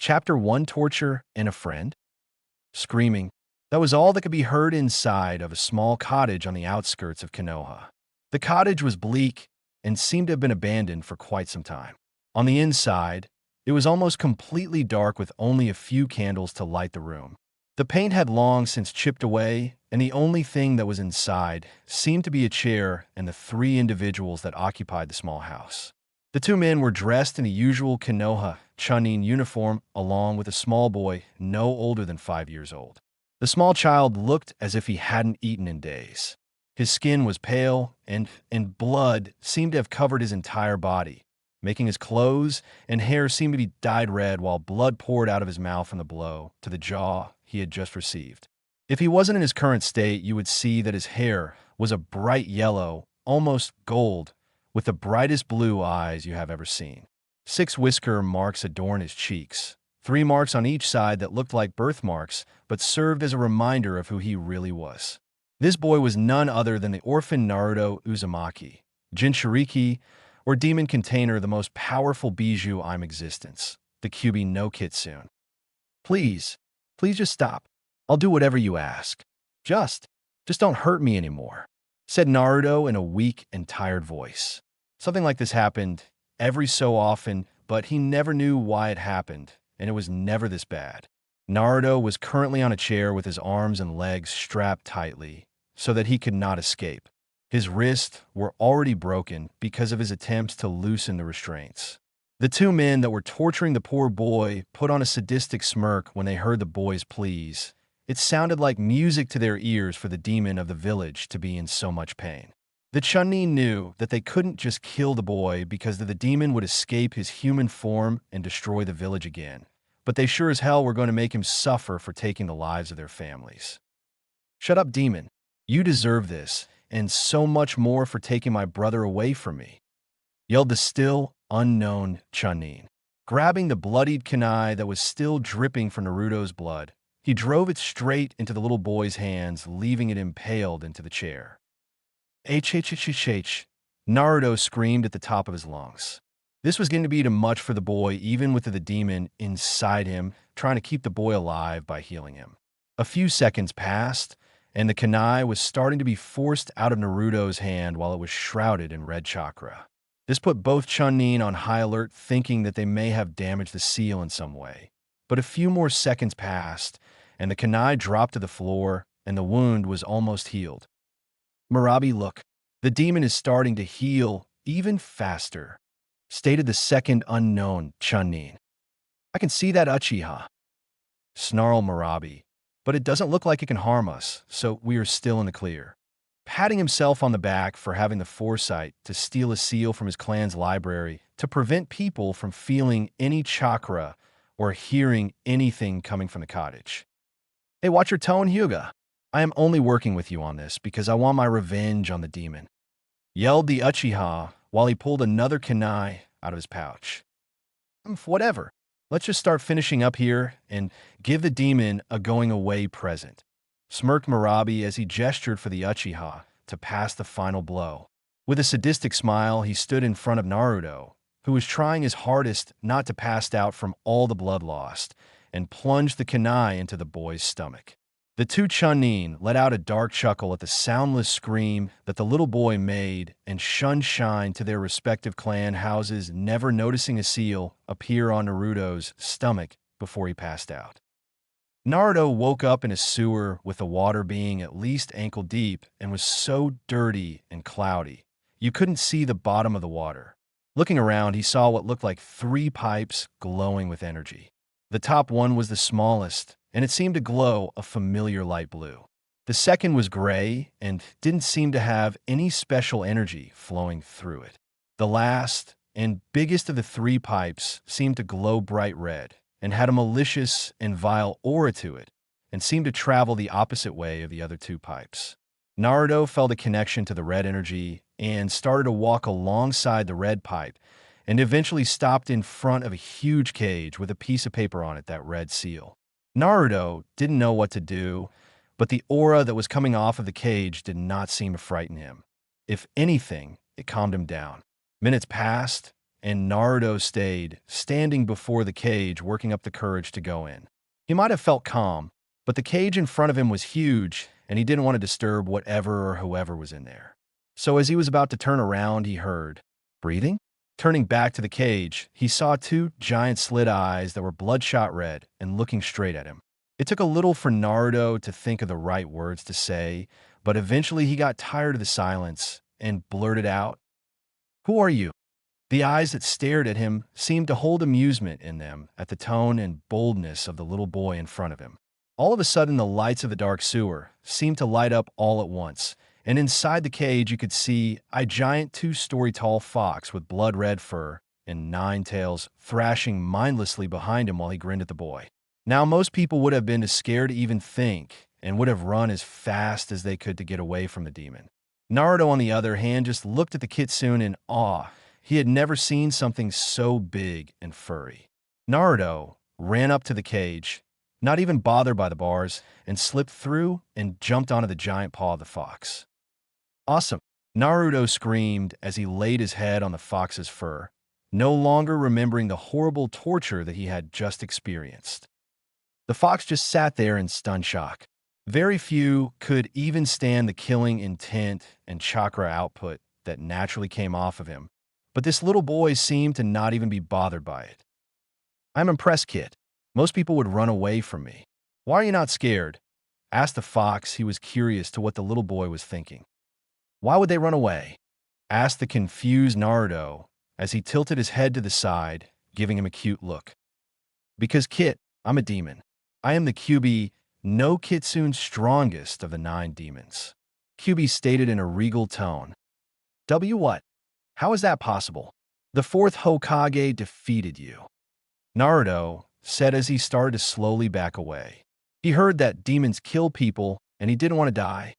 Chapter 1: Torture and a Friend. Screaming. That was all that could be heard inside of a small cottage on the outskirts of Konoha. The cottage was bleak and seemed to have been abandoned for quite some time. On the inside, it was almost completely dark with only a few candles to light the room. The paint had long since chipped away, and the only thing that was inside seemed to be a chair and the three individuals that occupied the small house. The two men were dressed in the usual Konoha Chunin uniform, along with a small boy no older than 5 years old. The small child looked as if he hadn't eaten in days. His skin was pale, and blood seemed to have covered his entire body, making his clothes and hair seem to be dyed red while blood poured out of his mouth from the blow to the jaw he had just received. If he wasn't in his current state, you would see that his hair was a bright yellow, almost gold, with the brightest blue eyes you have ever seen. 6 whisker marks adorned his cheeks, 3 marks on each side that looked like birthmarks but served as a reminder of who he really was. This boy was none other than the orphan Naruto Uzumaki, Jinchuriki, or Demon Container, the most powerful bijou in existence, the Kyuubi no Kitsune. Please just stop. I'll do whatever you ask. Just don't hurt me anymore," said Naruto in a weak and tired voice. Something like this happened every so often, but he never knew why it happened, and it was never this bad. Naruto was currently on a chair with his arms and legs strapped tightly so that he could not escape. His wrists were already broken because of his attempts to loosen the restraints. The two men that were torturing the poor boy put on a sadistic smirk when they heard the boy's pleas. It sounded like music to their ears for the demon of the village to be in so much pain. The Chunin knew that they couldn't just kill the boy because the demon would escape his human form and destroy the village again, but they sure as hell were going to make him suffer for taking the lives of their families. "Shut up, demon. You deserve this, and so much more for taking my brother away from me," yelled the still unknown Chunin. Grabbing the bloodied kunai that was still dripping from Naruto's blood, he drove it straight into the little boy's hands, leaving it impaled into the chair. H. Naruto screamed at the top of his lungs. This was going to be too much for the boy, even with the demon inside him, trying to keep the boy alive by healing him. A few seconds passed, and the kunai was starting to be forced out of Naruto's hand while it was shrouded in red chakra. This put both Chunin on high alert, thinking that they may have damaged the seal in some way. But a few more seconds passed, and the kunai dropped to the floor, and the wound was almost healed. "Marabi, look. The demon is starting to heal even faster," stated the second unknown Chunin. "I can see that Uchiha," snarled Marabi, "but it doesn't look like it can harm us, so we are still in the clear." Patting himself on the back for having the foresight to steal a seal from his clan's library to prevent people from feeling any chakra or hearing anything coming from the cottage. "Hey, watch your tone, Hyuga. I am only working with you on this because I want my revenge on the demon," yelled the Uchiha while he pulled another kunai out of his pouch. Whatever. Let's just start finishing up here and give the demon a going-away present," smirked Marabi as he gestured for the Uchiha to pass the final blow. With a sadistic smile, he stood in front of Naruto, who was trying his hardest not to pass out from all the blood lost, and plunged the kunai into the boy's stomach. The two Chunin let out a dark chuckle at the soundless scream that the little boy made and shunned shine to their respective clan houses, never noticing a seal appear on Naruto's stomach before he passed out. Naruto woke up in a sewer with the water being at least ankle deep and was so dirty and cloudy, you couldn't see the bottom of the water. Looking around, he saw what looked like 3 pipes glowing with energy. The top one was the smallest, and it seemed to glow a familiar light blue. The second was gray and didn't seem to have any special energy flowing through it. The last and biggest of the 3 pipes seemed to glow bright red and had a malicious and vile aura to it, and seemed to travel the opposite way of the other 2 pipes. Naruto felt a connection to the red energy and started to walk alongside the red pipe, and eventually stopped in front of a huge cage with a piece of paper on it that read seal. Naruto didn't know what to do, but the aura that was coming off of the cage did not seem to frighten him. If anything, it calmed him down. Minutes passed, and Naruto stayed, standing before the cage, working up the courage to go in. He might have felt calm, but the cage in front of him was huge, and he didn't want to disturb whatever or whoever was in there. So as he was about to turn around, he heard breathing. Turning back to the cage, he saw two giant slit eyes that were bloodshot red and looking straight at him. It took a little for Naruto to think of the right words to say, but eventually he got tired of the silence and blurted out, "Who are you?" The eyes that stared at him seemed to hold amusement in them at the tone and boldness of the little boy in front of him. All of a sudden, the lights of the dark sewer seemed to light up all at once, and inside the cage you could see a giant 2-story tall fox with blood-red fur and 9 tails thrashing mindlessly behind him while he grinned at the boy. Now, most people would have been too scared to even think and would have run as fast as they could to get away from the demon. Naruto, on the other hand, just looked at the kitsune in awe. He had never seen something so big and furry. Naruto ran up to the cage, not even bothered by the bars, and slipped through and jumped onto the giant paw of the fox. "Awesome!" Naruto screamed as he laid his head on the fox's fur, no longer remembering the horrible torture that he had just experienced. The fox just sat there in stunned shock. Very few could even stand the killing intent and chakra output that naturally came off of him, but this little boy seemed to not even be bothered by it. "I'm impressed, kid. Most people would run away from me. Why are you not scared?" asked the fox. He was curious to what the little boy was thinking. "Why would they run away?" asked the confused Naruto as he tilted his head to the side, giving him a cute look. "Because, kid, I'm a demon. I am the Kyuubi no Kitsune's strongest of the 9 demons." Kyuubi stated in a regal tone. What? How is that possible? The 4th Hokage defeated you," Naruto said as he started to slowly back away. He heard that demons kill people, and he didn't want to die.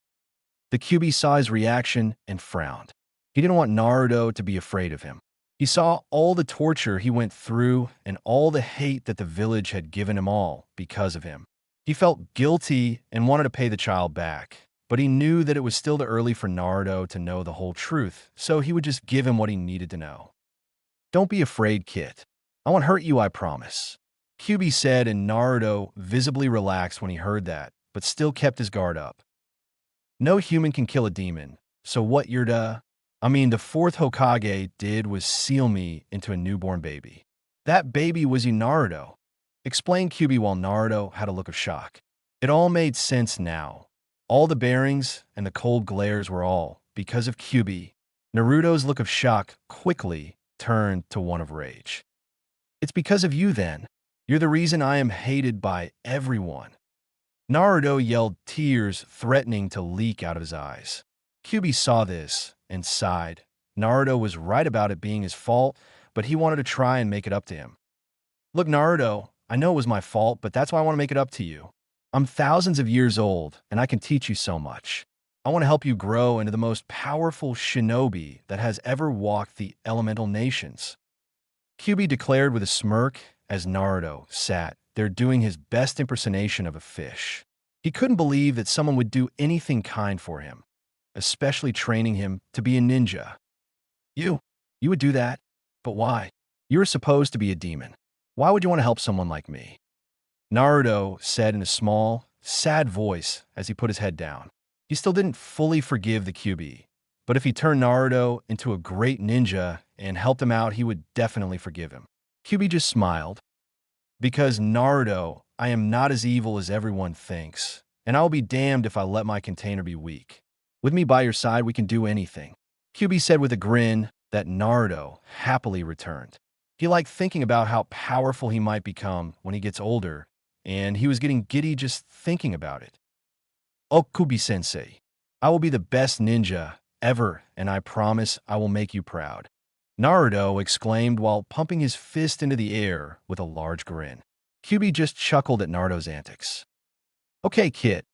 The Kyuubi saw his reaction and frowned. He didn't want Naruto to be afraid of him. He saw all the torture he went through and all the hate that the village had given him all because of him. He felt guilty and wanted to pay the child back, but he knew that it was still too early for Naruto to know the whole truth, so he would just give him what he needed to know. "Don't be afraid, kid. I won't hurt you, I promise," Kyuubi said, and Naruto visibly relaxed when he heard that, but still kept his guard up. No human can kill a demon, so what you're the 4th Hokage did was seal me into a newborn baby. That baby was you, Naruto, explained Kyuubi while Naruto had a look of shock. It all made sense now. All the bearings and the cold glares were all because of Kyuubi. Naruto's look of shock quickly turned to one of rage. "It's because of you then. You're the reason I am hated by everyone." Naruto yelled, tears threatening to leak out of his eyes. Kyuubi saw this and sighed. Naruto was right about it being his fault, but he wanted to try and make it up to him. "Look, Naruto, I know it was my fault, but that's why I want to make it up to you. I'm thousands of years old, and I can teach you so much. I want to help you grow into the most powerful shinobi that has ever walked the elemental nations," Kyuubi declared with a smirk as Naruto sat there doing his best impersonation of a fish. He couldn't believe that someone would do anything kind for him, especially training him to be a ninja. You would do that? But why? You're supposed to be a demon. Why would you want to help someone like me?" Naruto said in a small, sad voice as he put his head down. He still didn't fully forgive the Kyuubi, but if he turned Naruto into a great ninja and helped him out, he would definitely forgive him. Kyuubi just smiled. "Because, Naruto, I am not as evil as everyone thinks, and I will be damned if I let my container be weak. With me by your side, we can do anything," Kyuubi said with a grin that Naruto happily returned. He liked thinking about how powerful he might become when he gets older, and he was getting giddy just thinking about it. "Oh, Kyuubi-sensei, I will be the best ninja ever, and I promise I will make you proud," Naruto exclaimed while pumping his fist into the air with a large grin. Kyuubi just chuckled at Naruto's antics. "Okay, kid,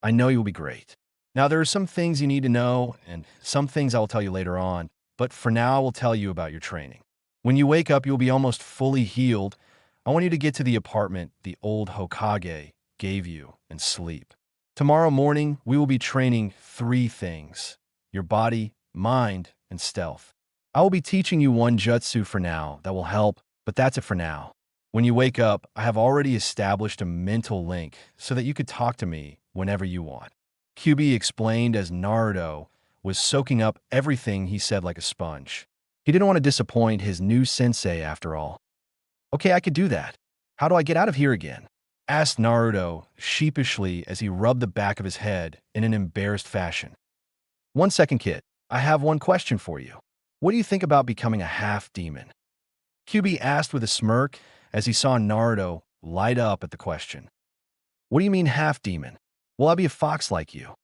I know you'll be great. Now, there are some things you need to know, and some things I will tell you later on, but for now I will tell you about your training. When you wake up, you'll be almost fully healed. I want you to get to the apartment the old Hokage gave you and sleep. Tomorrow morning, we will be training 3 things: your body, mind, and stealth. I will be teaching you one jutsu for now that will help, but that's it for now. When you wake up, I have already established a mental link so that you could talk to me whenever you want. Kyuubi explained as Naruto was soaking up everything he said like a sponge. He didn't want to disappoint his new sensei after all. Okay, I could do that. How do I get out of here again? Asked Naruto sheepishly as he rubbed the back of his head in an embarrassed fashion. 1 second, kid. I have one question for you. What do you think about becoming a half-demon? Kyuubi asked with a smirk as he saw Naruto light up at the question. What do you mean half-demon? Will I be a fox like you?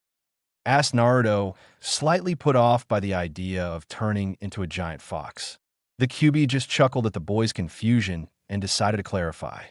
Asked Naruto, slightly put off by the idea of turning into a giant fox. The Kyuubi just chuckled at the boy's confusion and decided to clarify.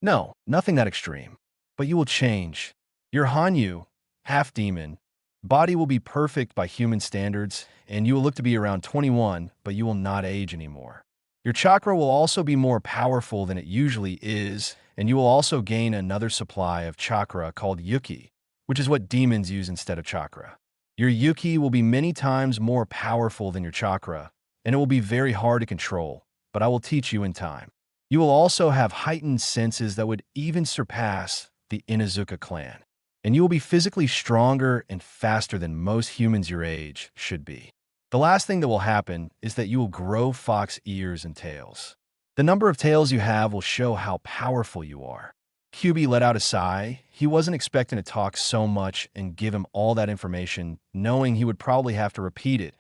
No, nothing that extreme. But you will change. Your Hanyu, half-demon, body will be perfect by human standards, and you will look to be around 21, but you will not age anymore. Your chakra will also be more powerful than it usually is, and you will also gain another supply of chakra called yuki, which is what demons use instead of chakra. Your yuki will be many times more powerful than your chakra, and it will be very hard to control, but I will teach you in time. You will also have heightened senses that would even surpass the Inuzuka clan, and you will be physically stronger and faster than most humans your age should be. The last thing that will happen is that you will grow fox ears and tails. The number of tails you have will show how powerful you are. Kyuubi let out a sigh. He wasn't expecting to talk so much and give him all that information, knowing he would probably have to repeat it,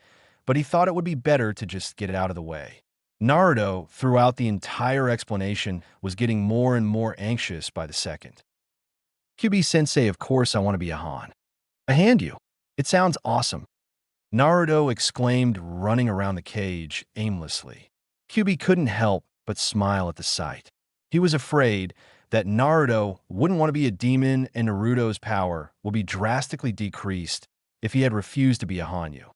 but he thought it would be better to just get it out of the way. Naruto, throughout the entire explanation, was getting more and more anxious by the second. Kyuubi-sensei, of course I want to be a Han. A Hanyu. It sounds awesome. Naruto exclaimed, running around the cage aimlessly. Kyuubi couldn't help but smile at the sight. He was afraid that Naruto wouldn't want to be a demon and Naruto's power will be drastically decreased if he had refused to be a Hanyu.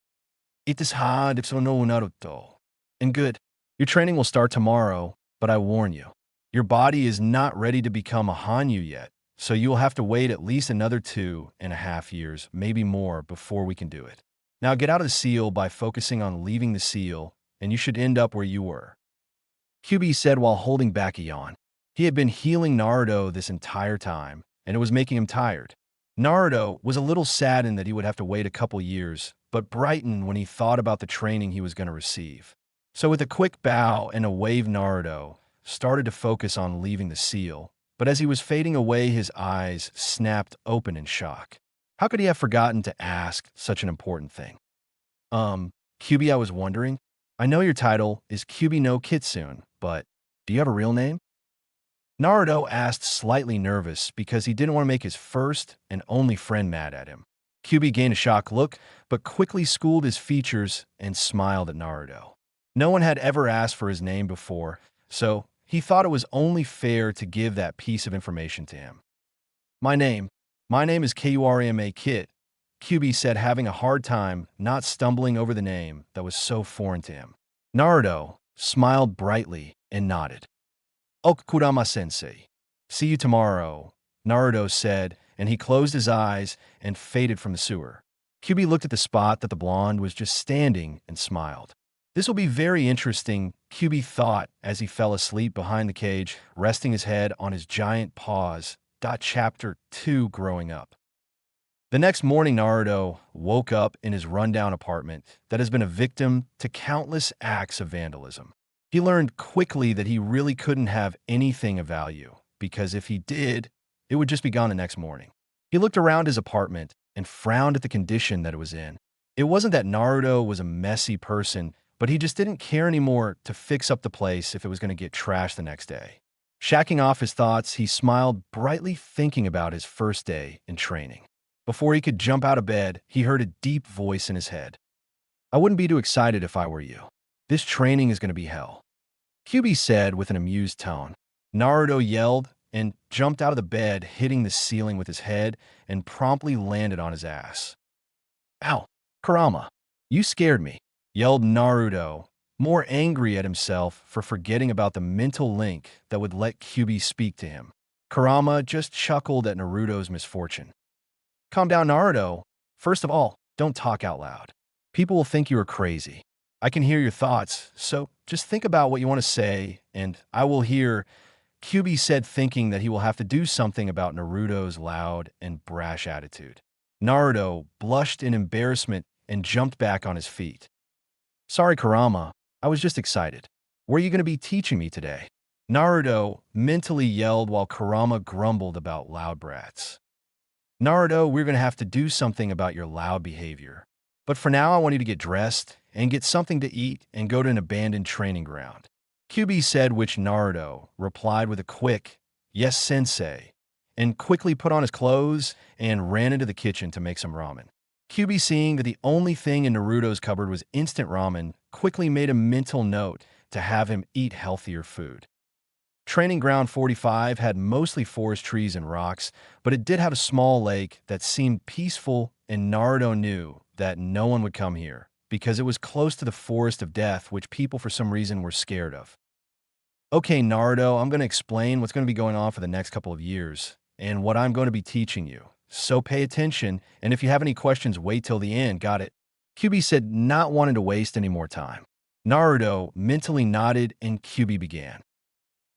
It is hard if so no Naruto. And good, your training will start tomorrow, but I warn you, your body is not ready to become a Hanyu yet, so you will have to wait at least another 2.5 years, maybe more, before we can do it. Now get out of the seal by focusing on leaving the seal, and you should end up where you were. Kyuubi said while holding back a yawn. He had been healing Naruto this entire time, and it was making him tired. Naruto was a little saddened that he would have to wait a couple years, but brightened when he thought about the training he was going to receive. So with a quick bow and a wave, Naruto started to focus on leaving the seal, but as he was fading away, his eyes snapped open in shock. How could he have forgotten to ask such an important thing? Kyuubi, I was wondering, I know your title is Kyuubi no Kitsune, but do you have a real name? Naruto asked, slightly nervous because he didn't want to make his first and only friend mad at him. Kyuubi gained a shocked look, but quickly schooled his features and smiled at Naruto. No one had ever asked for his name before, so he thought it was only fair to give that piece of information to him. My name is Kyurama Kit, Kyuubi said, having a hard time not stumbling over the name that was so foreign to him. Naruto smiled brightly and nodded. Kurama-sensei. See you tomorrow, Naruto said, and he closed his eyes and faded from the sewer. Kyuubi looked at the spot that the blonde was just standing and smiled. This will be very interesting, Kyuubi thought as he fell asleep behind the cage, resting his head on his giant paws. Chapter 2, Growing Up. The next morning, Naruto woke up in his rundown apartment that has been a victim to countless acts of vandalism. He learned quickly that he really couldn't have anything of value, because if he did, it would just be gone the next morning. He looked around his apartment and frowned at the condition that it was in. It wasn't that Naruto was a messy person, but he just didn't care anymore to fix up the place if it was going to get trashed the next day. Shacking off his thoughts, he smiled brightly, thinking about his first day in training. Before he could jump out of bed, he heard a deep voice in his head. I wouldn't be too excited if I were you. This training is going to be hell, Kyuubi said with an amused tone. Naruto yelled and jumped out of the bed, hitting the ceiling with his head and promptly landed on his ass. Ow, Kurama, you scared me, yelled Naruto, more angry at himself for forgetting about the mental link that would let Kyuubi speak to him. Kurama just chuckled at Naruto's misfortune. Calm down, Naruto. First of all, don't talk out loud. People will think you are crazy. I can hear your thoughts, so just think about what you want to say, and I will hear. Kyuubi said, thinking that he will have to do something about Naruto's loud and brash attitude. Naruto blushed in embarrassment and jumped back on his feet. Sorry, Kurama. I was just excited. Where are you going to be teaching me today? Naruto mentally yelled while Kurama grumbled about loud brats. Naruto, we're going to have to do something about your loud behavior. But for now, I want you to get dressed and get something to eat and go to an abandoned training ground. Kyuubi said, which Naruto replied with a quick, "Yes, sensei," and quickly put on his clothes and ran into the kitchen to make some ramen. Kyuubi, seeing that the only thing in Naruto's cupboard was instant ramen, quickly made a mental note to have him eat healthier food. Training Ground 45 had mostly forest trees and rocks, but it did have a small lake that seemed peaceful, and Naruto knew that no one would come here because it was close to the Forest of Death, which people for some reason were scared of. Okay, Naruto, I'm going to explain what's going to be going on for the next couple of years and what I'm going to be teaching you. So pay attention, and if you have any questions, wait till the end, got it? Kyuubi said, not wanting to waste any more time. Naruto mentally nodded, and Kyuubi began.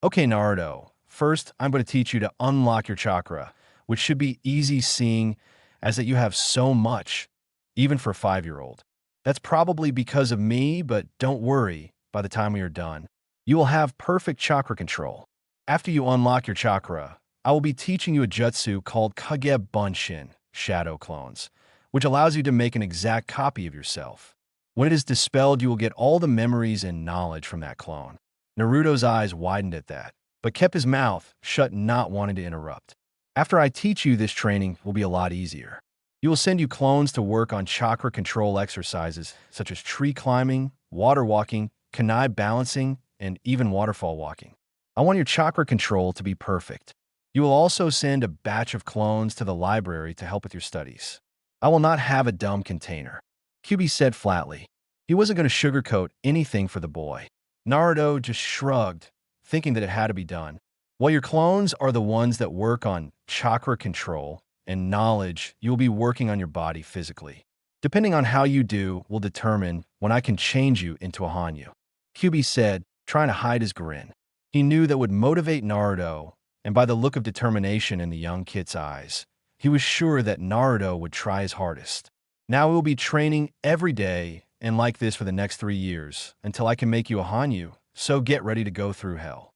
Okay, Naruto, first I'm going to teach you to unlock your chakra, which should be easy seeing as that you have so much, even for a 5-year-old. That's probably because of me, but don't worry, by the time we are done, you will have perfect chakra control. After you unlock your chakra, I will be teaching you a jutsu called Kage Bunshin, Shadow Clones, which allows you to make an exact copy of yourself. When it is dispelled, you will get all the memories and knowledge from that clone. Naruto's eyes widened at that, but kept his mouth shut, not wanting to interrupt. After I teach you, this training will be a lot easier. You will send you clones to work on chakra control exercises such as tree climbing, water walking, kunai balancing, and even waterfall walking. I want your chakra control to be perfect. You will also send a batch of clones to the library to help with your studies. I will not have a dumb container. Kyuubi said flatly. He wasn't going to sugarcoat anything for the boy. Naruto just shrugged, thinking that it had to be done. While your clones are the ones that work on chakra control and knowledge, you will be working on your body physically. Depending on how you do will determine when I can change you into a Hanyu. Kyuubi said, trying to hide his grin. He knew that would motivate Naruto, and by the look of determination in the young kid's eyes, he was sure that Naruto would try his hardest. Now we will be training every day and like this for the next 3 years, until I can make you a Hanyu, so get ready to go through hell.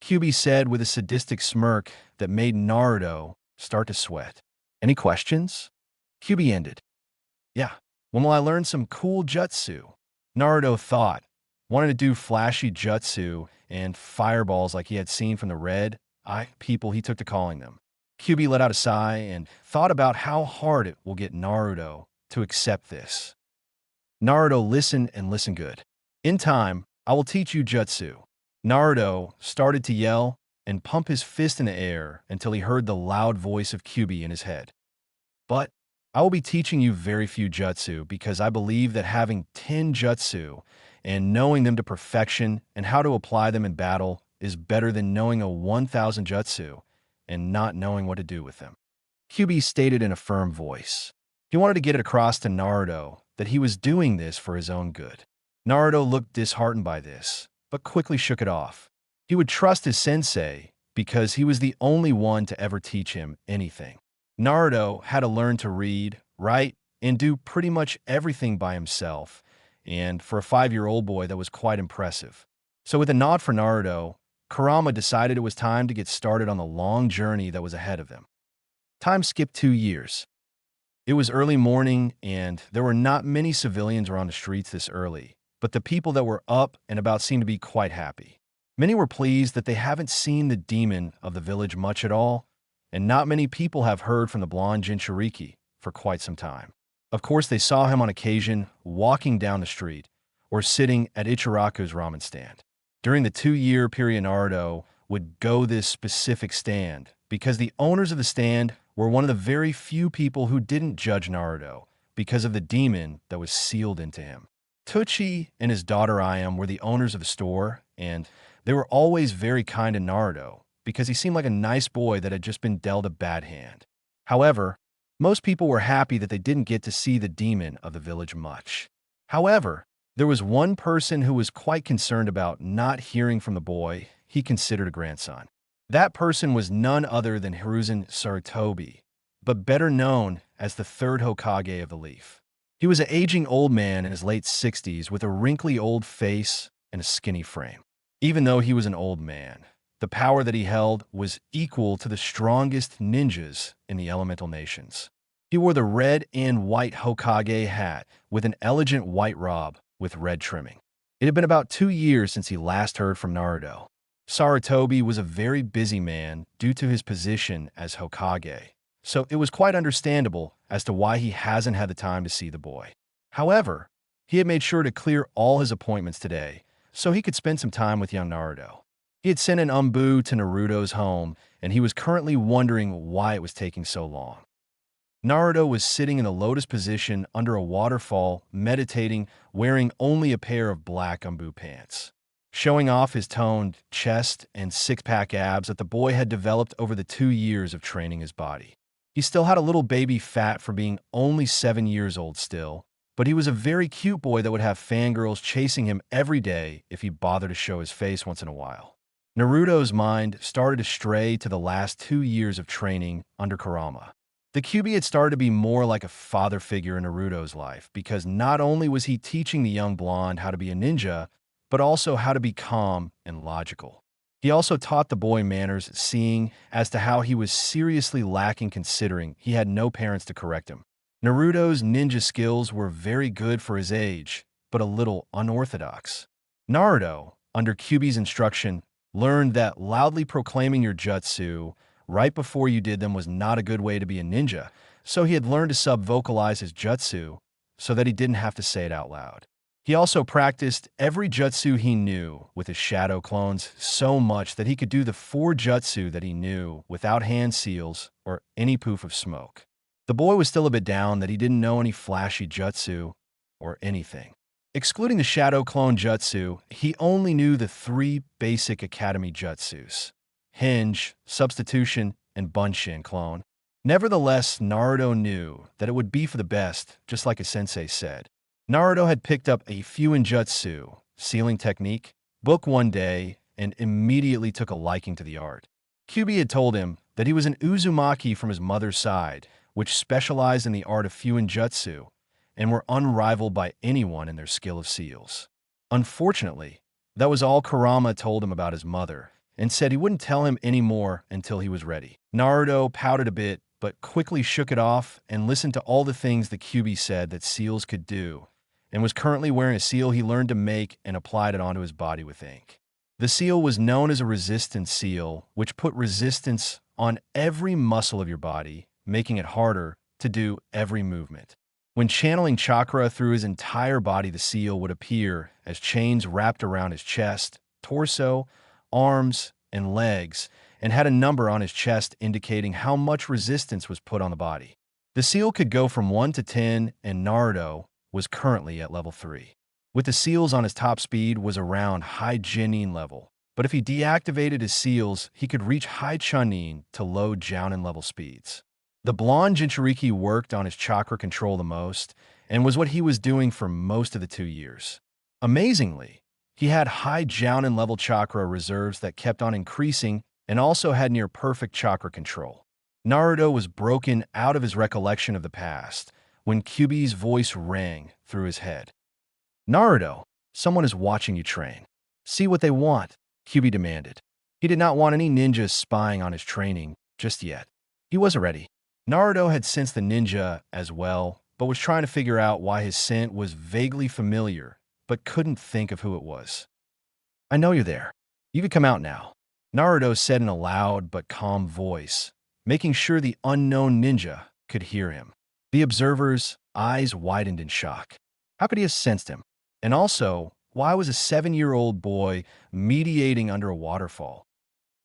Kyuubi said with a sadistic smirk that made Naruto start to sweat. Any questions? Kyuubi ended. Yeah, when will I learn some cool jutsu? Naruto thought, wanting to do flashy jutsu and fireballs like he had seen from the red eye people he took to calling them. Kyuubi let out a sigh and thought about how hard it will get Naruto to accept this. Naruto listened and listened good. In time, I will teach you jutsu. Naruto started to yell and pump his fist in the air until he heard the loud voice of Kyuubi in his head. But I will be teaching you very few jutsu because I believe that having 10 jutsu and knowing them to perfection and how to apply them in battle is better than knowing a 1,000 jutsu and not knowing what to do with them. Kyuubi stated in a firm voice. He wanted to get it across to Naruto that he was doing this for his own good. Naruto looked disheartened by this, but quickly shook it off. He would trust his sensei because he was the only one to ever teach him anything. Naruto had to learn to read, write, and do pretty much everything by himself, and for a 5-year-old boy, that was quite impressive. So with a nod for Naruto, Kurama decided it was time to get started on the long journey that was ahead of them. Time skipped 2 years. It was early morning, and there were not many civilians around the streets this early, but the people that were up and about seemed to be quite happy. Many were pleased that they haven't seen the demon of the village much at all, and not many people have heard from the blonde Jinchuriki for quite some time. Of course, they saw him on occasion walking down the street or sitting at Ichiraku's ramen stand. During the 2-year period, Naruto would go this specific stand because the owners of the stand were one of the very few people who didn't judge Naruto because of the demon that was sealed into him. Tucci and his daughter Ayam were the owners of the store, and they were always very kind to Naruto because he seemed like a nice boy that had just been dealt a bad hand. However, most people were happy that they didn't get to see the demon of the village much. However, There was one person who was quite concerned about not hearing from the boy he considered a grandson. That person was none other than Hiruzen Sarutobi, but better known as the third Hokage of the Leaf. He was an aging old man in his late 60s with a wrinkly old face and a skinny frame. Even though he was an old man, the power that he held was equal to the strongest ninjas in the elemental nations. He wore the red and white Hokage hat with an elegant white robe with red trimming. It had been about 2 years since he last heard from Naruto. Sarutobi was a very busy man due to his position as Hokage, so it was quite understandable as to why he hasn't had the time to see the boy. However, he had made sure to clear all his appointments today so he could spend some time with young Naruto. He had sent an umbu to Naruto's home, and he was currently wondering why it was taking so long. Naruto was sitting in the lotus position under a waterfall, meditating, wearing only a pair of black umbu pants, showing off his toned chest and six-pack abs that the boy had developed over the 2 years of training his body. He still had a little baby fat for being only 7 years old still, but he was a very cute boy that would have fangirls chasing him every day if he bothered to show his face once in a while. Naruto's mind started to stray to the last 2 years of training under Kurama. The Kyuubi had started to be more like a father figure in Naruto's life because not only was he teaching the young blonde how to be a ninja, but also how to be calm and logical. He also taught the boy manners, seeing as to how he was seriously lacking considering he had no parents to correct him. Naruto's ninja skills were very good for his age, but a little unorthodox. Naruto, under Kyuubi's instruction, learned that loudly proclaiming your jutsu right before you did them was not a good way to be a ninja, so he had learned to sub-vocalize his jutsu so that he didn't have to say it out loud. He also practiced every jutsu he knew with his shadow clones so much that he could do the 4 jutsu that he knew without hand seals or any poof of smoke. The boy was still a bit down that he didn't know any flashy jutsu or anything. Excluding the shadow clone jutsu, he only knew the 3 basic academy jutsus: Hinge, Substitution, and Bunshin clone. Nevertheless, Naruto knew that it would be for the best, just like his sensei said. Naruto had picked up a Fuinjutsu, sealing technique, book one day, and immediately took a liking to the art. Kyuubi had told him that he was an Uzumaki from his mother's side, which specialized in the art of Fuinjutsu, and were unrivaled by anyone in their skill of seals. Unfortunately, that was all Kurama told him about his mother, and said he wouldn't tell him any more until he was ready. Naruto pouted a bit, but quickly shook it off and listened to all the things the Kyuubi said that seals could do, and was currently wearing a seal he learned to make and applied it onto his body with ink. The seal was known as a resistance seal, which put resistance on every muscle of your body, making it harder to do every movement. When channeling chakra through his entire body, the seal would appear as chains wrapped around his chest, torso, arms, and legs, and had a number on his chest indicating how much resistance was put on the body. The seal could go from 1 to 10, and Naruto was currently at level 3. With the seals on his top speed was around high Genin level, but if he deactivated his seals, he could reach high Chunin to low Jounin level speeds. The blonde Jinchuriki worked on his chakra control the most, and was what he was doing for most of the 2 years. Amazingly, he had high Jounin level chakra reserves that kept on increasing and also had near perfect chakra control. Naruto was broken out of his recollection of the past when Kyuubi's voice rang through his head. "Naruto, someone is watching you train. See what they want," Kyuubi demanded. He did not want any ninjas spying on his training just yet. He wasn't ready. Naruto had sensed the ninja as well, but was trying to figure out why his scent was vaguely familiar, but couldn't think of who it was. "I know you're there. You can come out now," Naruto said in a loud but calm voice, making sure the unknown ninja could hear him. The observer's eyes widened in shock. How could he have sensed him? And also, why was a 7-year-old boy mediating under a waterfall?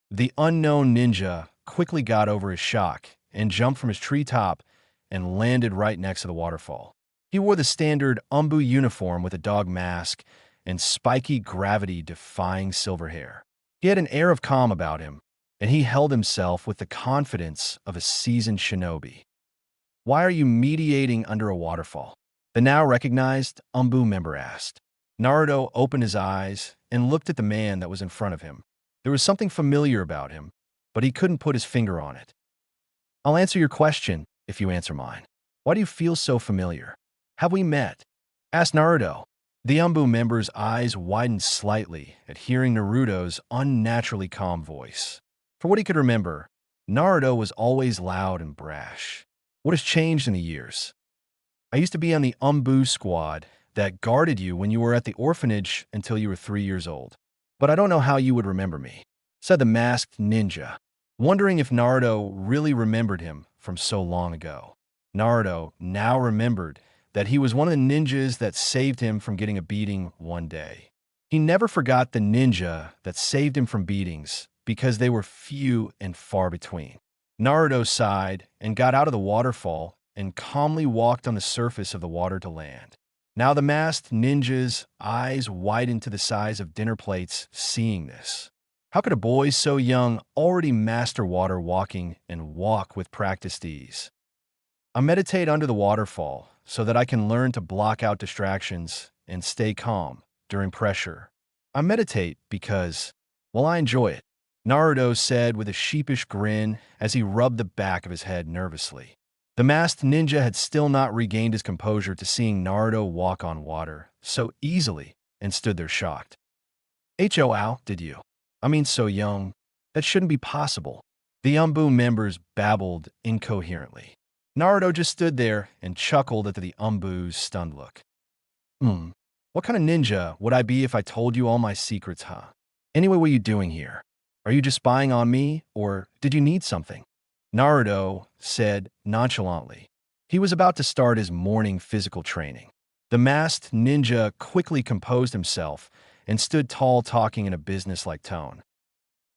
The unknown ninja quickly got over his shock and jumped from his treetop and landed right next to the waterfall. He wore the standard umbu uniform with a dog mask and spiky gravity-defying silver hair. He had an air of calm about him, and he held himself with the confidence of a seasoned shinobi. "Why are you mediating under a waterfall?" the now recognized umbu member asked. Naruto opened his eyes and looked at the man that was in front of him. There was something familiar about him, but he couldn't put his finger on it. I'll answer your question if you answer mine. Why do you feel so familiar? Have we met? Asked Naruto. The Umbu member's eyes widened slightly at hearing Naruto's unnaturally calm voice. For what he could remember, Naruto was always loud and brash. What has changed in the years? I used to be on the Umbu squad that guarded you when you were at the orphanage until you were 3 years old. But I don't know how you would remember me, said the masked ninja, wondering if Naruto really remembered him from so long ago. Naruto now remembered that he was one of the ninjas that saved him from getting a beating one day. He never forgot the ninja that saved him from beatings because they were few and far between. Naruto sighed and got out of the waterfall and calmly walked on the surface of the water to land. Now the masked ninja's eyes widened to the size of dinner plates seeing this. How could a boy so young already master water walking and walk with practiced ease? I meditate under the waterfall so that I can learn to block out distractions and stay calm during pressure. I meditate because, well, I enjoy it, Naruto said with a sheepish grin as he rubbed the back of his head nervously. The masked ninja had still not regained his composure to seeing Naruto walk on water so easily and stood there shocked. How did you? I mean, so young. That shouldn't be possible. The Umbu members babbled incoherently. Naruto just stood there and chuckled at the Umbu's stunned look. What kind of ninja would I be if I told you all my secrets, huh? Anyway, what are you doing here? Are you just spying on me, or did you need something? Naruto said nonchalantly. He was about to start his morning physical training. The masked ninja quickly composed himself and stood tall, talking in a businesslike tone.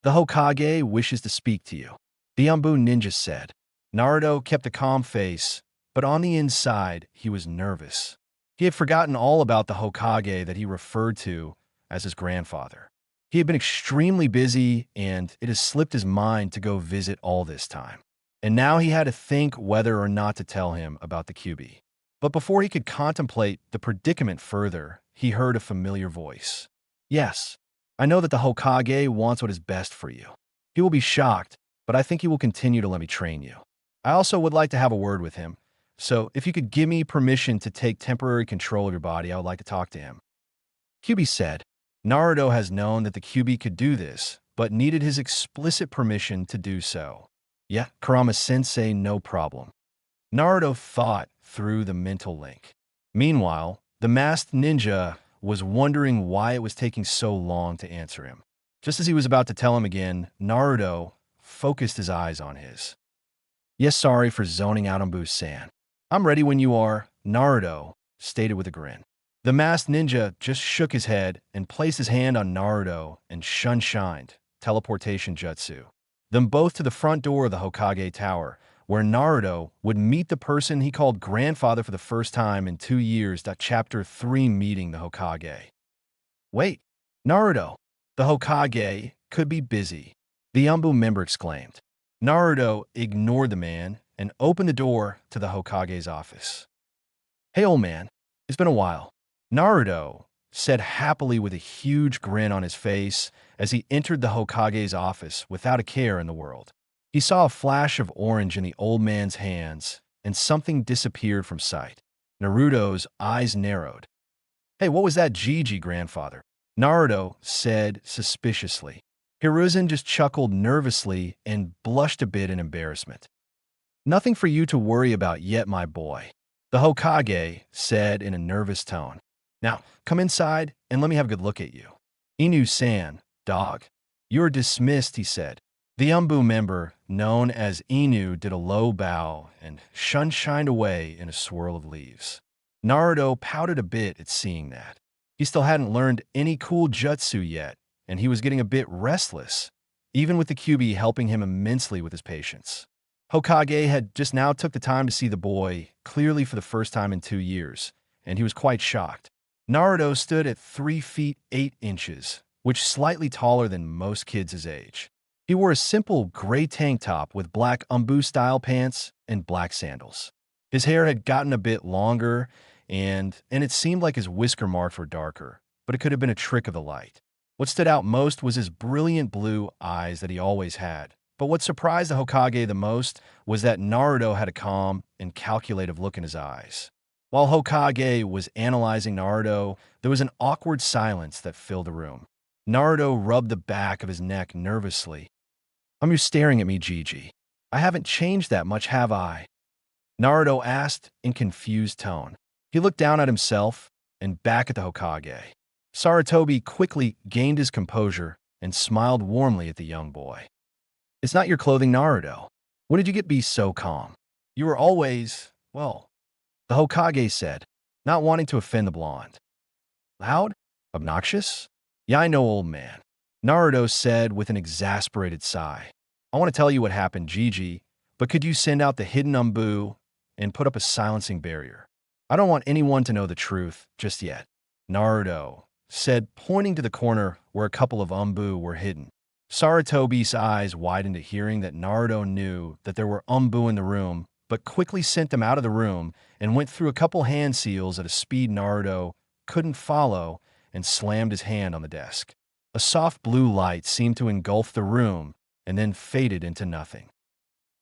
The Hokage wishes to speak to you, the Umbu ninja said. Naruto kept a calm face, but on the inside, he was nervous. He had forgotten all about the Hokage that he referred to as his grandfather. He had been extremely busy, and it has slipped his mind to go visit all this time. And now he had to think whether or not to tell him about the Kyuubi. But before he could contemplate the predicament further, he heard a familiar voice. Yes, I know that the Hokage wants what is best for you. He will be shocked, but I think he will continue to let me train you. I also would like to have a word with him, so if you could give me permission to take temporary control of your body, I would like to talk to him. Kyuubi said. Naruto has known that the Kyuubi could do this, but needed his explicit permission to do so. Yeah, Kurama-sensei, no problem. Naruto thought through the mental link. Meanwhile, the masked ninja was wondering why it was taking so long to answer him. Just as he was about to tell him again, Naruto focused his eyes on his. Yes, sorry for zoning out on Buu-san. I'm ready when you are, Naruto stated with a grin. The masked ninja just shook his head and placed his hand on Naruto and shunshined, teleportation jutsu, them both to the front door of the Hokage Tower, where Naruto would meet the person he called grandfather for the first time in 2 years. Chapter 3 Meeting the Hokage. Wait, Naruto, the Hokage could be busy, the Umbu member exclaimed. Naruto ignored the man and opened the door to the Hokage's office. Hey, old man, it's been a while, Naruto said happily with a huge grin on his face as he entered the Hokage's office without a care in the world. He saw a flash of orange in the old man's hands, and something disappeared from sight. Naruto's eyes narrowed. Hey, what was that, Gigi, grandfather? Naruto said suspiciously. Hiruzen just chuckled nervously and blushed a bit in embarrassment. Nothing for you to worry about yet, my boy, the Hokage said in a nervous tone. Now, come inside and let me have a good look at you. Inu-san, dog. You're dismissed, he said. The Umbu member, known as Inu, did a low bow and shined away in a swirl of leaves. Naruto pouted a bit at seeing that. He still hadn't learned any cool jutsu yet, and he was getting a bit restless, even with the Kyuubi helping him immensely with his patience. Hokage had just now took the time to see the boy, clearly for the first time in 2 years, and he was quite shocked. Naruto stood at 3 feet 8 inches, which slightly taller than most kids his age. He wore a simple gray tank top with black Umbu-style pants and black sandals. His hair had gotten a bit longer, and it seemed like his whisker marks were darker, but it could have been a trick of the light. What stood out most was his brilliant blue eyes that he always had. But what surprised the Hokage the most was that Naruto had a calm and calculative look in his eyes. While Hokage was analyzing Naruto, there was an awkward silence that filled the room. Naruto rubbed the back of his neck nervously. "You staring at me, Gigi. I haven't changed that much, have I?" Naruto asked in confused tone. He looked down at himself and back at the Hokage. Sarutobi quickly gained his composure and smiled warmly at the young boy. "It's not your clothing, Naruto. When did you get be so calm? You were always, well," the Hokage said, not wanting to offend the blonde. "Loud? Obnoxious? Yeah, I know, old man," Naruto said with an exasperated sigh. "I want to tell you what happened, Gigi, but could you send out the hidden Umbu and put up a silencing barrier? I don't want anyone to know the truth just yet," Naruto said, pointing to the corner where a couple of Umbu were hidden. Sarutobi's eyes widened at hearing that Naruto knew that there were Umbu in the room, but quickly sent them out of the room and went through a couple hand seals at a speed Naruto couldn't follow and slammed his hand on the desk. A soft blue light seemed to engulf the room and then faded into nothing.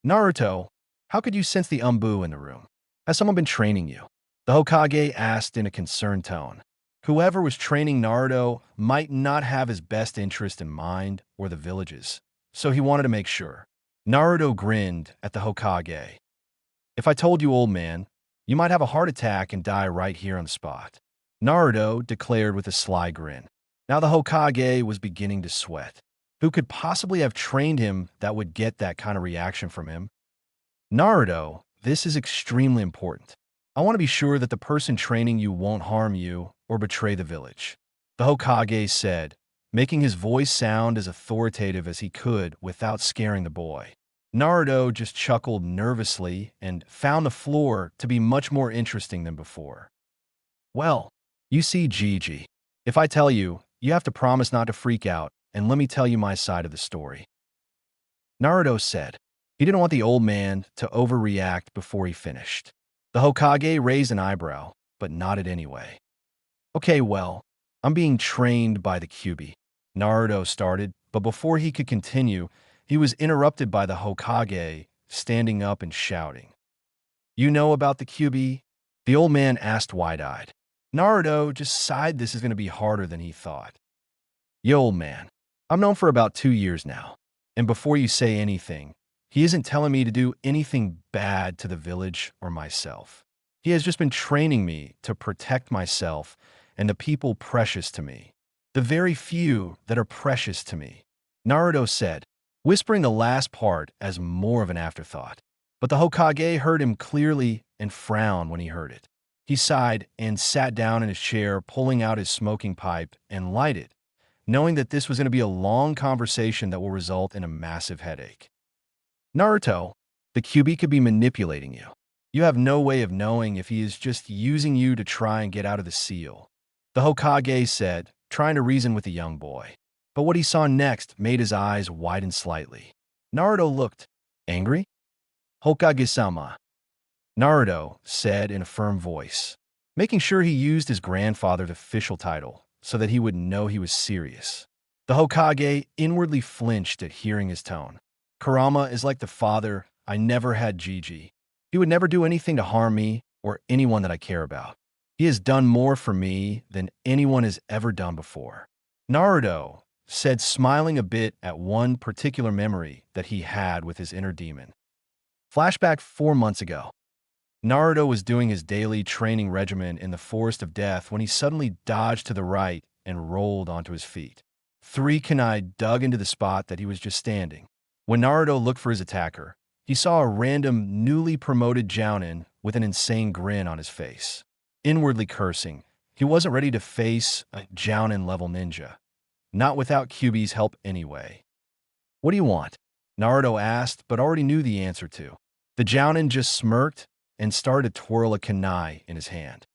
"Naruto, how could you sense the Umbu in the room? Has someone been training you?" the Hokage asked in a concerned tone. Whoever was training Naruto might not have his best interest in mind or the village's, so he wanted to make sure. Naruto grinned at the Hokage. "If I told you, old man, you might have a heart attack and die right here on the spot," Naruto declared with a sly grin. Now the Hokage was beginning to sweat. Who could possibly have trained him that would get that kind of reaction from him? "Naruto, this is extremely important. I want to be sure that the person training you won't harm you or betray the village," the Hokage said, making his voice sound as authoritative as he could without scaring the boy. Naruto just chuckled nervously and found the floor to be much more interesting than before. "Well, you see, Gigi, if I tell you, you have to promise not to freak out and let me tell you my side of the story," Naruto said. He didn't want the old man to overreact before he finished. The Hokage raised an eyebrow, but nodded anyway. "Okay, well, I'm being trained by the Kyuubi," Naruto started, but before he could continue, he was interrupted by the Hokage standing up and shouting. "You know about the Kyuubi?" the old man asked wide-eyed. Naruto just sighed. This is going to be harder than he thought. "Yo, old man, I'm known for about 2 years now, and before you say anything, he isn't telling me to do anything bad to the village or myself. He has just been training me to protect myself and the people precious to me. The very few that are precious to me," Naruto said, whispering the last part as more of an afterthought. But the Hokage heard him clearly and frowned when he heard it. He sighed and sat down in his chair, pulling out his smoking pipe and lighted, knowing that this was going to be a long conversation that will result in a massive headache. "Naruto, the Kyuubi could be manipulating you. You have no way of knowing if he is just using you to try and get out of the seal," the Hokage said, trying to reason with the young boy. But what he saw next made his eyes widen slightly. Naruto looked angry. "Hokage-sama," Naruto said in a firm voice, making sure he used his grandfather's official title so that he would know he was serious. The Hokage inwardly flinched at hearing his tone. "Kurama is like the father I never had, Gigi. He would never do anything to harm me or anyone that I care about. He has done more for me than anyone has ever done before," Naruto said, smiling a bit at one particular memory that he had with his inner demon. Flashback 4 months ago. Naruto was doing his daily training regimen in the Forest of Death when he suddenly dodged to the right and rolled onto his feet. 3 kunai dug into the spot that he was just standing. When Naruto looked for his attacker, he saw a random, newly promoted Jounin with an insane grin on his face. Inwardly cursing, he wasn't ready to face a Jounin-level ninja. Not without Kyuubi's help anyway. "What do you want?" Naruto asked, but already knew the answer to. The Jounin just smirked and started to twirl a kunai in his hand.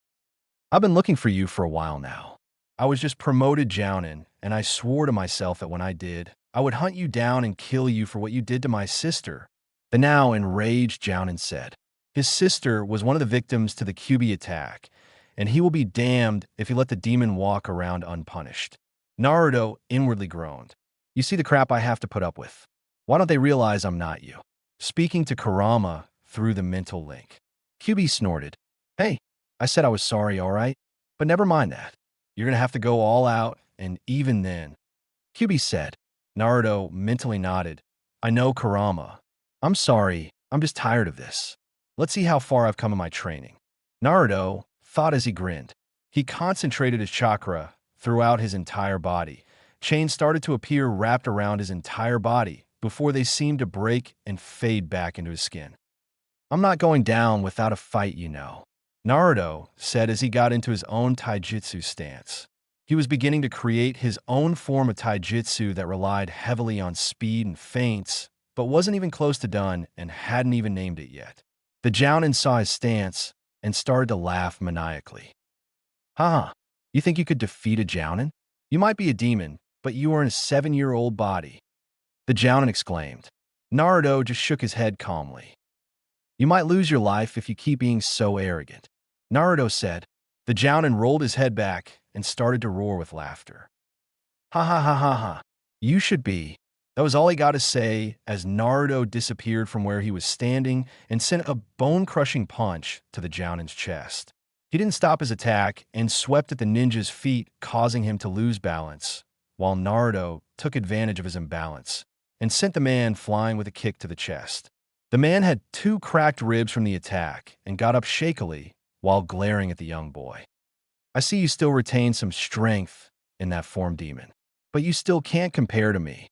"I've been looking for you for a while now. I was just promoted Jounin, and I swore to myself that when I did, I would hunt you down and kill you for what you did to my sister," the now enraged Jounin said. His sister was one of the victims to the Kyuubi attack, and he will be damned if he let the demon walk around unpunished. Naruto inwardly groaned. You see the crap I have to put up with. Why don't they realize I'm not you? Speaking to Kurama through the mental link. Kyuubi snorted. Hey, I said I was sorry, all right? But never mind that. You're gonna have to go all out, and even then. Kyuubi said. Naruto mentally nodded. I know, Kurama. I'm sorry, I'm just tired of this. Let's see how far I've come in my training. Naruto thought as he grinned. He concentrated his chakra throughout his entire body. Chains started to appear wrapped around his entire body before they seemed to break and fade back into his skin. I'm not going down without a fight, you know, Naruto said as he got into his own taijutsu stance. He was beginning to create his own form of taijutsu that relied heavily on speed and feints, but wasn't even close to done and hadn't even named it yet. The Jounin saw his stance and started to laugh maniacally. Haha, you think you could defeat a Jounin? You might be a demon, but you are in a 7-year-old body. The Jounin exclaimed. Naruto just shook his head calmly. You might lose your life if you keep being so arrogant, Naruto said. The Jounin rolled his head back and started to roar with laughter. Ha ha ha ha ha. You should be. That was all he got to say as Naruto disappeared from where he was standing and sent a bone-crushing punch to the Jounin's chest. He didn't stop his attack and swept at the ninja's feet, causing him to lose balance, while Naruto took advantage of his imbalance and sent the man flying with a kick to the chest. The man had 2 cracked ribs from the attack and got up shakily while glaring at the young boy. I see you still retain some strength in that form demon, but you still can't compare to me,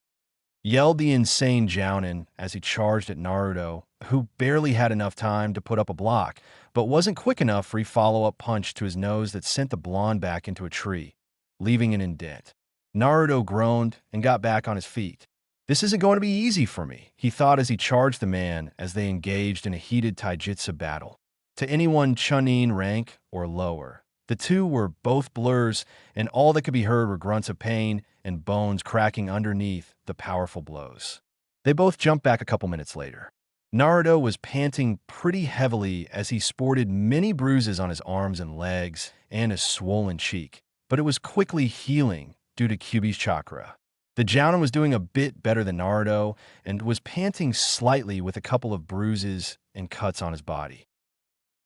yelled the insane Jounin as he charged at Naruto, who barely had enough time to put up a block, but wasn't quick enough for a follow-up punch to his nose that sent the blonde back into a tree, leaving an indent. Naruto groaned and got back on his feet. This isn't going to be easy for me, he thought as he charged the man as they engaged in a heated taijutsu battle. To anyone Chunin rank or lower, the two were both blurs, and all that could be heard were grunts of pain and bones cracking underneath the powerful blows. They both jumped back a couple minutes later. Naruto was panting pretty heavily as he sported many bruises on his arms and legs and a swollen cheek, but it was quickly healing due to Kyuubi's chakra. The Jounin was doing a bit better than Naruto and was panting slightly with a couple of bruises and cuts on his body.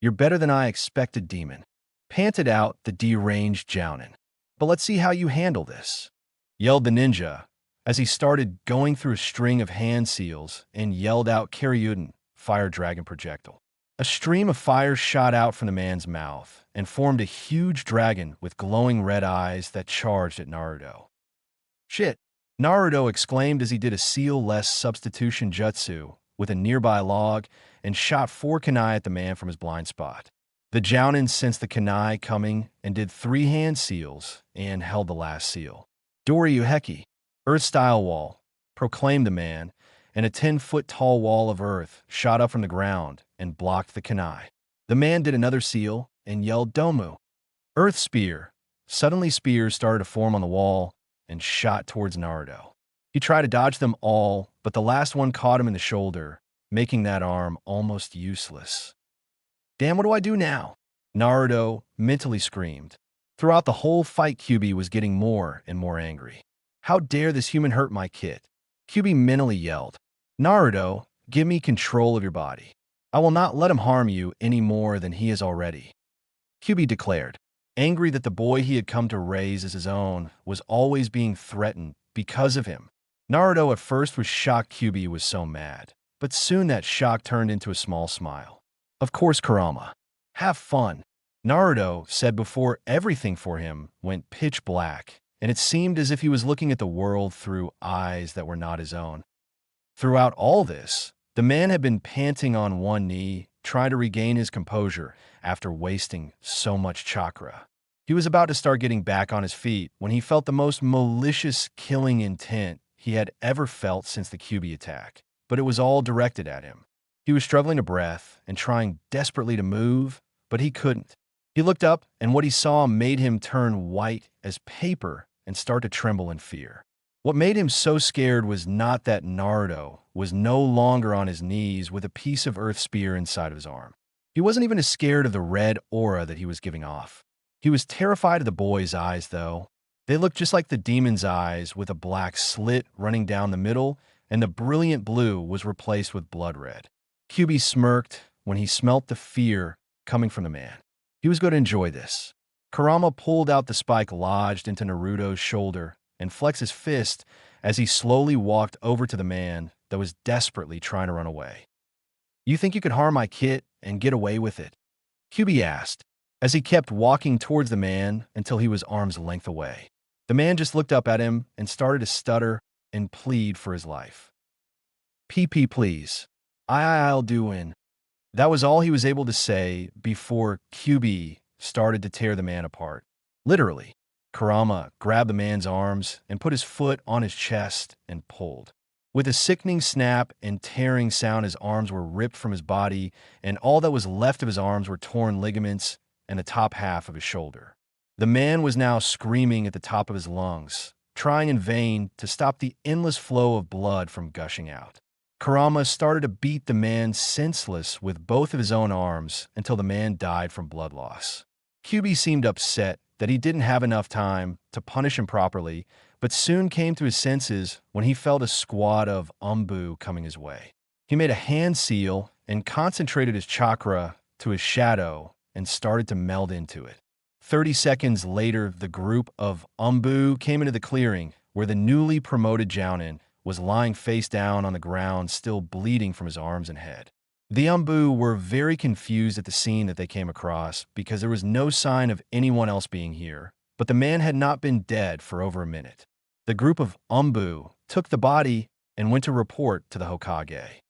You're better than I expected, demon, panted out the deranged Jounin. But let's see how you handle this, yelled the ninja as he started going through a string of hand seals and yelled out Kyuubi, fire dragon projectile. A stream of fire shot out from the man's mouth and formed a huge dragon with glowing red eyes that charged at Naruto. Shit, Naruto exclaimed as he did a seal-less substitution jutsu with a nearby log and shot 4 kunai at the man from his blind spot. The Jounin sensed the kunai coming and did 3 hand seals and held the last seal. Doryuheki, Earth-style wall, proclaimed the man, and a 10-foot-tall wall of earth shot up from the ground and blocked the kunai. The man did another seal and yelled Domu. Earth spear. Suddenly spears started to form on the wall and shot towards Naruto. He tried to dodge them all, but the last one caught him in the shoulder, making that arm almost useless. Damn, what do I do now? Naruto mentally screamed. Throughout the whole fight, Kyuubi was getting more and more angry. How dare this human hurt my kid? Kyuubi mentally yelled. Naruto, give me control of your body. I will not let him harm you any more than he is already, Kyuubi declared, angry that the boy he had come to raise as his own was always being threatened because of him. Naruto at first was shocked Kyuubi was so mad, but soon that shock turned into a small smile. Of course, Kurama. Have fun, Naruto said before everything for him went pitch black, and it seemed as if he was looking at the world through eyes that were not his own. Throughout all this, the man had been panting on one knee, trying to regain his composure after wasting so much chakra. He was about to start getting back on his feet when he felt the most malicious killing intent he had ever felt since the Kyuubi attack, but it was all directed at him. He was struggling to breath and trying desperately to move, but he couldn't. He looked up, and what he saw made him turn white as paper and start to tremble in fear. What made him so scared was not that Naruto was no longer on his knees with a piece of earth spear inside of his arm. He wasn't even as scared of the red aura that he was giving off. He was terrified of the boy's eyes, though. They looked just like the demon's eyes, with a black slit running down the middle, and the brilliant blue was replaced with blood red. Kyuubi smirked when he smelt the fear coming from the man. He was going to enjoy this. Kurama pulled out the spike lodged into Naruto's shoulder and flexed his fist as he slowly walked over to the man that was desperately trying to run away. "You think you could harm my kid and get away with it?" Kyuubi asked, as he kept walking towards the man until he was arm's length away. The man just looked up at him and started to stutter and plead for his life. "PP, please. I'll do in." That was all he was able to say before Kyuubi started to tear the man apart. Literally, Kurama grabbed the man's arms and put his foot on his chest and pulled. With a sickening snap and tearing sound, his arms were ripped from his body, and all that was left of his arms were torn ligaments and the top half of his shoulder. The man was now screaming at the top of his lungs, trying in vain to stop the endless flow of blood from gushing out. Kurama started to beat the man senseless with both of his own arms until the man died from blood loss. Kyuubi seemed upset that he didn't have enough time to punish him properly, but soon came to his senses when he felt a squad of Umbu coming his way. He made a hand seal and concentrated his chakra to his shadow and started to meld into it. 30 seconds later, the group of Umbu came into the clearing where the newly promoted Jounin was lying face down on the ground, still bleeding from his arms and head. The Umbu were very confused at the scene that they came across because there was no sign of anyone else being here, but the man had not been dead for over a minute. The group of Umbu took the body and went to report to the Hokage.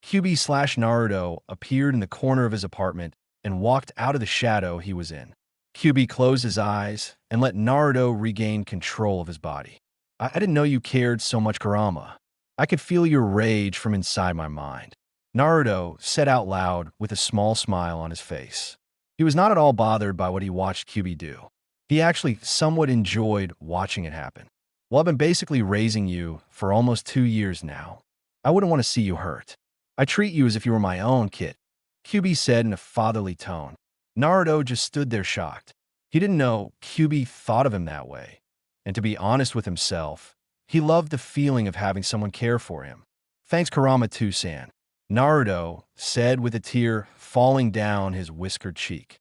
Kyuubi/Naruto appeared in the corner of his apartment and walked out of the shadow he was in. Kyuubi closed his eyes and let Naruto regain control of his body. I didn't know you cared so much, Kurama. I could feel your rage from inside my mind," Naruto said out loud with a small smile on his face. He was not at all bothered by what he watched Kyuubi do. He actually somewhat enjoyed watching it happen. "Well, I've been basically raising you for almost 2 years now. I wouldn't want to see you hurt. I treat you as if you were my own kid," Kyuubi said in a fatherly tone. Naruto just stood there shocked. He didn't know Kyuubi thought of him that way. And to be honest with himself, he loved the feeling of having someone care for him. "Thanks, Kurama Tusan," Naruto said with a tear falling down his whiskered cheek.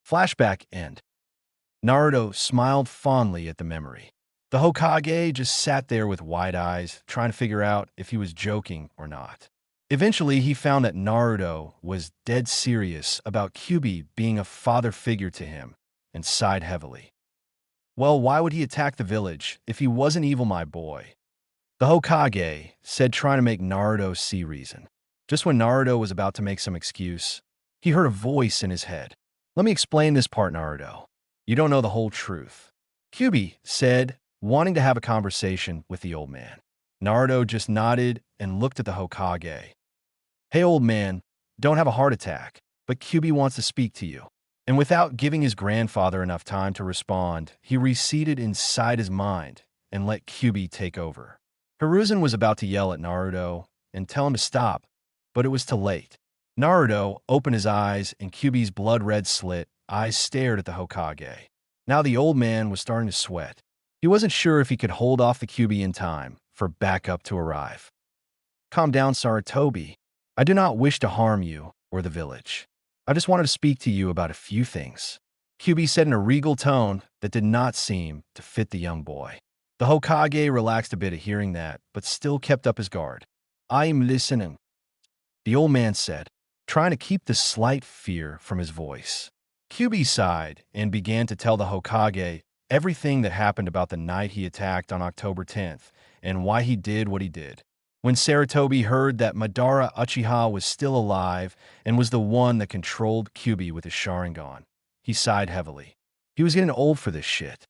Flashback end. Naruto smiled fondly at the memory. The Hokage just sat there with wide eyes, trying to figure out if he was joking or not. Eventually, he found that Naruto was dead serious about Kyuubi being a father figure to him and sighed heavily. "Well, why would he attack the village if he wasn't evil, my boy?" The Hokage said, trying to make Naruto see reason. Just when Naruto was about to make some excuse, he heard a voice in his head. "Let me explain this part, Naruto. You don't know the whole truth," Kyuubi said, wanting to have a conversation with the old man. Naruto just nodded and looked at the Hokage. "Hey, old man, don't have a heart attack, but Kyuubi wants to speak to you." And without giving his grandfather enough time to respond, he receded inside his mind and let Kyuubi take over. Hiruzen was about to yell at Naruto and tell him to stop, but it was too late. Naruto opened his eyes, and Kyuubi's blood-red slit eyes stared at the Hokage. Now the old man was starting to sweat. He wasn't sure if he could hold off the Kyuubi in time for backup to arrive. "Calm down, Sarutobi. I do not wish to harm you or the village. I just wanted to speak to you about a few things," Kyuubi said in a regal tone that did not seem to fit the young boy. The Hokage relaxed a bit at hearing that, but still kept up his guard. "I am listening," the old man said, trying to keep the slight fear from his voice. Kyuubi sighed and began to tell the Hokage everything that happened about the night he attacked on October 10th and why he did what he did. When Sarutobi heard that Madara Uchiha was still alive and was the one that controlled Kyuubi with his Sharingan, he sighed heavily. He was getting old for this shit.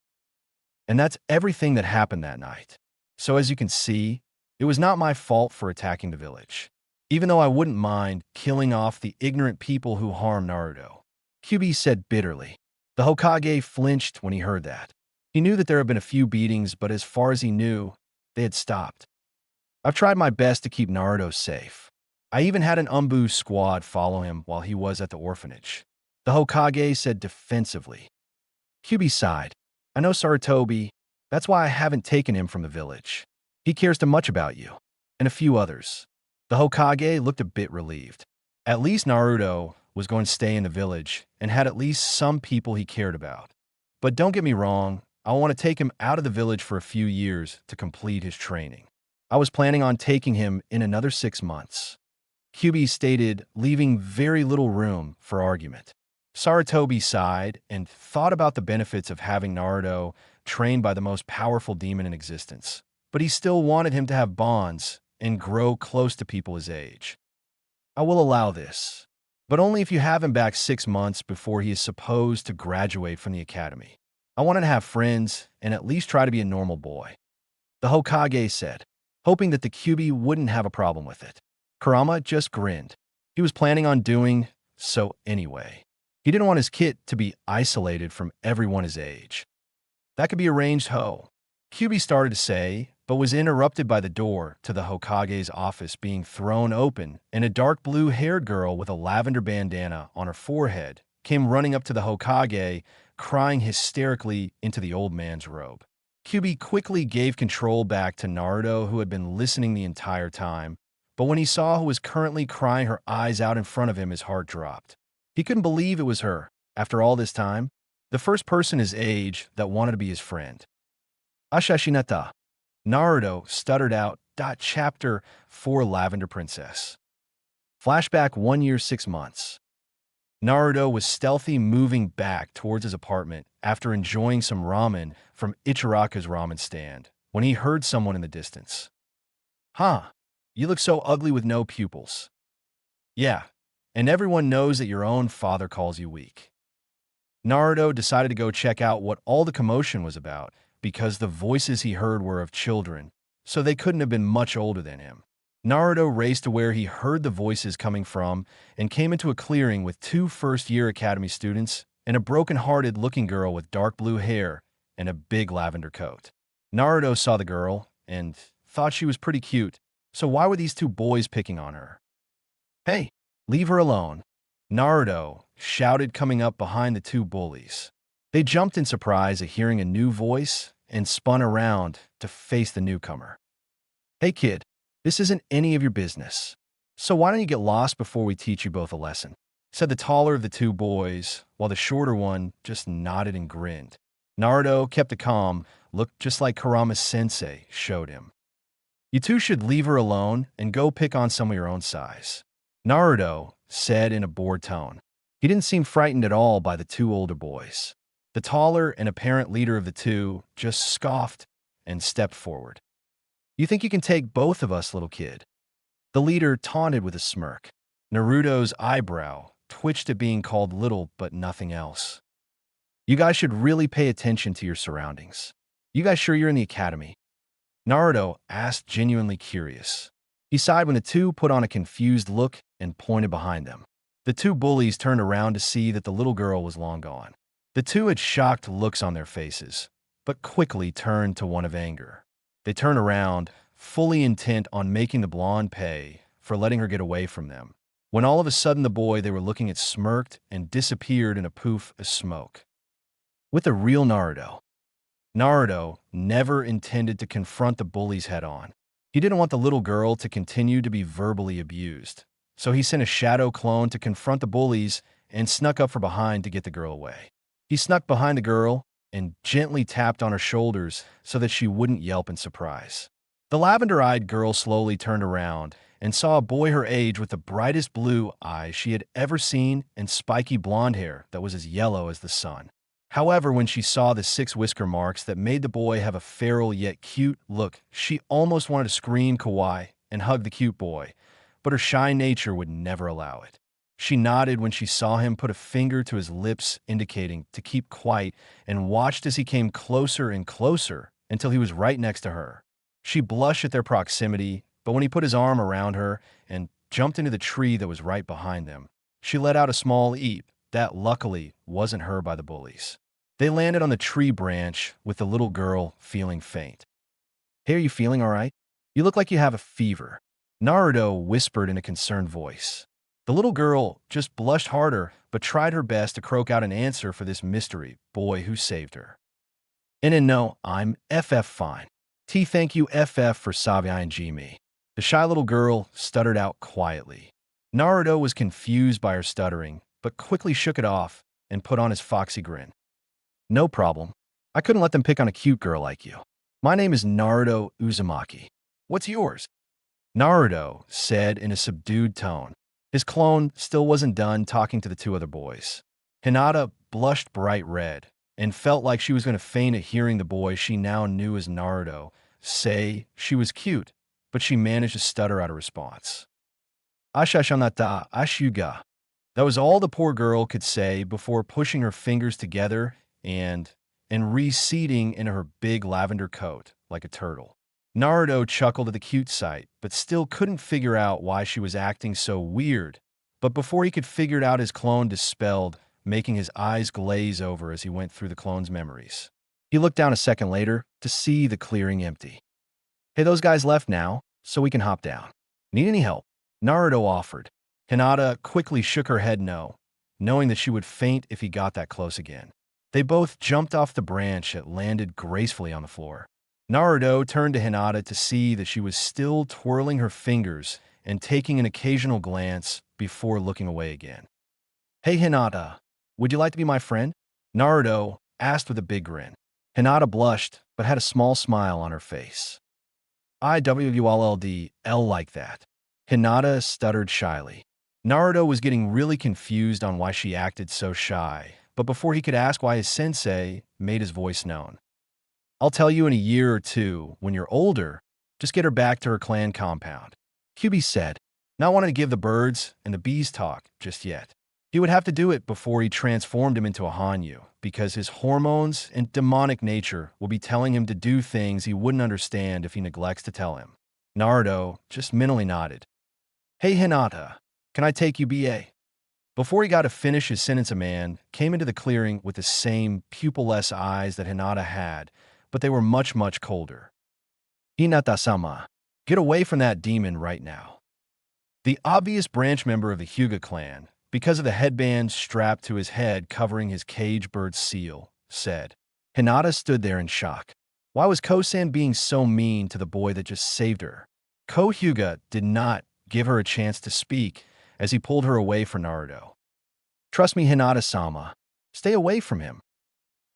And that's everything that happened that night. So as you can see, it was not my fault for attacking the village, even though I wouldn't mind killing off the ignorant people who harmed Naruto, Kyuubi said bitterly. The Hokage flinched when he heard that. He knew that there had been a few beatings, but as far as he knew, they had stopped. "I've tried my best to keep Naruto safe. I even had an Umbu squad follow him while he was at the orphanage," the Hokage said defensively. Kyuubi sighed. I know Sarutobi. That's why I haven't taken him from the village. He cares too much about you. And a few others. The Hokage looked a bit relieved. At least Naruto was going to stay in the village and had at least some people he cared about. But don't get me wrong, I want to take him out of the village for a few years to complete his training. I was planning on taking him in another 6 months. Kyuubi stated, leaving very little room for argument. Sarutobi sighed and thought about the benefits of having Naruto trained by the most powerful demon in existence, but he still wanted him to have bonds and grow close to people his age. I will allow this, but only if you have him back 6 months before he is supposed to graduate from the academy. I want to have friends and at least try to be a normal boy. The Hokage said, hoping that the Kyuubi wouldn't have a problem with it. Kurama just grinned. He was planning on doing so anyway. He didn't want his kid to be isolated from everyone his age. That could be arranged, Kyuubi started to say, but was interrupted by the door to the Hokage's office being thrown open, and a dark blue-haired girl with a lavender bandana on her forehead came running up to the Hokage, crying hysterically into the old man's robe. Kyuubi quickly gave control back to Naruto, who had been listening the entire time, but when he saw who was currently crying her eyes out in front of him, his heart dropped. He couldn't believe it was her, after all this time, the first person his age that wanted to be his friend. Ashashinata. Naruto stuttered out, Chapter 4 Lavender Princess. Flashback 1 year 6 months. Naruto was stealthy moving back towards his apartment after enjoying some ramen from Ichiraka's ramen stand when he heard someone in the distance. Huh, you look so ugly with no pupils. Yeah, and everyone knows that your own father calls you weak. Naruto decided to go check out what all the commotion was about because the voices he heard were of children, so they couldn't have been much older than him. Naruto raced to where he heard the voices coming from and came into a clearing with 2 first-year academy students and a broken-hearted looking girl with dark blue hair and a big lavender coat. Naruto saw the girl and thought she was pretty cute, so why were these 2 boys picking on her? Hey, leave her alone, Naruto shouted, coming up behind the 2 bullies. They jumped in surprise at hearing a new voice and spun around to face the newcomer. Hey kid, this isn't any of your business. So why don't you get lost before we teach you both a lesson? Said the taller of the 2 boys, while the shorter one just nodded and grinned. Naruto kept a calm look, just like Kurama's sensei showed him. You 2 should leave her alone and go pick on some of your own size, Naruto said in a bored tone. He didn't seem frightened at all by the 2 older boys. The taller and apparent leader of the 2 just scoffed and stepped forward. You think you can take both of us, little kid? The leader taunted with a smirk. Naruto's eyebrow twitched at being called little, but nothing else. You guys should really pay attention to your surroundings. You guys sure you're in the academy? Naruto asked, genuinely curious. He sighed when the 2 put on a confused look and pointed behind them. The 2 bullies turned around to see that the little girl was long gone. The 2 had shocked looks on their faces, but quickly turned to one of anger. They turned around, fully intent on making the blonde pay for letting her get away from them, when all of a sudden the boy they were looking at smirked and disappeared in a poof of smoke. With the real Naruto. Naruto never intended to confront the bullies head-on. He didn't want the little girl to continue to be verbally abused, so he sent a shadow clone to confront the bullies and snuck up from behind to get the girl away. He snuck behind the girl and gently tapped on her shoulders so that she wouldn't yelp in surprise. The lavender-eyed girl slowly turned around and saw a boy her age with the brightest blue eyes she had ever seen and spiky blonde hair that was as yellow as the sun. However, when she saw the 6 whisker marks that made the boy have a feral yet cute look, she almost wanted to scream kawaii and hug the cute boy, but her shy nature would never allow it. She nodded when she saw him put a finger to his lips, indicating to keep quiet, and watched as he came closer and closer until he was right next to her. She blushed at their proximity, but when he put his arm around her and jumped into the tree that was right behind them, she let out a small eep that luckily wasn't heard by the bullies. They landed on the tree branch with the little girl feeling faint. Hey, are you feeling all right? You look like you have a fever, Naruto whispered in a concerned voice. The little girl just blushed harder, but tried her best to croak out an answer for this mystery boy who saved her. And no, I'm FF fine. T thank you FF for saving me. The shy little girl stuttered out quietly. Naruto was confused by her stuttering, but quickly shook it off and put on his foxy grin. No problem. I couldn't let them pick on a cute girl like you. My name is Naruto Uzumaki. What's yours? Naruto said in a subdued tone. His clone still wasn't done talking to the two other boys. Hinata blushed bright red and felt like she was going to faint at hearing the boy she now knew as Naruto say she was cute, but she managed to stutter out a response. Ashashanata ashuga. That was all the poor girl could say before pushing her fingers together and reseating in her big lavender coat like a turtle. Naruto chuckled at the cute sight, but still couldn't figure out why she was acting so weird. But before he could figure it out, his clone dispelled, making his eyes glaze over as he went through the clone's memories. He looked down a second later to see the clearing empty. Hey, those guys left now, so we can hop down. Need any help? Naruto offered. Hinata quickly shook her head no, knowing that she would faint if he got that close again. They both jumped off the branch that landed gracefully on the floor. Naruto turned to Hinata to see that she was still twirling her fingers and taking an occasional glance before looking away again. Hey Hinata, would you like to be my friend? Naruto asked with a big grin. Hinata blushed, but had a small smile on her face. IWLLDL like that. Hinata stuttered shyly. Naruto was getting really confused on why she acted so shy, but before he could ask why his sensei made his voice known. I'll tell you in a year or two, when you're older, just get her back to her clan compound. Kyuubi said, not wanting to give the birds and the bees talk just yet. He would have to do it before he transformed him into a Hanyu, because his hormones and demonic nature will be telling him to do things he wouldn't understand if he neglects to tell him. Naruto just mentally nodded. Hey Hinata, can I take you BA? Before he got to finish his sentence, a man came into the clearing with the same pupil-less eyes that Hinata had, but they were much, much colder. Hinata-sama, get away from that demon right now. The obvious branch member of the Hyuga clan, because of the headband strapped to his head covering his cage bird seal, said. Hinata stood there in shock. Why was Ko-san being so mean to the boy that just saved her? Ko-Hyuga did not give her a chance to speak as he pulled her away from Naruto. Trust me, Hinata-sama. Stay away from him,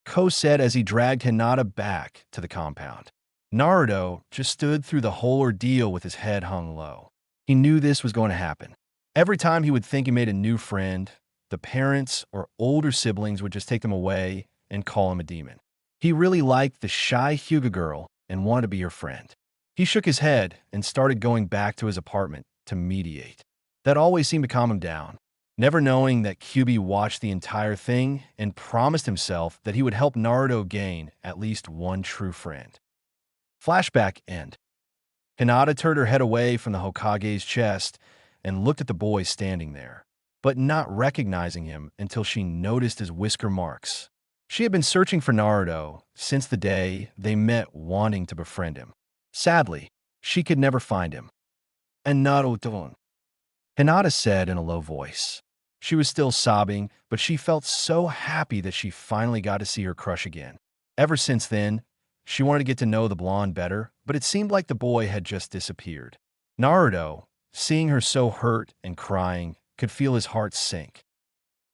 Ko said as he dragged Hinata back to the compound. Naruto just stood through the whole ordeal with his head hung low. He knew this was going to happen. Every time he would think he made a new friend, the parents or older siblings would just take them away and call him a demon. He really liked the shy Hyuga girl and wanted to be her friend. He shook his head and started going back to his apartment to mediate. That always seemed to calm him down, never knowing that Kyuubi watched the entire thing and promised himself that he would help Naruto gain at least one true friend. Flashback end. Hinata turned her head away from the Hokage's chest and looked at the boy standing there, but not recognizing him until she noticed his whisker marks. She had been searching for Naruto since the day they met, wanting to befriend him. Sadly, she could never find him. And Naruto, Hinata said in a low voice. She was still sobbing, but she felt so happy that she finally got to see her crush again. Ever since then, she wanted to get to know the blonde better, but it seemed like the boy had just disappeared. Naruto, seeing her so hurt and crying, could feel his heart sink.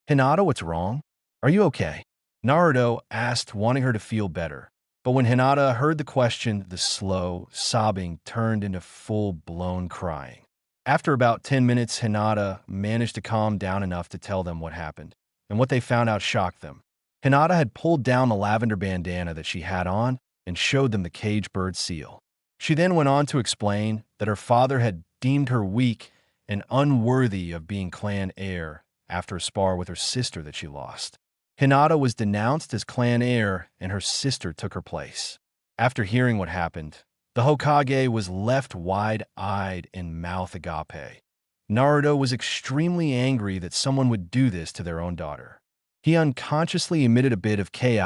Hinata, what's wrong? Are you okay? Naruto asked, wanting her to feel better. But when Hinata heard the question, the slow sobbing turned into full-blown crying. After about 10 minutes, Hinata managed to calm down enough to tell them what happened, and what they found out shocked them. Hinata had pulled down the lavender bandana that she had on and showed them the cage bird seal. She then went on to explain that her father had deemed her weak and unworthy of being clan heir after a spar with her sister that she lost. Hinata was denounced as clan heir and her sister took her place. After hearing what happened, the Hokage was left wide-eyed and mouth agape. Naruto was extremely angry that someone would do this to their own daughter. He unconsciously emitted a bit of ki,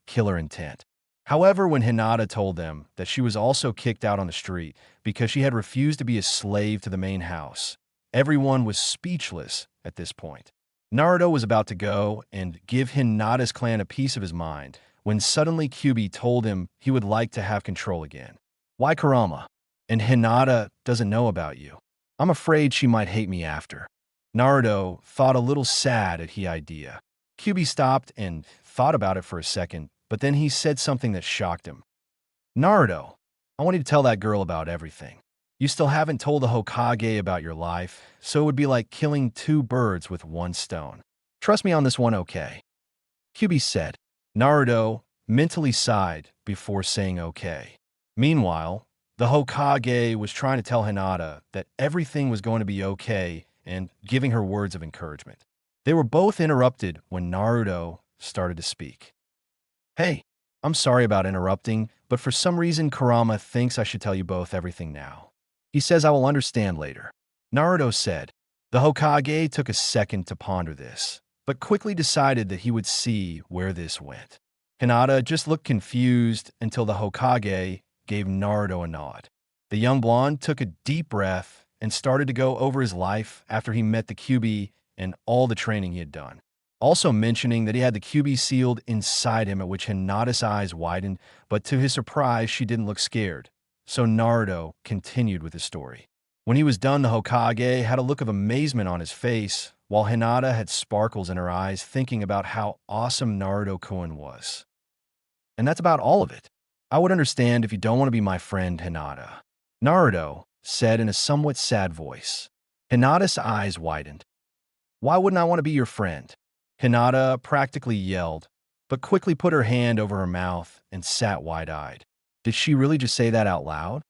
killer intent. However, when Hinata told them that she was also kicked out on the street because she had refused to be a slave to the main house, Everyone was speechless at this point. Naruto was about to go and give Hinata's clan a piece of his mind when suddenly Kyuubi told him he would like to have control again. Why Kurama? And Hinata doesn't know about you. I'm afraid she might hate me after. Naruto thought a little sad at the idea. Kyuubi stopped and thought about it for a second, but then he said something that shocked him. Naruto, I want you to tell that girl about everything. You still haven't told the Hokage about your life, so it would be like killing two birds with one stone. Trust me on this one, okay? Kyuubi said. Naruto mentally sighed before saying okay. Meanwhile, the Hokage was trying to tell Hinata that everything was going to be okay and giving her words of encouragement. They were both interrupted when Naruto started to speak. Hey, I'm sorry about interrupting, but for some reason Kurama thinks I should tell you both everything now. He says I will understand later. Naruto said. The Hokage took a second to ponder this, but quickly decided that he would see where this went. Hinata just looked confused until the Hokage gave Naruto a nod. The young blonde took a deep breath and started to go over his life after he met the Kyuubi and all the training he had done. Also mentioning that he had the Kyuubi sealed inside him, at which Hinata's eyes widened, but to his surprise, she didn't look scared. So Naruto continued with his story. When he was done, the Hokage had a look of amazement on his face, while Hinata had sparkles in her eyes thinking about how awesome Naruto-kun was. And that's about all of it. I would understand if you don't want to be my friend, Hinata. Naruto said in a somewhat sad voice. Hinata's eyes widened. Why wouldn't I want to be your friend? Hinata practically yelled, but quickly put her hand over her mouth and sat wide-eyed. Did she really just say that out loud?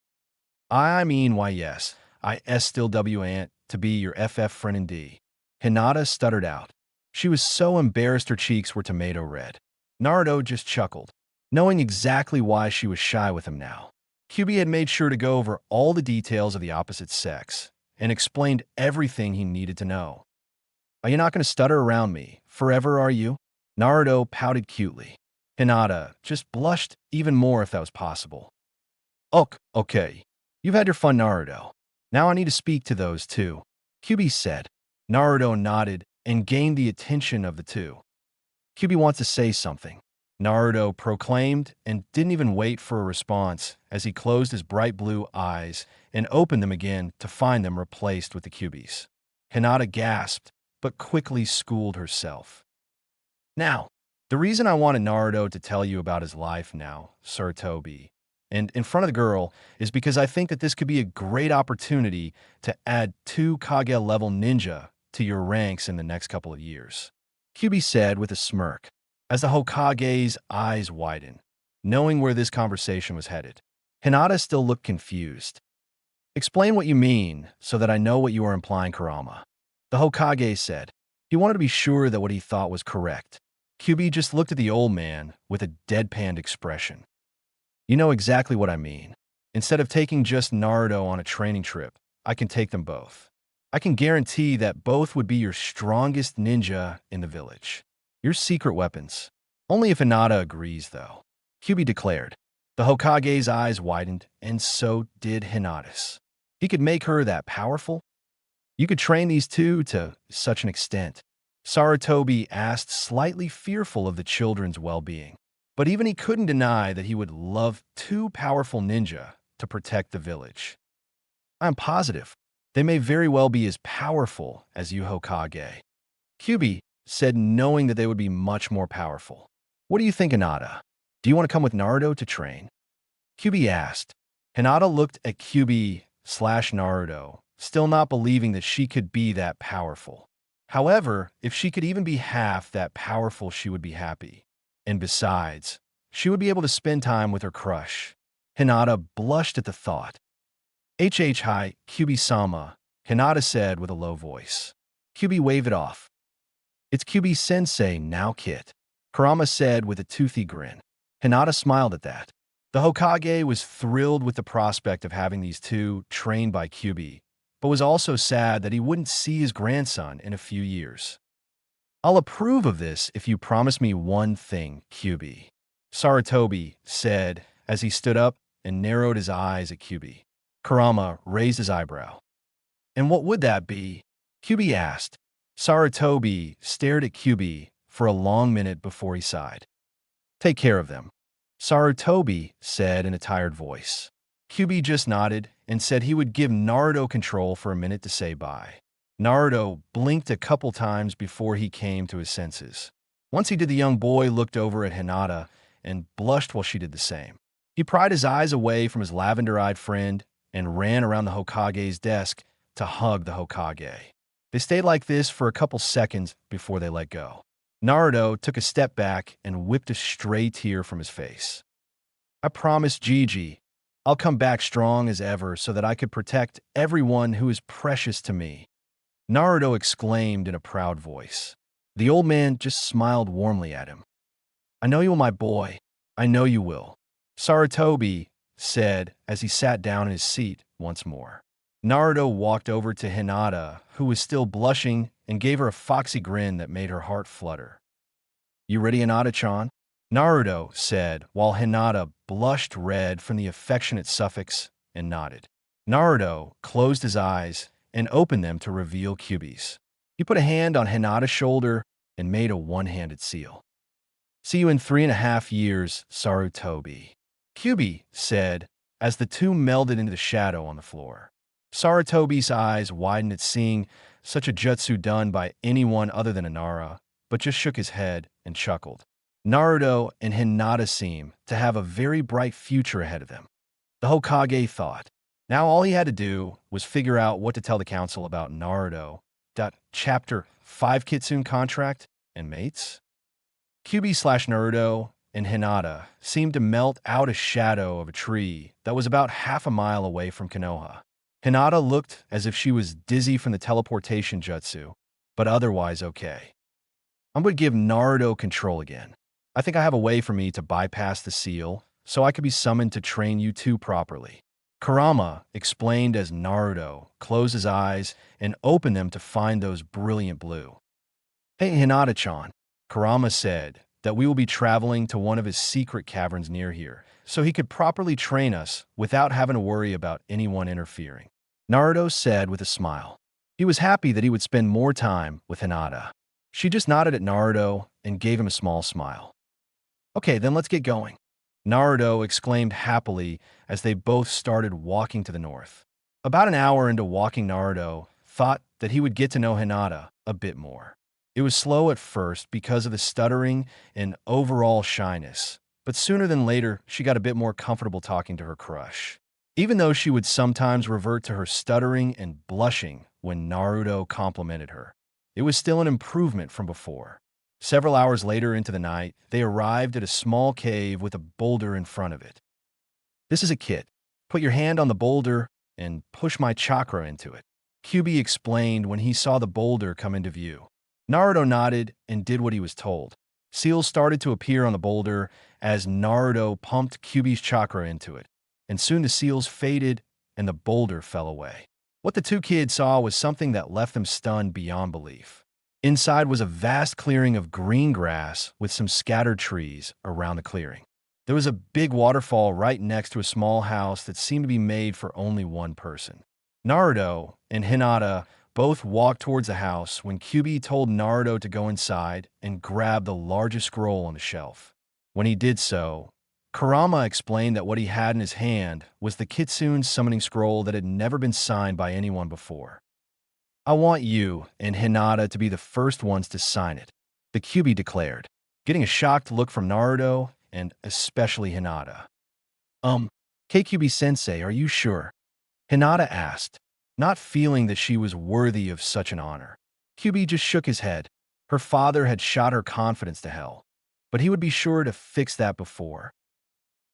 I mean, why yes, I still want to be your FF friend indeed. Hinata stuttered out. She was so embarrassed her cheeks were tomato red. Naruto just chuckled, knowing exactly why she was shy with him now. Kyuubi had made sure to go over all the details of the opposite sex and explained everything he needed to know. Are you not going to stutter around me forever, are you? Naruto pouted cutely. Hinata just blushed even more if that was possible. Okay. You've had your fun, Naruto. Now I need to speak to those two, Kyuubi said. Naruto nodded and gained the attention of the two. Kyuubi wants to say something, Naruto proclaimed and didn't even wait for a response as he closed his bright blue eyes and opened them again to find them replaced with the Kyuubis. Hinata gasped, but quickly schooled herself. Now, the reason I wanted Naruto to tell you about his life now, Sir Toby, and in front of the girl, is because I think that this could be a great opportunity to add 2 Kage-level ninja to your ranks in the next couple of years. Kyuubi said with a smirk, as the Hokage's eyes widened, knowing where this conversation was headed. Hinata still looked confused. Explain what you mean so that I know what you are implying, Kurama. The Hokage said. He wanted to be sure that what he thought was correct. Kyuubi just looked at the old man with a deadpanned expression. You know exactly what I mean. Instead of taking just Naruto on a training trip, I can take them both. I can guarantee that both would be your strongest ninja in the village. Your secret weapons. Only if Hinata agrees, though. Kyuubi declared. The Hokage's eyes widened, and so did Hinata's. He could make her that powerful? You could train these two to such an extent. Sarutobi asked, slightly fearful of the children's well-being. But even he couldn't deny that he would love 2 powerful ninja to protect the village. I'm positive they may very well be as powerful as you, Hokage. Kyuubi said, knowing that they would be much more powerful. What do you think, Hinata? Do you want to come with Naruto to train? Kyuubi asked. Hinata looked at Kyuubi/Naruto, still not believing that she could be that powerful. However, if she could even be half that powerful, she would be happy. And besides, she would be able to spend time with her crush. Hinata blushed at the thought. Hi, Kyuubi-sama, Hinata said with a low voice. Kyuubi waved it off. It's Kyuubi-sensei now, Kit, Kurama said with a toothy grin. Hinata smiled at that. The Hokage was thrilled with the prospect of having these two trained by Kyuubi, but was also sad that he wouldn't see his grandson in a few years. I'll approve of this if you promise me one thing, Kyuubi, Sarutobi said as he stood up and narrowed his eyes at Kyuubi. Kurama raised his eyebrow. And what would that be? Kyuubi asked. Sarutobi stared at Kyuubi for a long minute before he sighed. Take care of them, Sarutobi said in a tired voice. Kyuubi just nodded and said he would give Naruto control for a minute to say bye. Naruto blinked a couple times before he came to his senses. Once he did, the young boy looked over at Hinata and blushed while she did the same. He pried his eyes away from his lavender-eyed friend and ran around the Hokage's desk to hug the Hokage. They stayed like this for a couple seconds before they let go. Naruto took a step back and whipped a stray tear from his face. I promised Gigi I'll come back strong as ever so that I could protect everyone who is precious to me, Naruto exclaimed in a proud voice. The old man just smiled warmly at him. I know you will, my boy. I know you will, Sarutobi said as he sat down in his seat once more. Naruto walked over to Hinata, who was still blushing, and gave her a foxy grin that made her heart flutter. You ready, Hinata-chan? Naruto said, while Hinata blushed red from the affectionate suffix and nodded. Naruto closed his eyes and opened them to reveal Kyuubi's. He put a hand on Hinata's shoulder and made a one-handed seal. See you in 3.5 years, Sarutobi, Kyuubi said as the two melded into the shadow on the floor. Sarutobi's eyes widened at seeing such a jutsu done by anyone other than Inara, but just shook his head and chuckled. Naruto and Hinata seem to have a very bright future ahead of them, the Hokage thought. Now all he had to do was figure out what to tell the council about Naruto. Chapter 5 Kitsune Contract and Mates? Kyuubi/Naruto and Hinata seemed to melt out a shadow of a tree that was about half a mile away from Konoha. Hinata looked as if she was dizzy from the teleportation jutsu, but otherwise okay. I'm going to give Naruto control again. I think I have a way for me to bypass the seal, so I could be summoned to train you two properly, Kurama explained as Naruto closed his eyes and opened them to find those brilliant blue. Hey Hinata-chan, Kurama said that we will be traveling to one of his secret caverns near here, so he could properly train us without having to worry about anyone interfering, Naruto said with a smile. He was happy that he would spend more time with Hinata. She just nodded at Naruto and gave him a small smile. Okay, then let's get going, Naruto exclaimed happily as they both started walking to the north. About an hour into walking, Naruto thought that he would get to know Hinata a bit more. It was slow at first because of the stuttering and overall shyness, but sooner than later, she got a bit more comfortable talking to her crush. Even though she would sometimes revert to her stuttering and blushing when Naruto complimented her, it was still an improvement from before. Several hours later into the night, they arrived at a small cave with a boulder in front of it. This is a kit. Put your hand on the boulder and push my chakra into it, Kyuubi explained when he saw the boulder come into view. Naruto nodded and did what he was told. Seals started to appear on the boulder as Naruto pumped Kyuubi's chakra into it, and soon the seals faded and the boulder fell away. What the two kids saw was something that left them stunned beyond belief. Inside was a vast clearing of green grass with some scattered trees around the clearing. There was a big waterfall right next to a small house that seemed to be made for only one person. Naruto and Hinata both walked towards the house when Kyuubi told Naruto to go inside and grab the largest scroll on the shelf. When he did so, Kurama explained that what he had in his hand was the Kitsune summoning scroll that had never been signed by anyone before. I want you and Hinata to be the first ones to sign it, the Kyuubi declared, getting a shocked look from Naruto and especially Hinata. Kyuubi-sensei, are you sure? Hinata asked, not feeling that she was worthy of such an honor. Kyuubi just shook his head. Her father had shot her confidence to hell, but he would be sure to fix that before.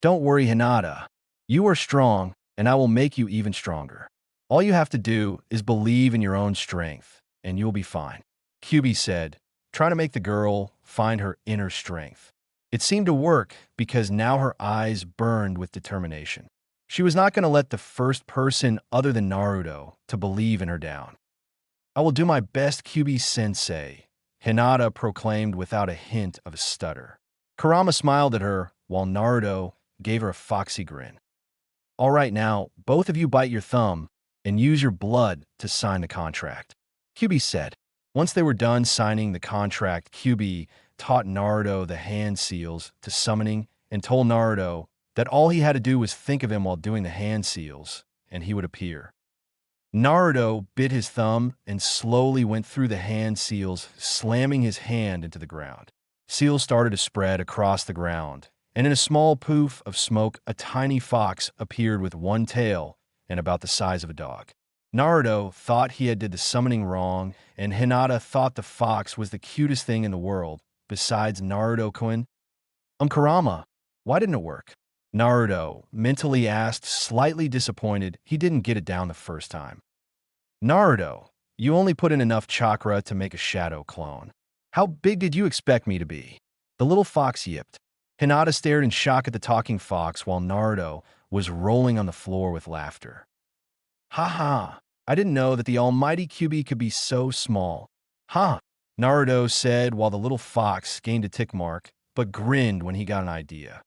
Don't worry, Hinata. You are strong, and I will make you even stronger. All you have to do is believe in your own strength, and you'll be fine, Kyuubi said, trying to make the girl find her inner strength. It seemed to work because now her eyes burned with determination. She was not going to let the first person other than Naruto to believe in her down. I will do my best, Kyuubi-sensei, Hinata proclaimed without a hint of a stutter. Kurama smiled at her while Naruto gave her a foxy grin. All right, now, both of you bite your thumb and use your blood to sign the contract," Kyuubi said. Once they were done signing the contract, Kyuubi taught Naruto the hand seals to summoning and told Naruto that all he had to do was think of him while doing the hand seals, and he would appear. Naruto bit his thumb and slowly went through the hand seals, slamming his hand into the ground. Seals started to spread across the ground, and in a small poof of smoke, a tiny fox appeared with one tail and about the size of a dog. Naruto thought he had did the summoning wrong, and Hinata thought the fox was the cutest thing in the world, besides Naruto-kun. Kurama, why didn't it work?" Naruto mentally asked, slightly disappointed he didn't get it down the first time. "Naruto, you only put in enough chakra to make a shadow clone. How big did you expect me to be?" The little fox yipped. Hinata stared in shock at the talking fox while Naruto was rolling on the floor with laughter. "Ha ha, I didn't know that the almighty Kyuubi could be so small. Ha," Naruto said while the little fox gained a tick mark, but grinned when he got an idea.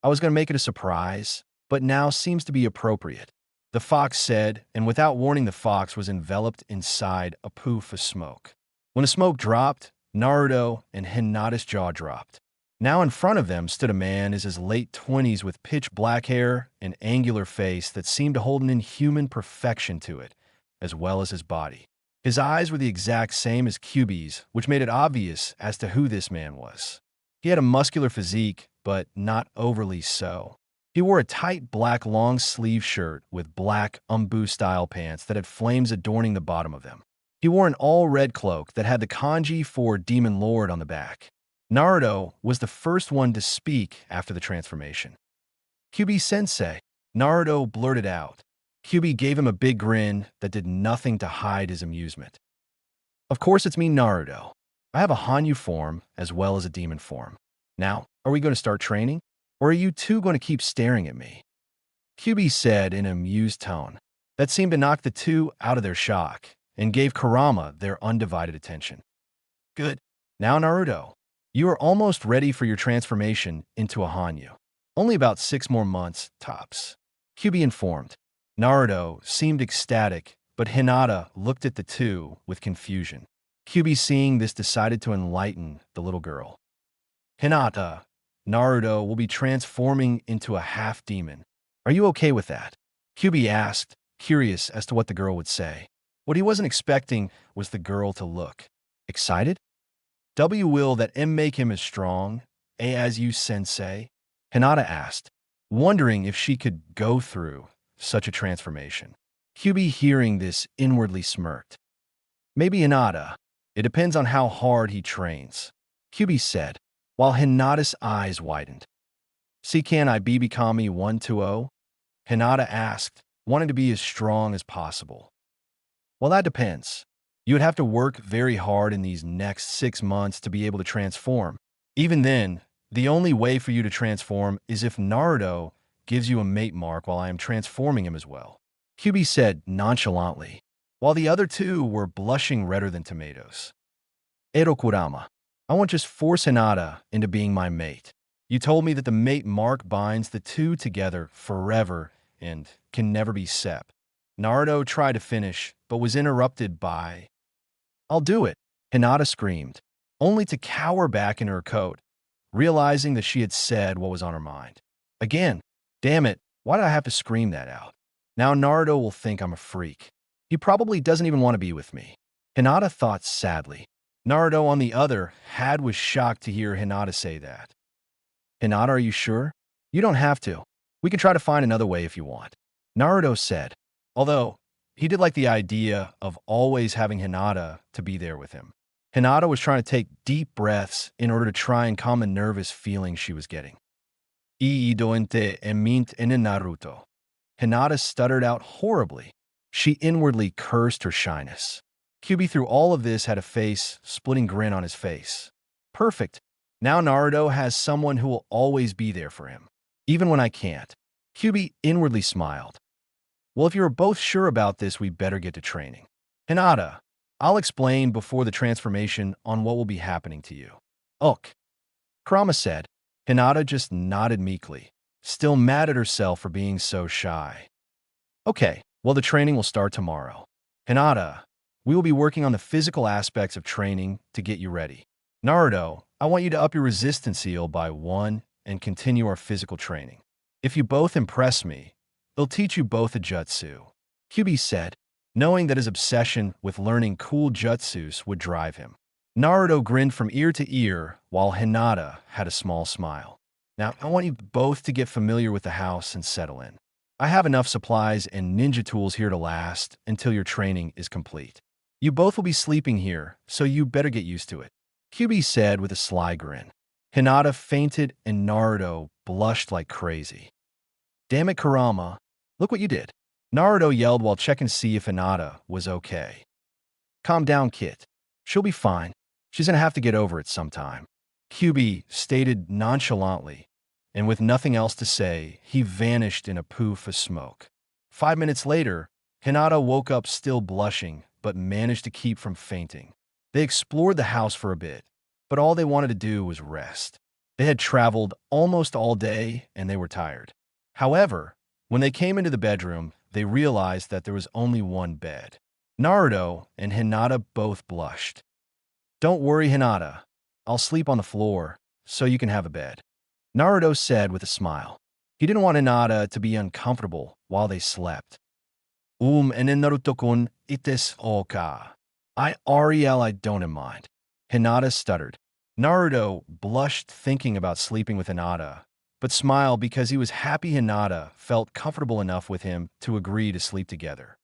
"I was going to make it a surprise, but now seems to be appropriate," the fox said, and without warning the fox was enveloped inside a poof of smoke. When the smoke dropped, Naruto and Hinata's jaw dropped. Now in front of them stood a man in his late 20s with pitch black hair and angular face that seemed to hold an inhuman perfection to it, as well as his body. His eyes were the exact same as Kyuubi's, which made it obvious as to who this man was. He had a muscular physique, but not overly so. He wore a tight black long-sleeve shirt with black umbu-style pants that had flames adorning the bottom of them. He wore an all-red cloak that had the kanji for Demon Lord on the back. Naruto was the first one to speak after the transformation. "Kyuubi-sensei," Naruto blurted out. Kyuubi gave him a big grin that did nothing to hide his amusement. "Of course it's me, Naruto. I have a Hanyu form as well as a demon form. Now, are we going to start training? Or are you two going to keep staring at me?" Kyuubi said in an amused tone. That seemed to knock the two out of their shock and gave Kurama their undivided attention. "Good. Now, Naruto, you are almost ready for your transformation into a Hanyu. Only about 6 more months, tops," Kyuubi informed. Naruto seemed ecstatic, but Hinata looked at the two with confusion. Kyuubi, seeing this, decided to enlighten the little girl. "Hinata, Naruto will be transforming into a half-demon. Are you okay with that?" Kyuubi asked, curious as to what the girl would say. What he wasn't expecting was the girl to look excited. "Will that make him as strong, as you, sensei?" Hinata asked, wondering if she could go through such a transformation. Kyuubi, hearing this, inwardly smirked. "Maybe Hinata. It depends on how hard he trains," Kyuubi said, while Hinata's eyes widened. "See, can I be Kami 120? Hinata asked, wanting to be as strong as possible. "Well, that depends. You would have to work very hard in these next 6 months to be able to transform. Even then, the only way for you to transform is if Naruto gives you a mate mark while I am transforming him as well," Kyuubi said nonchalantly, while the other two were blushing redder than tomatoes. "Kurama, I won't just force Hinata into being my mate. You told me that the mate mark binds the two together forever and can never be sep." Naruto tried to finish, but was interrupted by, "I'll do it," Hinata screamed, only to cower back in her coat, realizing that she had said what was on her mind. Again, damn it, why did I have to scream that out? Now Naruto will think I'm a freak. He probably doesn't even want to be with me. Hinata thought sadly. Naruto, on the other hand, was shocked to hear Hinata say that. "Hinata, are you sure? You don't have to. We can try to find another way if you want," Naruto said, although he did like the idea of always having Hinata to be there with him. Hinata was trying to take deep breaths in order to try and calm the nervous feeling she was getting. "Iidoente emint in Naruto." Hinata stuttered out horribly. She inwardly cursed her shyness. Kyuubi, through all of this, had a face-splitting grin on his face. Perfect. Now Naruto has someone who will always be there for him, even when I can't. Kyuubi inwardly smiled. "Well, if you are both sure about this, we better get to training. Hinata, I'll explain before the transformation on what will be happening to you." "Ok," Kurama said. Hinata just nodded meekly, still mad at herself for being so shy. "Okay, Well, the training will start tomorrow. Hinata, we will be working on the physical aspects of training to get you ready. Naruto, I want you to up your resistance seal by 1 and continue our physical training. If you both impress me, they'll teach you both a jutsu. Kyuubi said, knowing that his obsession with learning cool jutsus would drive him. Naruto grinned from ear to ear while Hinata had a small smile. Now, I want you both to get familiar with the house and settle in. I have enough supplies and ninja tools here to last until your training is complete. You both will be sleeping here, so you better get used to it. Kyuubi said with a sly grin. Hinata fainted and Naruto blushed like crazy. Damn it, Kurama. Look what you did. Naruto yelled while checking to see if Hinata was okay. Calm down, kid. She'll be fine. She's gonna have to get over it sometime. Kyuubi stated nonchalantly, and with nothing else to say, he vanished in a poof of smoke. 5 minutes later, Hinata woke up still blushing, but managed to keep from fainting. They explored the house for a bit, but all they wanted to do was rest. They had traveled almost all day, and they were tired. However, when they came into the bedroom, they realized that there was only one bed. Naruto and Hinata both blushed. Don't worry, Hinata. I'll sleep on the floor, so you can have a bed. Naruto said with a smile. He didn't want Hinata to be uncomfortable while they slept. And then Naruto-kun, ites oka. I don't mind. Hinata stuttered. Naruto blushed thinking about sleeping with Hinata, but smiled because he was happy Hinata felt comfortable enough with him to agree to sleep together.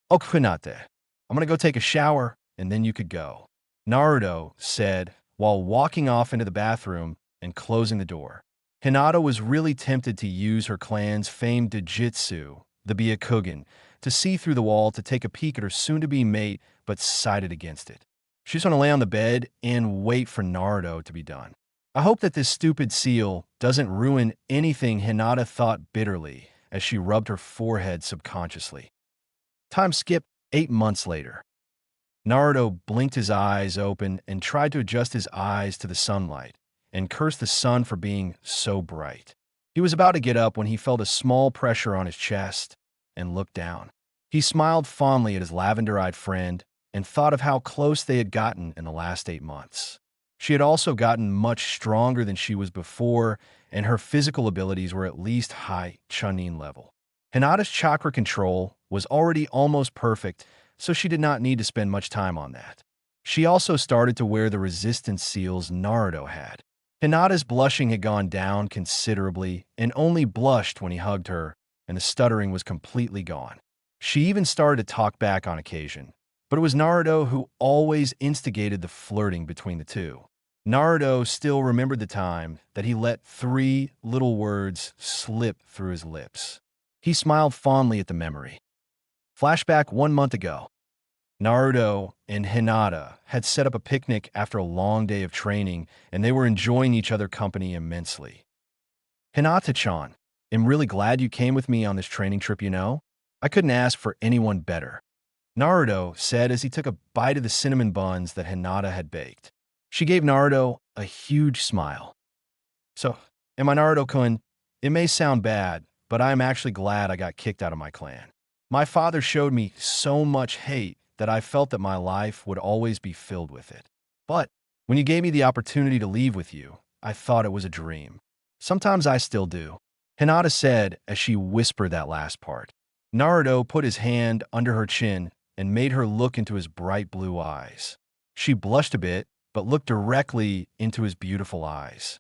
Okay, Hinata, I'm gonna go take a shower, and then you could go. Naruto said while walking off into the bathroom and closing the door. Hinata was really tempted to use her clan's famed Jujutsu, the Byakugan, to see through the wall to take a peek at her soon-to-be mate, but decided against it. She's going to lay on the bed and wait for Naruto to be done. I hope that this stupid seal doesn't ruin anything, Hinata thought bitterly as she rubbed her forehead subconsciously. Time skipped 8 months later. Naruto blinked his eyes open and tried to adjust his eyes to the sunlight and cursed the sun for being so bright. He was about to get up when he felt a small pressure on his chest and looked down. He smiled fondly at his lavender-eyed friend and thought of how close they had gotten in the last 8 months. She had also gotten much stronger than she was before, and her physical abilities were at least high Chunin level. Hinata's chakra control was already almost perfect, so she did not need to spend much time on that. She also started to wear the resistance seals Naruto had. Hinata's blushing had gone down considerably and only blushed when he hugged her, and the stuttering was completely gone. She even started to talk back on occasion, but it was Naruto who always instigated the flirting between the two. Naruto still remembered the time that he let 3 little words slip through his lips. He smiled fondly at the memory. Flashback 1 month ago. Naruto and Hinata had set up a picnic after a long day of training, and they were enjoying each other's company immensely. Hinata-chan, I'm really glad you came with me on this training trip, you know? I couldn't ask for anyone better. Naruto said as he took a bite of the cinnamon buns that Hinata had baked. She gave Naruto a huge smile. So, am I Naruto-kun? It may sound bad, but I am actually glad I got kicked out of my clan. My father showed me so much hate that I felt that my life would always be filled with it. But when you gave me the opportunity to leave with you, I thought it was a dream. Sometimes I still do. Hinata said as she whispered that last part. Naruto put his hand under her chin and made her look into his bright blue eyes. She blushed a bit, but looked directly into his beautiful eyes.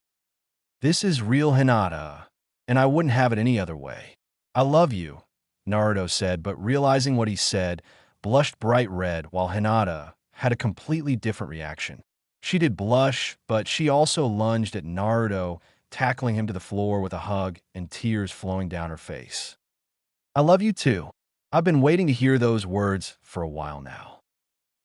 This is real Hinata, and I wouldn't have it any other way. I love you, Naruto said, but realizing what he said, blushed bright red while Hinata had a completely different reaction. She did blush, but she also lunged at Naruto, tackling him to the floor with a hug and tears flowing down her face. I love you too. I've been waiting to hear those words for a while now,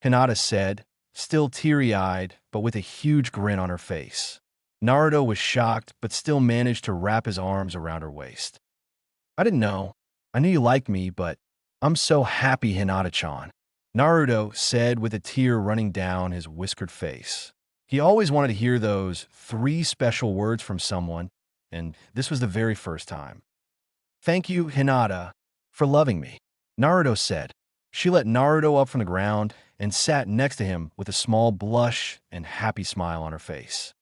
Hinata said, still teary-eyed but with a huge grin on her face. Naruto was shocked but still managed to wrap his arms around her waist. I didn't know. I knew you liked me, but I'm so happy, Hinata-chan, Naruto said with a tear running down his whiskered face. He always wanted to hear those 3 special words from someone, and this was the very first time. Thank you, Hinata, for loving me. Naruto said. She let Naruto up from the ground and sat next to him with a small blush and happy smile on her face.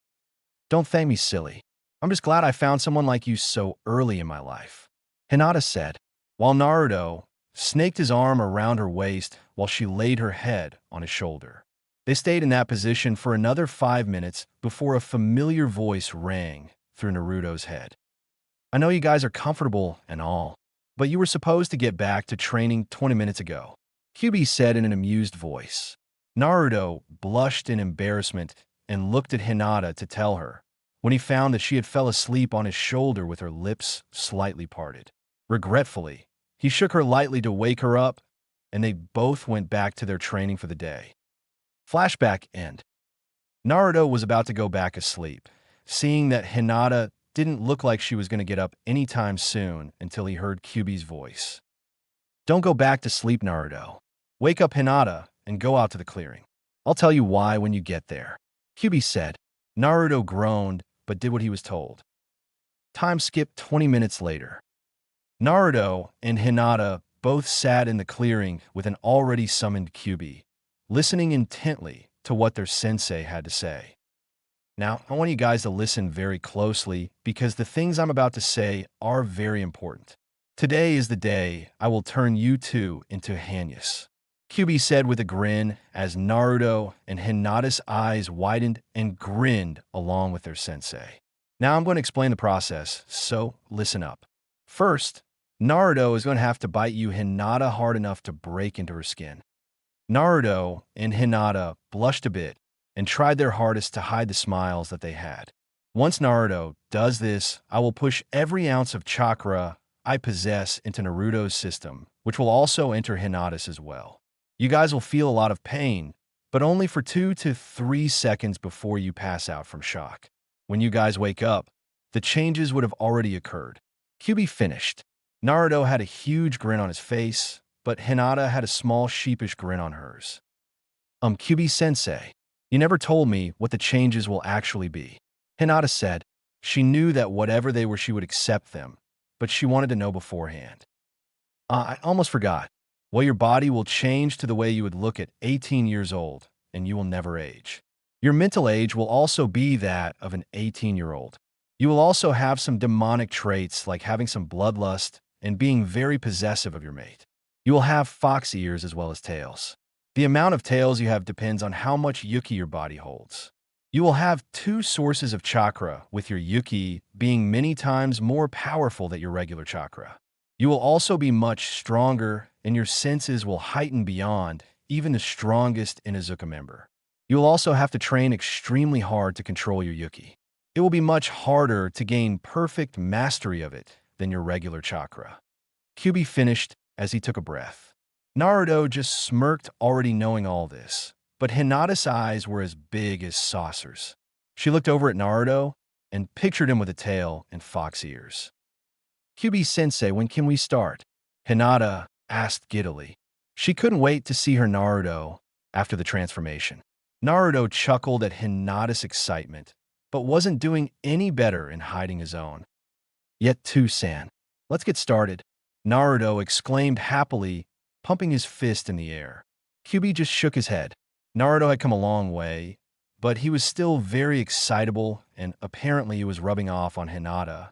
Don't thank me, silly. I'm just glad I found someone like you so early in my life, Hinata said, while Naruto snaked his arm around her waist while she laid her head on his shoulder. They stayed in that position for another 5 minutes before a familiar voice rang through Naruto's head. I know you guys are comfortable and all, but you were supposed to get back to training 20 minutes ago, Kyuubi said in an amused voice. Naruto blushed in embarrassment and looked at Hinata to tell her, when he found that she had fell asleep on his shoulder with her lips slightly parted. Regretfully, he shook her lightly to wake her up, and they both went back to their training for the day. Flashback end. Naruto was about to go back asleep, seeing that Hinata didn't look like she was going to get up anytime soon until he heard Kyuubi's voice. Don't go back to sleep, Naruto. Wake up Hinata and go out to the clearing. I'll tell you why when you get there, Kyuubi said. Naruto groaned, but did what he was told. Time skipped 20 minutes later. Naruto and Hinata both sat in the clearing with an already summoned Kyuubi, listening intently to what their sensei had to say. Now, I want you guys to listen very closely because the things I'm about to say are very important. Today is the day I will turn you two into Hanyas, Kyuubi said with a grin as Naruto and Hinata's eyes widened and grinned along with their sensei. Now I'm going to explain the process, so listen up. First, Naruto is going to have to bite you Hinata hard enough to break into her skin. Naruto and Hinata blushed a bit and tried their hardest to hide the smiles that they had. Once Naruto does this, I will push every ounce of chakra I possess into Naruto's system, which will also enter Hinata's as well. You guys will feel a lot of pain, but only for 2 to 3 seconds before you pass out from shock. When you guys wake up, the changes would have already occurred. Kyuubi finished. Naruto had a huge grin on his face, but Hinata had a small sheepish grin on hers. Kyuubi-sensei, you never told me what the changes will actually be, Hinata said. She knew that whatever they were she would accept them, but she wanted to know beforehand. I almost forgot. Well, your body will change to the way you would look at 18 years old, and you will never age. Your mental age will also be that of an 18-year-old. You will also have some demonic traits like having some bloodlust and being very possessive of your mate. You will have fox ears as well as tails. The amount of tails you have depends on how much yuki your body holds. You will have 2 sources of chakra, with your yuki being many times more powerful than your regular chakra. You will also be much stronger, and your senses will heighten beyond even the strongest Inuzuka member. You will also have to train extremely hard to control your yuki. It will be much harder to gain perfect mastery of it than your regular chakra. Kyuubi finished as he took a breath. Naruto just smirked, already knowing all this, but Hinata's eyes were as big as saucers. She looked over at Naruto and pictured him with a tail and fox ears. Kyuubi-sensei, when can we start? Hinata asked giddily. She couldn't wait to see her Naruto after the transformation. Naruto chuckled at Hinata's excitement, but wasn't doing any better in hiding his own. Yet too-san. Let's get started, Naruto exclaimed happily, pumping his fist in the air. Kyuubi just shook his head. Naruto had come a long way, but he was still very excitable, and apparently he was rubbing off on Hinata.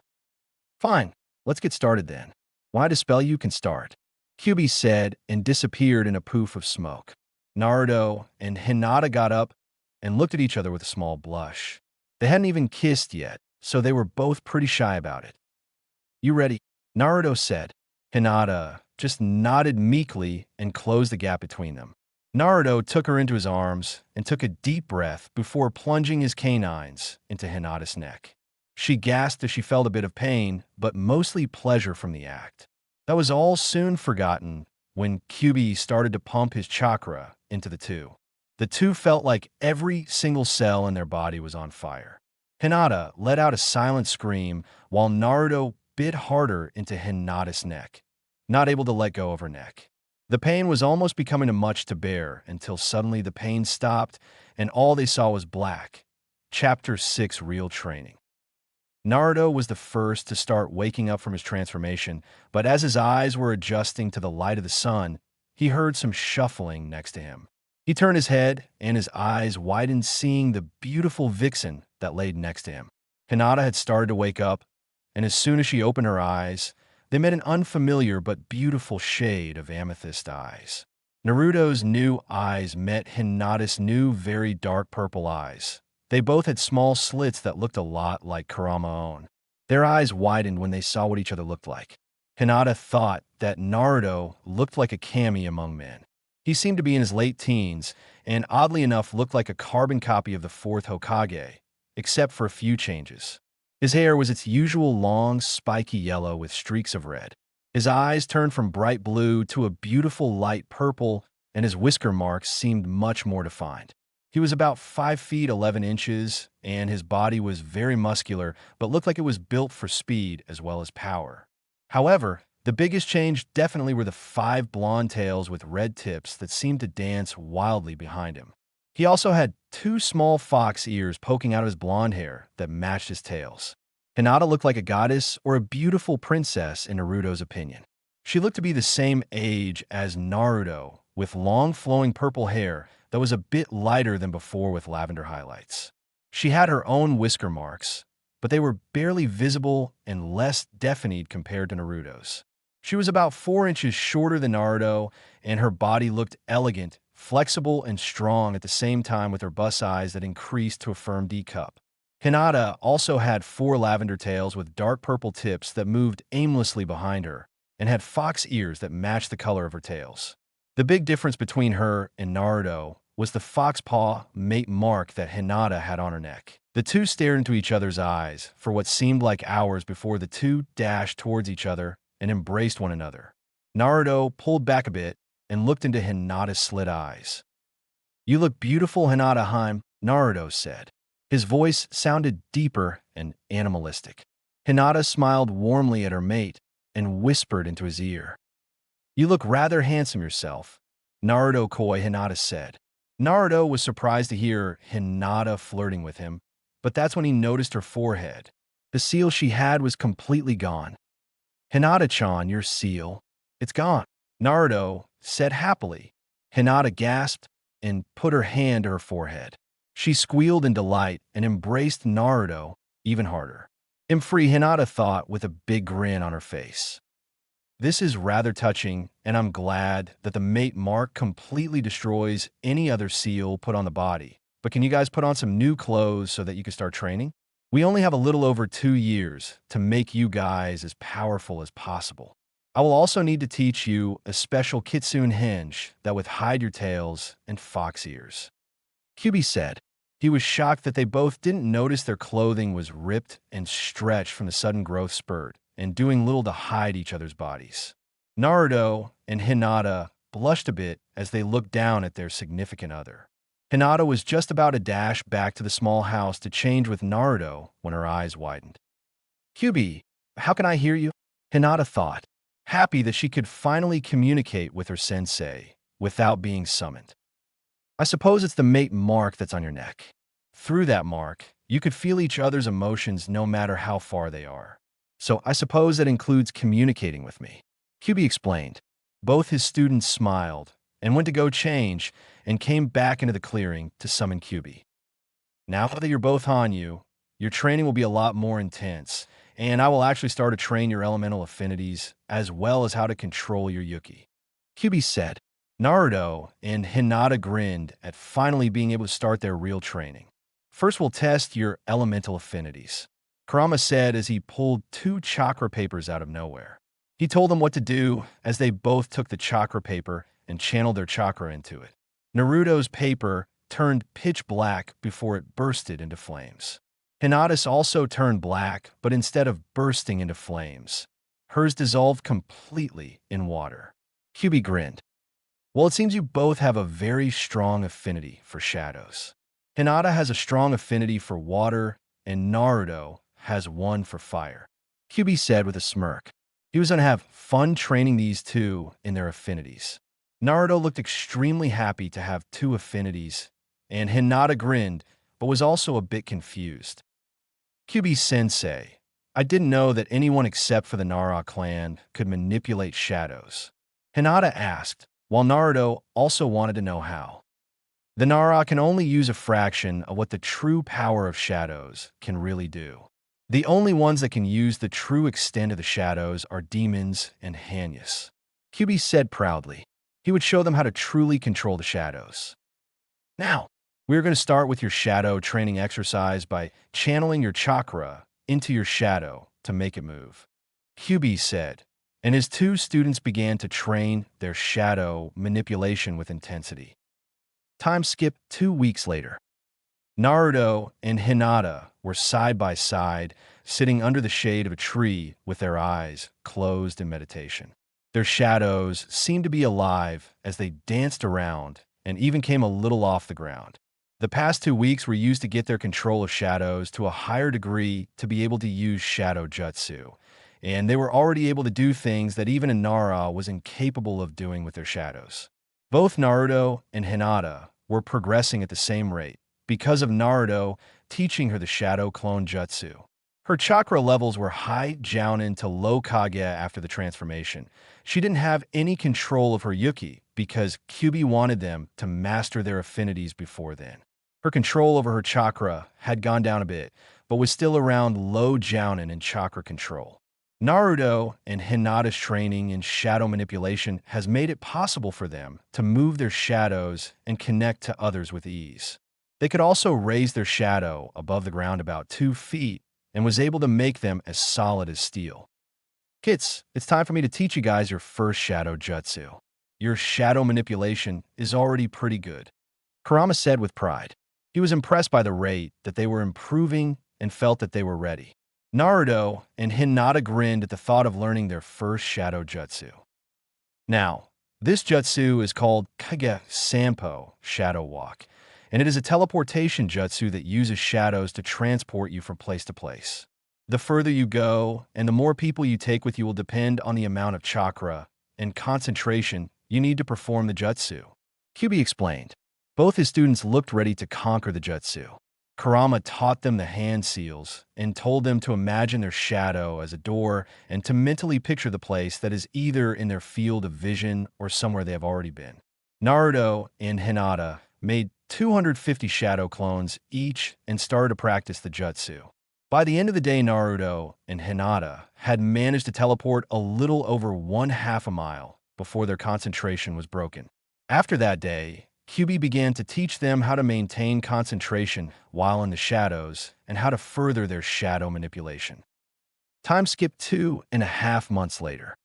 Fine, let's get started then. Why dispel you can start, Kyuubi said and disappeared in a poof of smoke. Naruto and Hinata got up and looked at each other with a small blush. They hadn't even kissed yet, so they were both pretty shy about it. You ready? Naruto said. Hinata just nodded meekly and closed the gap between them. Naruto took her into his arms and took a deep breath before plunging his canines into Hinata's neck. She gasped as she felt a bit of pain, but mostly pleasure from the act. That was all soon forgotten when Kyuubi started to pump his chakra into the two. The two felt like every single cell in their body was on fire. Hinata let out a silent scream while Naruto bit harder into Hinata's neck, not able to let go of her neck. The pain was almost becoming too much to bear until suddenly the pain stopped and all they saw was black. Chapter 6, Real Training. Naruto was the first to start waking up from his transformation, but as his eyes were adjusting to the light of the sun, he heard some shuffling next to him. He turned his head, and his eyes widened, seeing the beautiful vixen that laid next to him. Hinata had started to wake up, and as soon as she opened her eyes, they met an unfamiliar but beautiful shade of amethyst eyes. Naruto's new eyes met Hinata's new, very dark purple eyes. They both had small slits that looked a lot like Kurama's own. Their eyes widened when they saw what each other looked like. Hinata thought that Naruto looked like a kami among men. He seemed to be in his late teens, and oddly enough looked like a carbon copy of the fourth Hokage, except for a few changes. His hair was its usual long, spiky yellow with streaks of red. His eyes turned from bright blue to a beautiful light purple, and his whisker marks seemed much more defined. He was about 5 feet 11 inches, and his body was very muscular, but looked like it was built for speed as well as power. However, the biggest change definitely were the 5 blonde tails with red tips that seemed to dance wildly behind him. He also had 2 small fox ears poking out of his blonde hair that matched his tails. Hinata looked like a goddess or a beautiful princess in Naruto's opinion. She looked to be the same age as Naruto, with long flowing purple hair that was a bit lighter than before with lavender highlights. She had her own whisker marks, but they were barely visible and less definite compared to Naruto's. She was about 4 inches shorter than Naruto, and her body looked elegant, flexible, and strong at the same time with her bust eyes that increased to a firm D cup. Hinata also had 4 lavender tails with dark purple tips that moved aimlessly behind her, and had fox ears that matched the color of her tails. The big difference between her and Naruto was the fox paw mate mark that Hinata had on her neck. The two stared into each other's eyes for what seemed like hours before the two dashed towards each other and embraced one another. Naruto pulled back a bit and looked into Hinata's slit eyes. "You look beautiful, Hinata-Heim," Naruto said. His voice sounded deeper and animalistic. Hinata smiled warmly at her mate and whispered into his ear. "You look rather handsome yourself," Naruto Koi Hinata said. Naruto was surprised to hear Hinata flirting with him, but that's when he noticed her forehead. The seal she had was completely gone. "Hinata-chan, your seal. It's gone," Naruto said happily. Hinata gasped and put her hand to her forehead. She squealed in delight and embraced Naruto even harder. "I'm free," Hinata thought with a big grin on her face. "This is rather touching, and I'm glad that the mate mark completely destroys any other seal put on the body. But can you guys put on some new clothes so that you can start training? We only have a little over 2 years to make you guys as powerful as possible. I will also need to teach you a special kitsune hinge that would hide your tails and fox ears," Kyuubi said. He was shocked that they both didn't notice their clothing was ripped and stretched from the sudden growth spurt and doing little to hide each other's bodies. Naruto and Hinata blushed a bit as they looked down at their significant other. Hinata was just about to dash back to the small house to change with Naruto when her eyes widened. "Kyuubi, how can I hear you?" Hinata thought, happy that she could finally communicate with her sensei without being summoned. "I suppose it's the mate mark that's on your neck. Through that mark, you could feel each other's emotions no matter how far they are. So I suppose that includes communicating with me," Kyuubi explained. Both his students smiled and went to go change and came back into the clearing to summon Kyuubi. "Now that you're both Hanyu, your training will be a lot more intense, and I will actually start to train your elemental affinities as well as how to control your Yuki," Kyuubi said. Naruto and Hinata grinned at finally being able to start their real training. "First, we'll test your elemental affinities," Kurama said as he pulled 2 chakra papers out of nowhere. He told them what to do as they both took the chakra paper and channeled their chakra into it. Naruto's paper turned pitch black before it bursted into flames. Hinata's also turned black, but instead of bursting into flames, hers dissolved completely in water. Kyuubi grinned. "Well, it seems you both have a very strong affinity for shadows. Hinata has a strong affinity for water, and Naruto has one for fire," Kyuubi said with a smirk. He was going to have fun training these two in their affinities. Naruto looked extremely happy to have 2 affinities, and Hinata grinned, but was also a bit confused. Kyuubi-sensei, I didn't know that anyone except for the Nara clan could manipulate shadows. Hinata asked, while Naruto also wanted to know how. The Nara can only use a fraction of what the true power of shadows can really do. The only ones that can use the true extent of the shadows are demons and Hanyas. Kyuubi said proudly. He would show them how to truly control the shadows. Now, we're going to start with your shadow training exercise by channeling your chakra into your shadow to make it move. Kyuubi said, and his two students began to train their shadow manipulation with intensity. Time skipped 2 weeks later. Naruto and Hinata were side by side, sitting under the shade of a tree with their eyes closed in meditation. Their shadows seemed to be alive as they danced around and even came a little off the ground. The past 2 weeks were used to get their control of shadows to a higher degree to be able to use shadow jutsu, and they were already able to do things that even a Nara was incapable of doing with their shadows. Both Naruto and Hinata were progressing at the same rate because of Naruto teaching her the shadow clone jutsu. Her chakra levels were high Jounin to low Kage after the transformation. She didn't have any control of her Yuki because Kyuubi wanted them to master their affinities before then. Her control over her chakra had gone down a bit, but was still around low Jounin in chakra control. Naruto and Hinata's training in shadow manipulation has made it possible for them to move their shadows and connect to others with ease. They could also raise their shadow above the ground about 2 feet and was able to make them as solid as steel. Kids, it's time for me to teach you guys your first shadow jutsu. Your shadow manipulation is already pretty good, Kurama said with pride. He was impressed by the rate that they were improving and felt that they were ready. Naruto and Hinata grinned at the thought of learning their first shadow jutsu. Now, this jutsu is called Kage Sampo, Shadow Walk, and it is a teleportation jutsu that uses shadows to transport you from place to place. The further you go and the more people you take with you will depend on the amount of chakra and concentration you need to perform the jutsu. Kyuubi explained. Both his students looked ready to conquer the jutsu. Kurama taught them the hand seals and told them to imagine their shadow as a door and to mentally picture the place that is either in their field of vision or somewhere they have already been. Naruto and Hinata made 250 shadow clones each and started to practice the jutsu. By the end of the day, Naruto and Hinata had managed to teleport a little over 1/2 a mile before their concentration was broken. After that day, Kyuubi began to teach them how to maintain concentration while in the shadows and how to further their shadow manipulation. Time skipped 2.5 months later.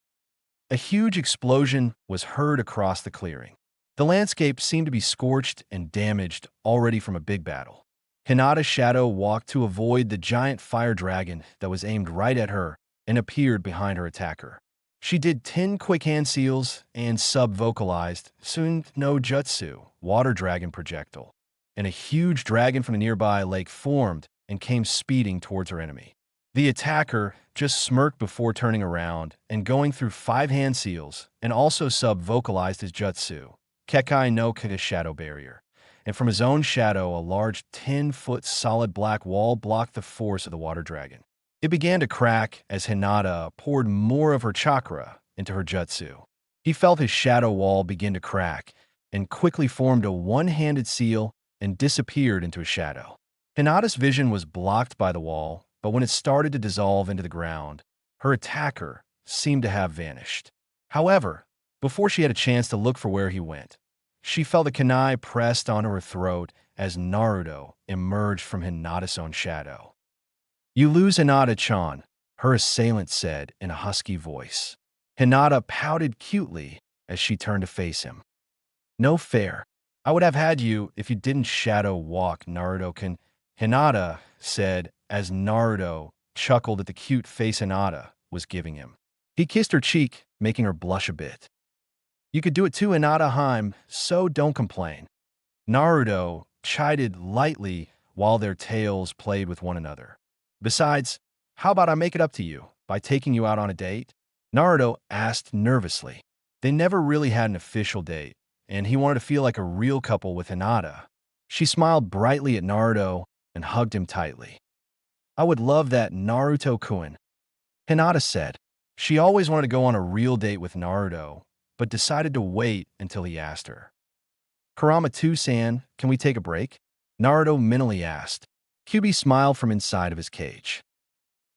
A huge explosion was heard across the clearing. The landscape seemed to be scorched and damaged already from a big battle. Hinata's shadow walked to avoid the giant fire dragon that was aimed right at her and appeared behind her attacker. She did 10 quick hand seals and sub-vocalized Sun no Jutsu, water dragon projectile, and a huge dragon from a nearby lake formed and came speeding towards her enemy. The attacker just smirked before turning around and going through 5 hand seals and also sub-vocalized his jutsu, Kekai no Kage shadow barrier, and from his own shadow a large 10-foot solid black wall blocked the force of the water dragon. It began to crack as Hinata poured more of her chakra into her jutsu. He felt his shadow wall begin to crack and quickly formed a one-handed seal and disappeared into a shadow. Hinata's vision was blocked by the wall, but when it started to dissolve into the ground, her attacker seemed to have vanished. However, before she had a chance to look for where he went, she felt a kunai pressed onto her throat as Naruto emerged from Hinata's own shadow. "You lose, Hinata-chan," her assailant said in a husky voice. Hinata pouted cutely as she turned to face him. "No fair. I would have had you if you didn't shadow walk, Naruto-kun," Hinata said as Naruto chuckled at the cute face Hinata was giving him. He kissed her cheek, making her blush a bit. "You could do it too, Hinata-heim, so don't complain." Naruto chided lightly while their tails played with one another. "Besides, how about I make it up to you by taking you out on a date?" Naruto asked nervously. They never really had an official date, and he wanted to feel like a real couple with Hinata. She smiled brightly at Naruto and hugged him tightly. I would love that, Naruto-kun, Hinata said. She always wanted to go on a real date with Naruto, but decided to wait until he asked her. Kurama-san, can we take a break? Naruto mentally asked. Kyuubi smiled from inside of his cage.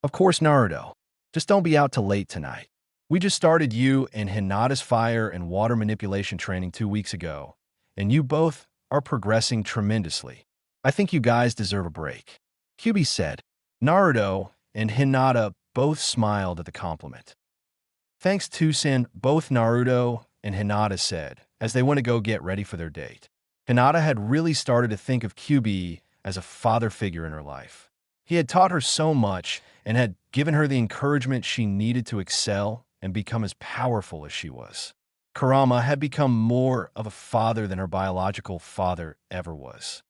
Of course, Naruto. Just don't be out till late tonight. We just started you and Hinata's fire and water manipulation training 2 weeks ago, and you both are progressing tremendously. I think you guys deserve a break. Kyuubi said. Naruto and Hinata both smiled at the compliment. Thanks, Tusen, both Naruto and Hinata said, as they went to go get ready for their date. Hinata had really started to think of Kyuubi as a father figure in her life. He had taught her so much and had given her the encouragement she needed to excel and become as powerful as she was. Kurama had become more of a father than her biological father ever was.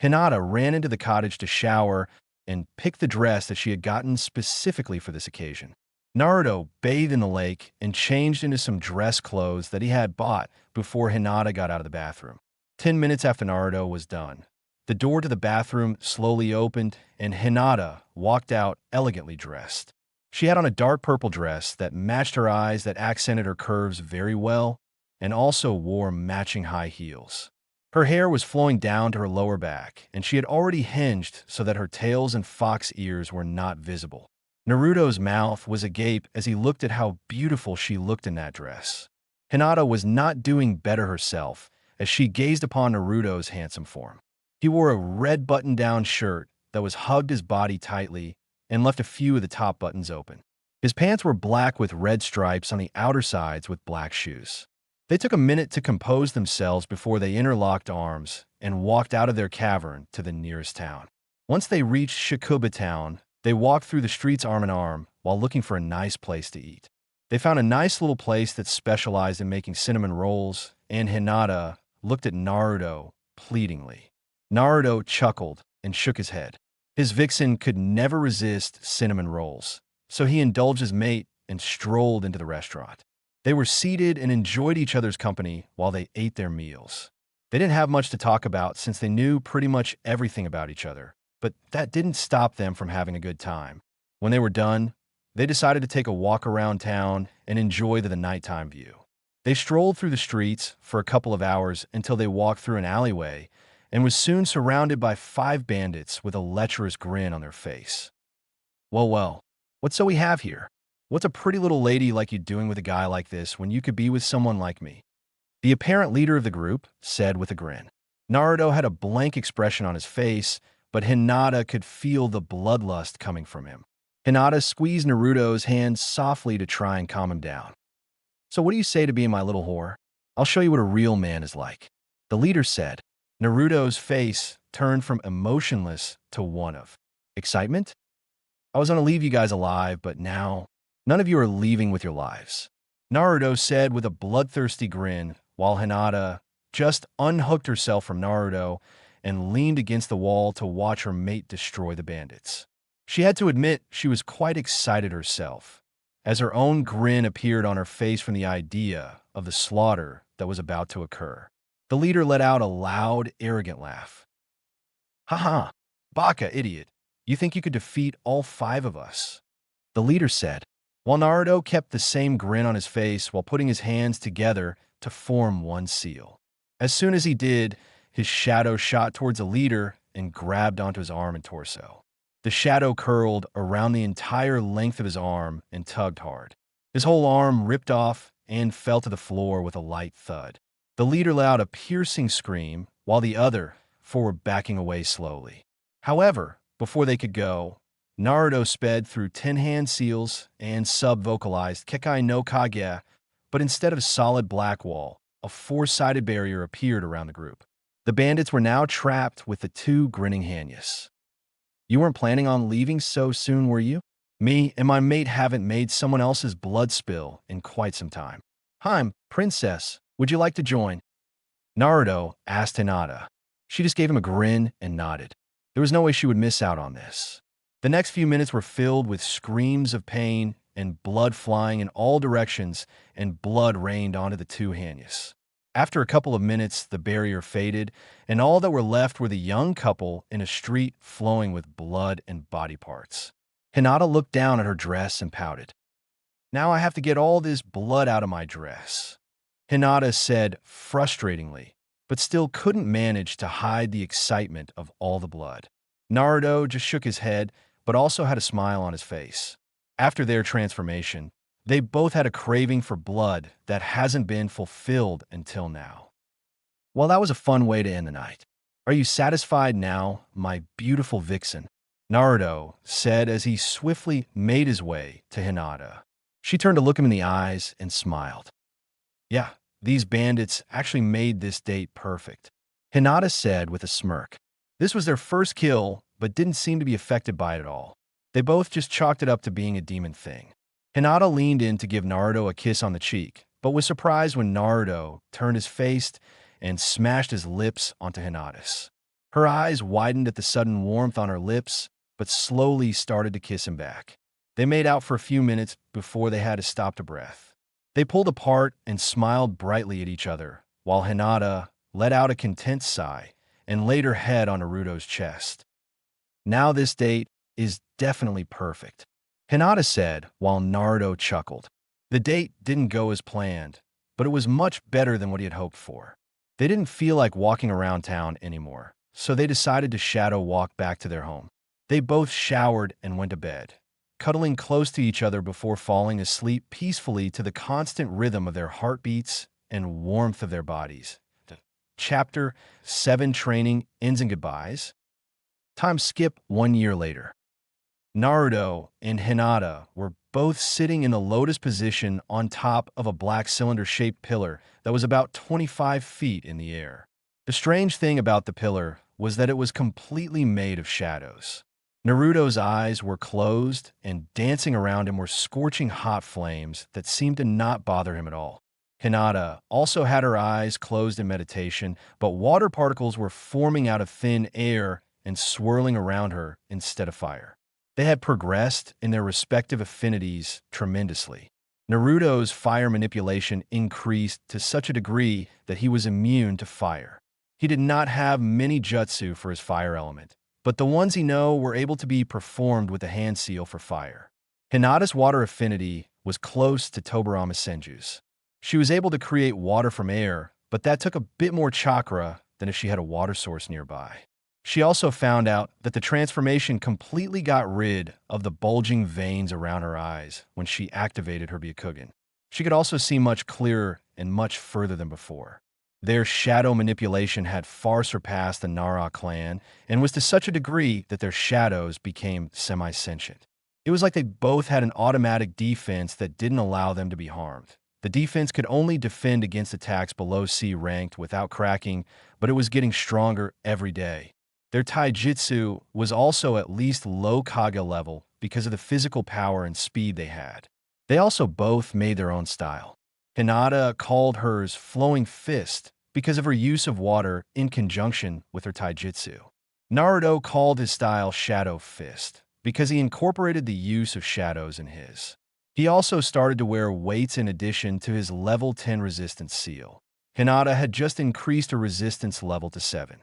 Hinata ran into the cottage to shower and picked the dress that she had gotten specifically for this occasion. Naruto bathed in the lake and changed into some dress clothes that he had bought before Hinata got out of the bathroom. 10 minutes after Naruto was done, the door to the bathroom slowly opened and Hinata walked out elegantly dressed. She had on a dark purple dress that matched her eyes, that accented her curves very well, and also wore matching high heels. Her hair was flowing down to her lower back, and she had already hinged so that her tails and fox ears were not visible. Naruto's mouth was agape as he looked at how beautiful she looked in that dress. Hinata was not doing better herself as she gazed upon Naruto's handsome form. He wore a red button-down shirt that was hugged his body tightly and left a few of the top buttons open. His pants were black with red stripes on the outer sides with black shoes. They took a minute to compose themselves before they interlocked arms and walked out of their cavern to the nearest town. Once they reached Shikuba town, they walked through the streets arm in arm while looking for a nice place to eat. They found a nice little place that specialized in making cinnamon rolls, and Hinata looked at Naruto pleadingly. Naruto chuckled and shook his head. His vixen could never resist cinnamon rolls, so he indulged his mate and strolled into the restaurant. They were seated and enjoyed each other's company while they ate their meals. They didn't have much to talk about since they knew pretty much everything about each other, but that didn't stop them from having a good time. When they were done, they decided to take a walk around town and enjoy the nighttime view. They strolled through the streets for a couple of hours until they walked through an alleyway and was soon surrounded by 5 bandits with a lecherous grin on their face. Well, what's so we have here? What's a pretty little lady like you doing with a guy like this when you could be with someone like me? The apparent leader of the group said with a grin. Naruto had a blank expression on his face, but Hinata could feel the bloodlust coming from him. Hinata squeezed Naruto's hand softly to try and calm him down. So what do you say to being my little whore? I'll show you what a real man is like. The leader said. Naruto's face turned from emotionless to one of excitement. I was going to leave you guys alive, but now none of you are leaving with your lives. Naruto said with a bloodthirsty grin while Hinata just unhooked herself from Naruto and leaned against the wall to watch her mate destroy the bandits. She had to admit she was quite excited herself, as her own grin appeared on her face from the idea of the slaughter that was about to occur. The leader let out a loud, arrogant laugh. "Ha, baka, idiot. You think you could defeat all 5 of us?" The leader said, while Naruto kept the same grin on his face while putting his hands together to form one seal. As soon as he did, his shadow shot towards the leader and grabbed onto his arm and torso. The shadow curled around the entire length of his arm and tugged hard. His whole arm ripped off and fell to the floor with a light thud. The leader let out a piercing scream, while the other 4 were backing away slowly. However, before they could go, Naruto sped through 10 hand seals and sub-vocalized Kekai no Kage, but instead of solid black wall, a 4-sided barrier appeared around the group. The bandits were now trapped with the 2 grinning Hanyas. You weren't planning on leaving so soon, were you? Me and my mate haven't made someone else's blood spill in quite some time. Hi, princess. Would you like to join? Naruto asked Hinata. She just gave him a grin and nodded. There was no way she would miss out on this. The next few minutes were filled with screams of pain and blood flying in all directions, and blood rained onto the 2 Hanyas. After a couple of minutes, the barrier faded, and all that were left were the young couple in a street flowing with blood and body parts. Hinata looked down at her dress and pouted. Now I have to get all this blood out of my dress, Hinata said frustratingly, but still couldn't manage to hide the excitement of all the blood. Naruto just shook his head, but also had a smile on his face. After their transformation, they both had a craving for blood that hasn't been fulfilled until now. Well, that was a fun way to end the night. Are you satisfied now, my beautiful vixen? Naruto said as he swiftly made his way to Hinata. She turned to look him in the eyes and smiled. Yeah, these bandits actually made this date perfect, Hinata said with a smirk. This was their first kill, but didn't seem to be affected by it at all. They both just chalked it up to being a demon thing. Hinata leaned in to give Naruto a kiss on the cheek, but was surprised when Naruto turned his face and smashed his lips onto Hinata's. Her eyes widened at the sudden warmth on her lips, but slowly started to kiss him back. They made out for a few minutes before they had to stop to breath. They pulled apart and smiled brightly at each other, while Hinata let out a content sigh and laid her head on Naruto's chest. Now this date is definitely perfect, Hinata said while Naruto chuckled. The date didn't go as planned, but it was much better than what he had hoped for. They didn't feel like walking around town anymore, so they decided to shadow walk back to their home. They both showered and went to bed, cuddling close to each other before falling asleep peacefully to the constant rhythm of their heartbeats and warmth of their bodies. Chapter 7 Training Ends and Goodbyes. Time skip 1 year later. Naruto and Hinata were both sitting in a lotus position on top of a black cylinder-shaped pillar that was about 25 feet in the air. The strange thing about the pillar was that it was completely made of shadows. Naruto's eyes were closed, and dancing around him were scorching hot flames that seemed to not bother him at all. Hinata also had her eyes closed in meditation, but water particles were forming out of thin air and swirling around her instead of fire. They had progressed in their respective affinities tremendously. Naruto's fire manipulation increased to such a degree that he was immune to fire. He did not have many jutsu for his fire element, but the ones he knew were able to be performed with the hand seal for fire. Hinata's water affinity was close to Tobirama Senju's. She was able to create water from air, but that took a bit more chakra than if she had a water source nearby. She also found out that the transformation completely got rid of the bulging veins around her eyes when she activated her Byakugan. She could also see much clearer and much further than before. Their shadow manipulation had far surpassed the Nara clan and was to such a degree that their shadows became semi-sentient. It was like they both had an automatic defense that didn't allow them to be harmed. The defense could only defend against attacks below C ranked without cracking, but it was getting stronger every day. Their taijutsu was also at least low Kage level because of the physical power and speed they had. They also both made their own style. Hinata called hers Flowing Fist because of her use of water in conjunction with her taijutsu. Naruto called his style Shadow Fist because he incorporated the use of shadows in his. He also started to wear weights in addition to his level 10 resistance seal. Hinata had just increased her resistance level to 7.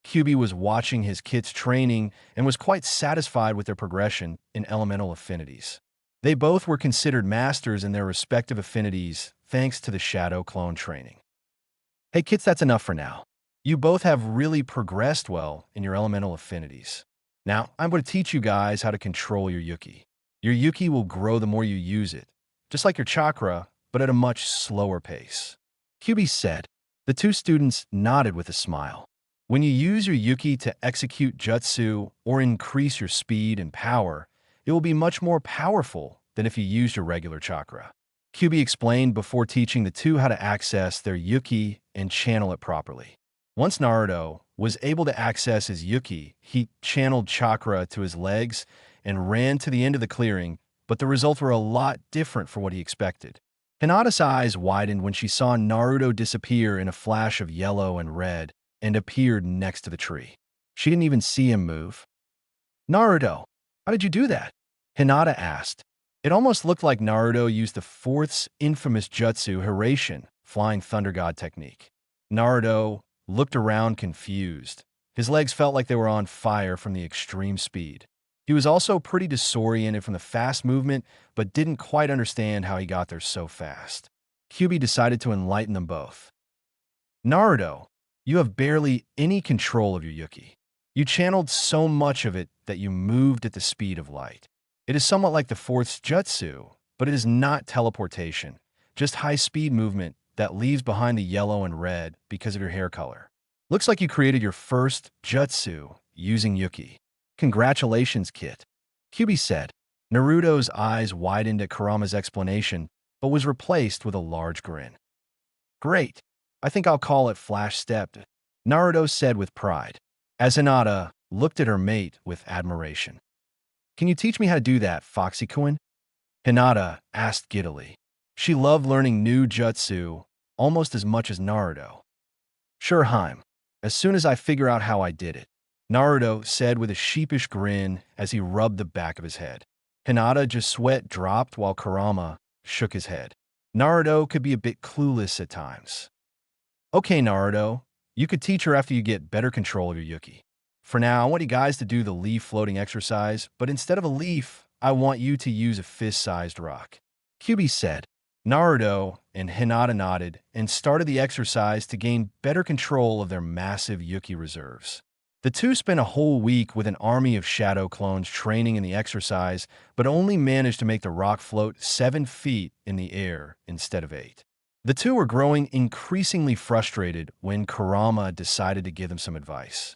Kyuubi was watching his kids training and was quite satisfied with their progression in elemental affinities. They both were considered masters in their respective affinities thanks to the shadow clone training. Hey kids, that's enough for now. You both have really progressed well in your elemental affinities. Now, I'm going to teach you guys how to control your Yuki. Your Yuki will grow the more you use it, just like your chakra, but at a much slower pace. Kyuubi said. The two students nodded with a smile. When you use your Yuki to execute jutsu or increase your speed and power, it will be much more powerful than if you used your regular chakra. Kyuubi explained before teaching the two how to access their Yuki and channel it properly. Once Naruto was able to access his Yuki, he channeled chakra to his legs and ran to the end of the clearing, but the results were a lot different from what he expected. Hinata's eyes widened when she saw Naruto disappear in a flash of yellow and red and appeared next to the tree. She didn't even see him move. Naruto, how did you do that? Hinata asked. It almost looked like Naruto used the fourth's infamous jutsu, Hiraishin, Flying Thunder God technique. Naruto looked around confused. His legs felt like they were on fire from the extreme speed. He was also pretty disoriented from the fast movement, but didn't quite understand how he got there so fast. Kyuubi decided to enlighten them both. Naruto, you have barely any control of your Yuki. You channeled so much of it that you moved at the speed of light. It is somewhat like the fourth jutsu, but it is not teleportation, just high-speed movement that leaves behind the yellow and red because of your hair color. Looks like you created your first jutsu using Yuki. Congratulations, Kit. Kyuubi said. Naruto's eyes widened at Kurama's explanation, but was replaced with a large grin. Great. I think I'll call it Flash Step, Naruto said with pride, as Hinata looked at her mate with admiration. Can you teach me how to do that, Foxy-kun? Hinata asked giddily. She loved learning new jutsu almost as much as Naruto. Sure, Haim. As soon as I figure out how I did it, Naruto said with a sheepish grin as he rubbed the back of his head. Hinata just sweat dropped while Kurama shook his head. Naruto could be a bit clueless at times. Okay, Naruto, you could teach her after you get better control of your Yuki. For now, I want you guys to do the leaf floating exercise, but instead of a leaf, I want you to use a fist-sized rock. Kyuubi said. Naruto and Hinata nodded and started the exercise to gain better control of their massive Yuki reserves. The two spent a whole week with an army of shadow clones training in the exercise, but only managed to make the rock float 7 feet in the air instead of 8. The two were growing increasingly frustrated when Kurama decided to give them some advice.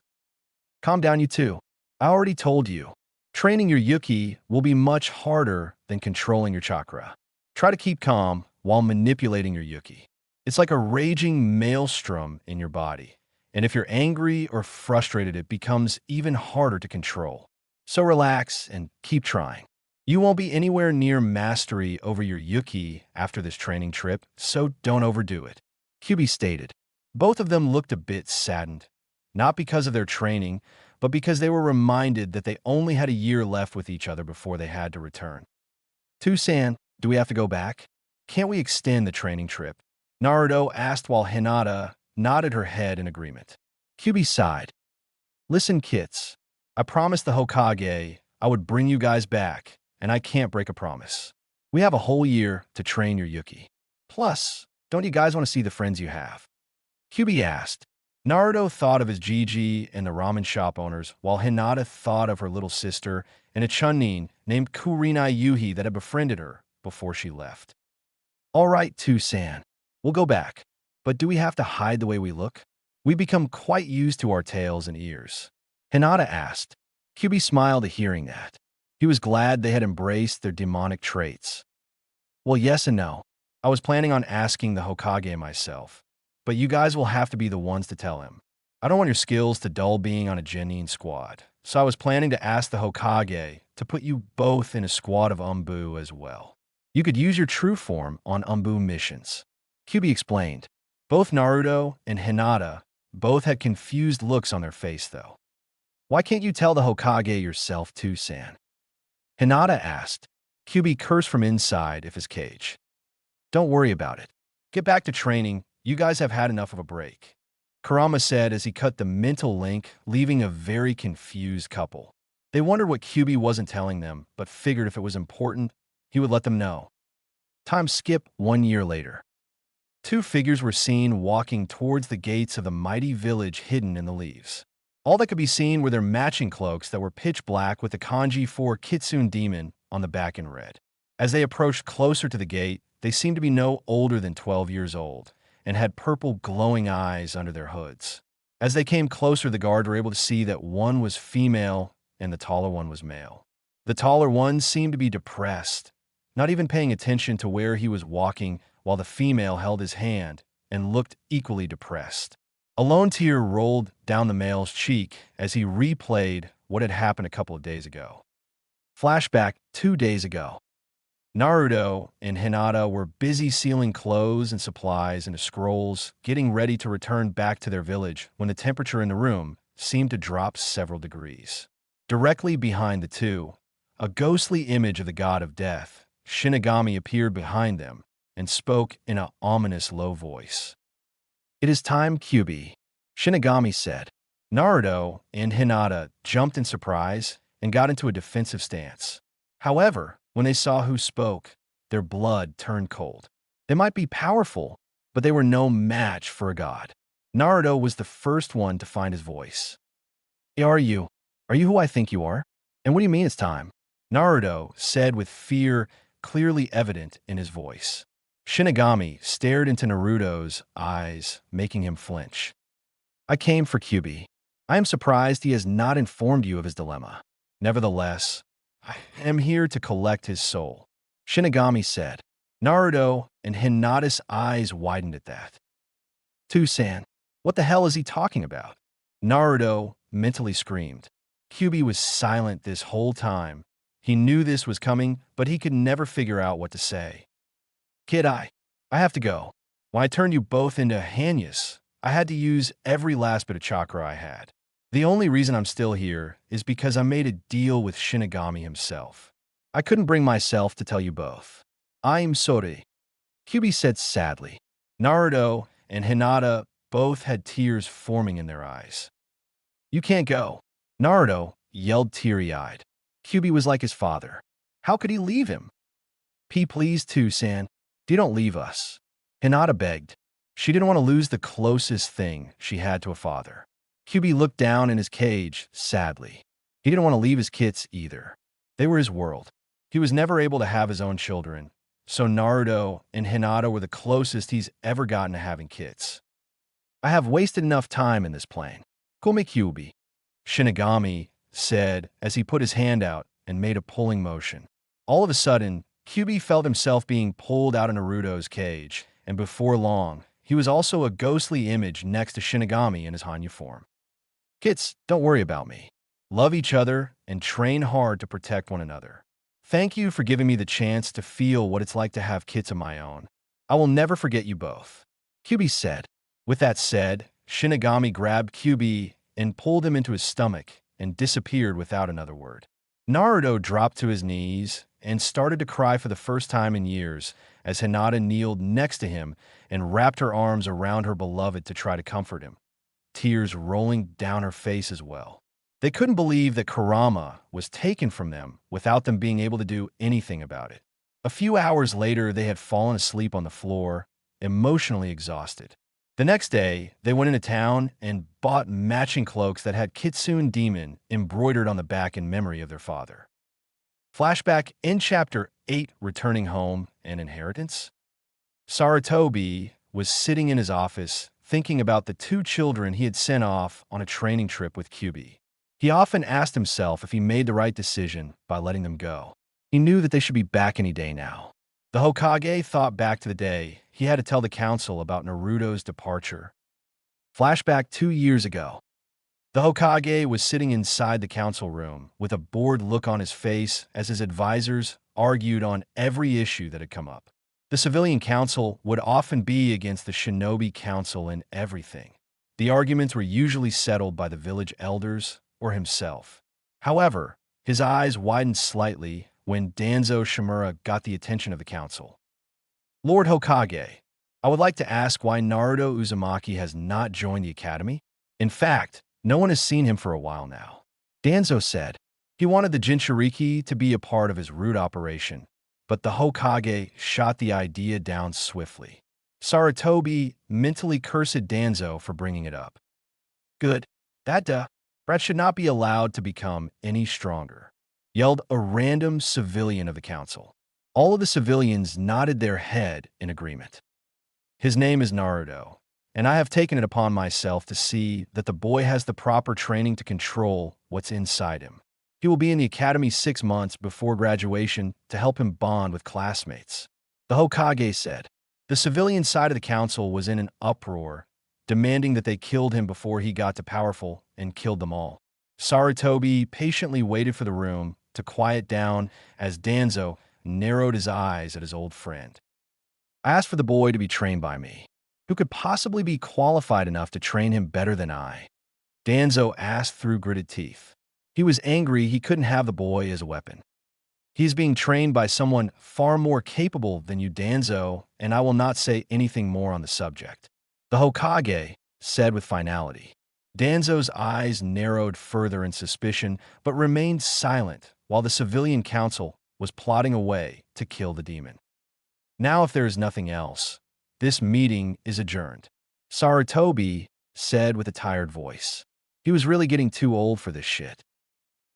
Calm down, you two. I already told you. Training your Yuki will be much harder than controlling your chakra. Try to keep calm while manipulating your Yuki. It's like a raging maelstrom in your body, and if you're angry or frustrated, it becomes even harder to control. So relax and keep trying. You won't be anywhere near mastery over your Yuki after this training trip, so don't overdo it. Kyuubi stated. Both of them looked a bit saddened, not because of their training, but because they were reminded that they only had a year left with each other before they had to return. Tusan, do we have to go back? Can't we extend the training trip? Naruto asked while Hinata nodded her head in agreement. Kyuubi sighed. Listen, kits. I promised the Hokage I would bring you guys back, and I can't break a promise. We have a whole year to train your Yuki. Plus, don't you guys want to see the friends you have? Kyuubi asked. Naruto thought of his Gigi and the ramen shop owners, while Hinata thought of her little sister and a chunnin named Kurinai Yuhi that had befriended her before she left. All right, Tusan, we'll go back. But do we have to hide the way we look? We become quite used to our tails and ears. Hinata asked. Kyuubi smiled at hearing that. He was glad they had embraced their demonic traits. Well, yes and no. I was planning on asking the Hokage myself, but you guys will have to be the ones to tell him. I don't want your skills to dull being on a genin squad, so I was planning to ask the Hokage to put you both in a squad of Umbu as well. You could use your true form on Umbu missions. Kyuubi explained. Both Naruto and Hinata both had confused looks on their face, though. Why can't you tell the Hokage yourself, Tusan? Hinata asked. Kyuubi cursed from inside of his cage. Don't worry about it. Get back to training. You guys have had enough of a break. Kurama said as he cut the mental link, leaving a very confused couple. They wondered what Kyuubi wasn't telling them, but figured if it was important, he would let them know. Time skip 1 year later. Two figures were seen walking towards the gates of the mighty village hidden in the leaves. All that could be seen were their matching cloaks that were pitch black with the kanji for Kitsune Demon on the back in red. As they approached closer to the gate, they seemed to be no older than 12 years old and had purple glowing eyes under their hoods. As they came closer, the guard were able to see that one was female and the taller one was male. The taller one seemed to be depressed, not even paying attention to where he was walking, while the female held his hand and looked equally depressed. A lone tear rolled down the male's cheek as he replayed what had happened a couple of days ago. Flashback 2 days ago. Naruto and Hinata were busy sealing clothes and supplies into scrolls, getting ready to return back to their village when the temperature in the room seemed to drop several degrees. Directly behind the two, a ghostly image of the god of death, Shinigami, appeared behind them and spoke in an ominous low voice. "It is time, Kyuubi," Shinigami said. Naruto and Hinata jumped in surprise and got into a defensive stance. However, when they saw who spoke, their blood turned cold. They might be powerful, but they were no match for a god. Naruto was the first one to find his voice. Are you? Are you who I think you are? And what do you mean it's time?" Naruto said with fear clearly evident in his voice. Shinigami stared into Naruto's eyes, making him flinch. "I came for Kyuubi. I am surprised he has not informed you of his dilemma. Nevertheless, I am here to collect his soul," Shinigami said. Naruto and Hinata's eyes widened at that. "Tusan, what the hell is he talking about?" Naruto mentally screamed. Kyuubi was silent this whole time. He knew this was coming, but he could never figure out what to say. "Kid, I have to go. When I turned you both into Hanyas, I had to use every last bit of chakra I had. The only reason I'm still here is because I made a deal with Shinigami himself. I couldn't bring myself to tell you both. I'm sorry," Kyuubi said sadly. Naruto and Hinata both had tears forming in their eyes. "You can't go," Naruto yelled teary-eyed. Kyuubi was like his father. How could he leave him? Please, Tusan, don't leave us," Hinata begged. She didn't want to lose the closest thing she had to a father. Kyuubi looked down in his cage sadly. He didn't want to leave his kids either. They were his world. He was never able to have his own children, so Naruto and Hinata were the closest he's ever gotten to having kids. "I have wasted enough time in this plane. Call me Kyuubi," Shinigami said as he put his hand out and made a pulling motion. All of a sudden, Kyuubi felt himself being pulled out of Naruto's cage, and before long, he was also a ghostly image next to Shinigami in his Hanyu form. "Kids, don't worry about me. Love each other and train hard to protect one another. Thank you for giving me the chance to feel what it's like to have kids of my own. I will never forget you both," Kyuubi said. With that said, Shinigami grabbed Kyuubi and pulled him into his stomach and disappeared without another word. Naruto dropped to his knees and started to cry for the first time in years as Hinata kneeled next to him and wrapped her arms around her beloved to try to comfort him, tears rolling down her face as well. They couldn't believe that Kurama was taken from them without them being able to do anything about it. A few hours later, they had fallen asleep on the floor, emotionally exhausted. The next day, they went into town and bought matching cloaks that had Kitsune Demon embroidered on the back in memory of their father. Flashback in Chapter 8, Returning Home and Inheritance. Sarutobi was sitting in his office thinking about the two children he had sent off on a training trip with Kyuubi. He often asked himself if he made the right decision by letting them go. He knew that they should be back any day now. The Hokage thought back to the day he had to tell the council about Naruto's departure. Flashback 2 years ago. The Hokage was sitting inside the council room with a bored look on his face as his advisors argued on every issue that had come up. The civilian council would often be against the shinobi council in everything. The arguments were usually settled by the village elders or himself. However, his eyes widened slightly when Danzo Shimura got the attention of the council. "Lord Hokage, I would like to ask why Naruto Uzumaki has not joined the academy. In fact, no one has seen him for a while now." Danzo said. He wanted the Jinchuriki to be a part of his root operation, but the Hokage shot the idea down swiftly. Sarutobi mentally cursed Danzo for bringing it up. "Good. That brat should not be allowed to become any stronger," yelled a random civilian of the council. All of the civilians nodded their head in agreement. "His name is Naruto, and I have taken it upon myself to see that the boy has the proper training to control what's inside him. He will be in the academy 6 months before graduation to help him bond with classmates," the Hokage said. The civilian side of the council was in an uproar, demanding that they killed him before he got too powerful and killed them all. Sarutobi patiently waited for the room to quiet down as Danzo narrowed his eyes at his old friend. "I asked for the boy to be trained by me. Who could possibly be qualified enough to train him better than I?" Danzo asked through gritted teeth. He was angry he couldn't have the boy as a weapon. He's being trained by someone far more capable than you, Danzo, and I will not say anything more on the subject. The Hokage said with finality. Danzo's eyes narrowed further in suspicion, but remained silent while the civilian council was plotting a way to kill the demon. Now, if there is nothing else, this meeting is adjourned. Sarutobi said with a tired voice. He was really getting too old for this shit.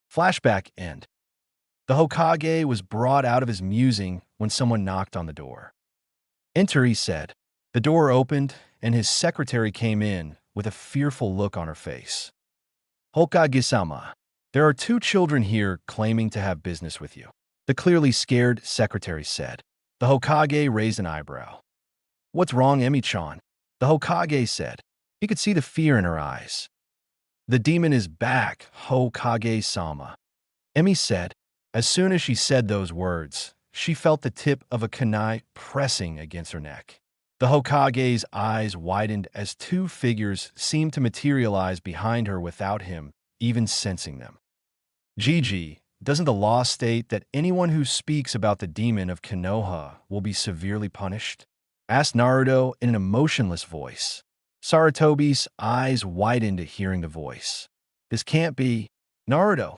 Flashback end. The Hokage was brought out of his musing when someone knocked on the door. Enter, he said. The door opened, and his secretary came in with a fearful look on her face. Hokage-sama, there are 2 children here claiming to have business with you. The clearly scared secretary said. The Hokage raised an eyebrow. What's wrong, Emi-chan? The Hokage said. He could see the fear in her eyes. The demon is back, Hokage-sama. Emi said. As soon as she said those words, she felt the tip of a kunai pressing against her neck. The Hokage's eyes widened as 2 figures seemed to materialize behind her without him even sensing them. Gigi, doesn't the law state that anyone who speaks about the demon of Konoha will be severely punished? Asked Naruto in an emotionless voice. Sarutobi's eyes widened at hearing the voice. This can't be Naruto.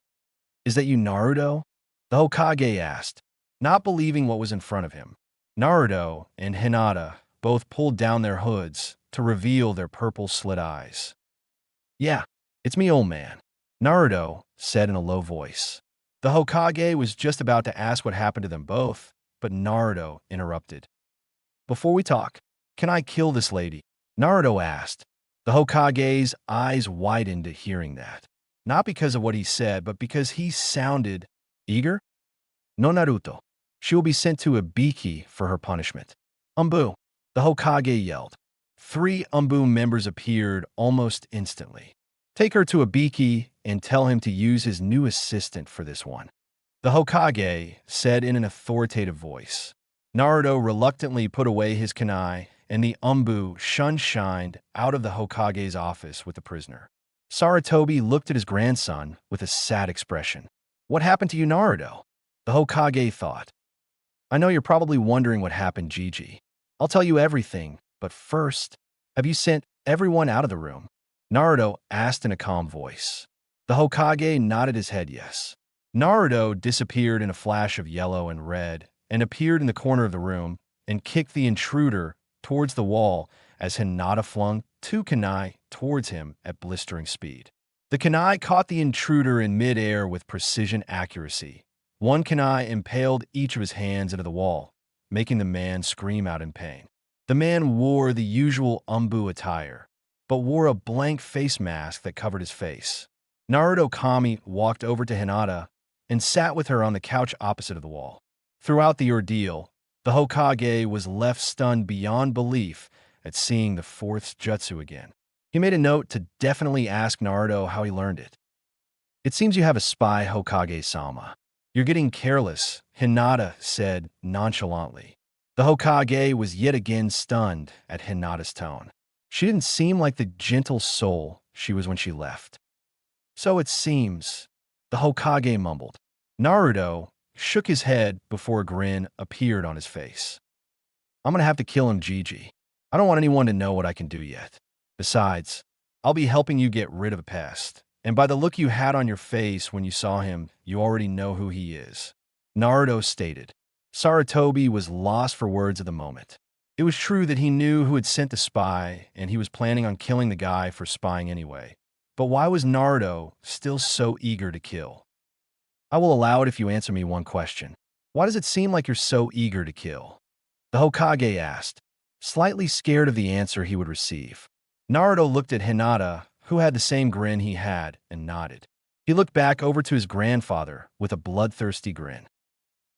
Is that you, Naruto? The Hokage asked, not believing what was in front of him. Naruto and Hinata both pulled down their hoods to reveal their purple slit eyes. Yeah, it's me, old man, Naruto said in a low voice. The Hokage was just about to ask what happened to them both, but Naruto interrupted. Before we talk, can I kill this lady? Naruto asked. The Hokage's eyes widened at hearing that. Not because of what he said, but because he sounded eager? No, Naruto. She will be sent to Ibiki for her punishment. Umbu, the Hokage yelled. 3 Umbu members appeared almost instantly. Take her to Ibiki and tell him to use his new assistant for this one. The Hokage said in an authoritative voice. Naruto reluctantly put away his kunai, and the Umbu shined out of the Hokage's office with the prisoner. Sarutobi looked at his grandson with a sad expression. What happened to you, Naruto? The Hokage thought. I know you're probably wondering what happened, Gigi. I'll tell you everything, but first, have you sent everyone out of the room? Naruto asked in a calm voice. The Hokage nodded his head yes. Naruto disappeared in a flash of yellow and red and appeared in the corner of the room and kicked the intruder towards the wall as Hinata flung 2 kunai towards him at blistering speed. The kunai caught the intruder in midair with precision accuracy. 1 kunai impaled each of his hands into the wall, making the man scream out in pain. The man wore the usual Umbu attire, but wore a blank face mask that covered his face. Naruto Kami walked over to Hinata and sat with her on the couch opposite of the wall. Throughout the ordeal, the Hokage was left stunned beyond belief at seeing the 4th jutsu again. He made a note to definitely ask Naruto how he learned it. It seems you have a spy, Hokage-sama. You're getting careless, Hinata said nonchalantly. The Hokage was yet again stunned at Hinata's tone. She didn't seem like the gentle soul she was when she left. So it seems, the Hokage mumbled. Naruto shook his head before a grin appeared on his face. I'm gonna have to kill him, Gigi. I don't want anyone to know what I can do yet. Besides, I'll be helping you get rid of a pest. And by the look you had on your face when you saw him, you already know who he is. Naruto stated. Sarutobi was lost for words at the moment. It was true that he knew who had sent the spy, and he was planning on killing the guy for spying anyway. But why was Naruto still so eager to kill? I will allow it if you answer me one question. Why does it seem like you're so eager to kill? The Hokage asked, slightly scared of the answer he would receive. Naruto looked at Hinata, who had the same grin he had, and nodded. He looked back over to his grandfather with a bloodthirsty grin.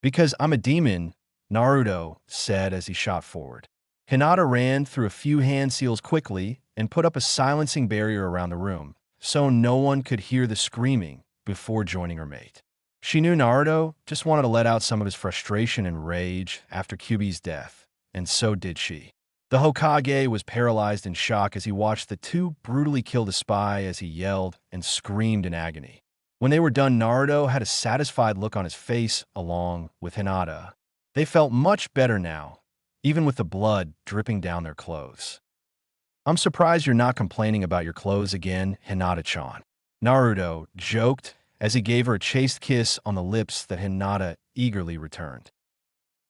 Because I'm a demon, Naruto said as he shot forward. Hinata ran through a few hand seals quickly and put up a silencing barrier around the room, so no one could hear the screaming before joining her mate. She knew Naruto just wanted to let out some of his frustration and rage after Kyuubi's death, and so did she. The Hokage was paralyzed in shock as he watched the 2 brutally kill the spy as he yelled and screamed in agony. When they were done, Naruto had a satisfied look on his face along with Hinata. They felt much better now, even with the blood dripping down their clothes. I'm surprised you're not complaining about your clothes again, Hinata-chan. Naruto joked as he gave her a chaste kiss on the lips that Hinata eagerly returned.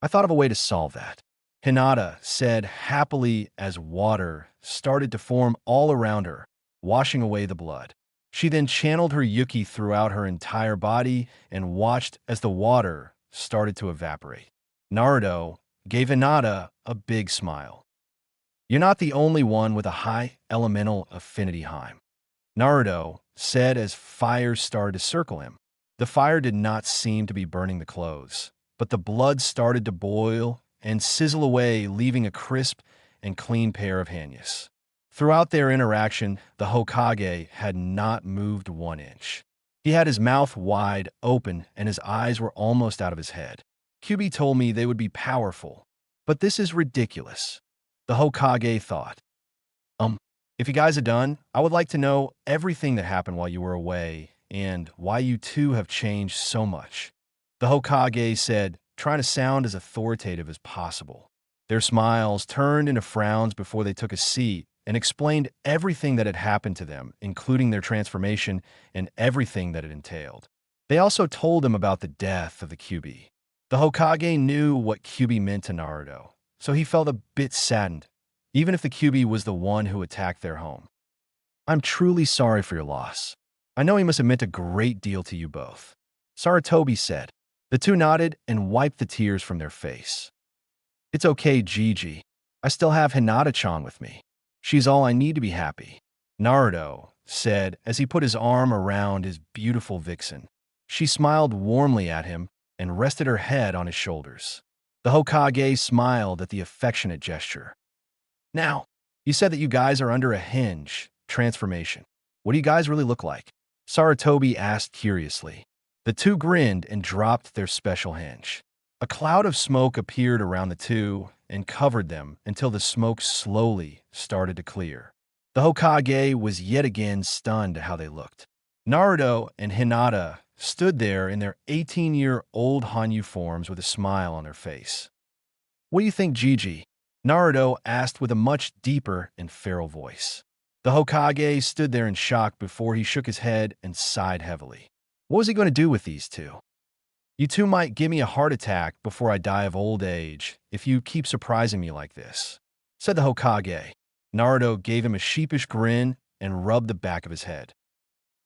I thought of a way to solve that, Hinata said happily as water started to form all around her, washing away the blood. She then channeled her Yuki throughout her entire body and watched as the water started to evaporate. Naruto gave Hinata a big smile. You're not the only one with a high elemental affinity, Heim, Naruto said as fire started to circle him. The fire did not seem to be burning the clothes, but the blood started to boil and sizzle away, leaving a crisp and clean pair of hands. Throughout their interaction, the Hokage had not moved 1 inch. He had his mouth wide open and his eyes were almost out of his head. Kyuubi told me they would be powerful, but this is ridiculous, the Hokage thought. If you guys are done, I would like to know everything that happened while you were away and why you two have changed so much, the Hokage said, trying to sound as authoritative as possible. Their smiles turned into frowns before they took a seat and explained everything that had happened to them, including their transformation and everything that it entailed. They also told him about the death of the Kyuubi. The Hokage knew what Kyuubi meant to Naruto, so he felt a bit saddened, even if the Kyuubi was the one who attacked their home. I'm truly sorry for your loss. I know he must have meant a great deal to you both, Sarutobi said. The two nodded and wiped the tears from their face. It's okay, Gigi. I still have Hinata-chan with me. She's all I need to be happy, Naruto said as he put his arm around his beautiful vixen. She smiled warmly at him and rested her head on his shoulders. The Hokage smiled at the affectionate gesture. Now, you said that you guys are under a hinge transformation. What do you guys really look like? Sarutobi asked curiously. The two grinned and dropped their special hinge. A cloud of smoke appeared around the two and covered them until the smoke slowly started to clear. The Hokage was yet again stunned at how they looked. Naruto and Hinata stood there in their 18-year-old Hanyu forms with a smile on their face. What do you think, Gigi? Naruto asked with a much deeper and feral voice. The Hokage stood there in shock before he shook his head and sighed heavily. What was he going to do with these two? You two might give me a heart attack before I die of old age if you keep surprising me like this, said the Hokage. Naruto gave him a sheepish grin and rubbed the back of his head.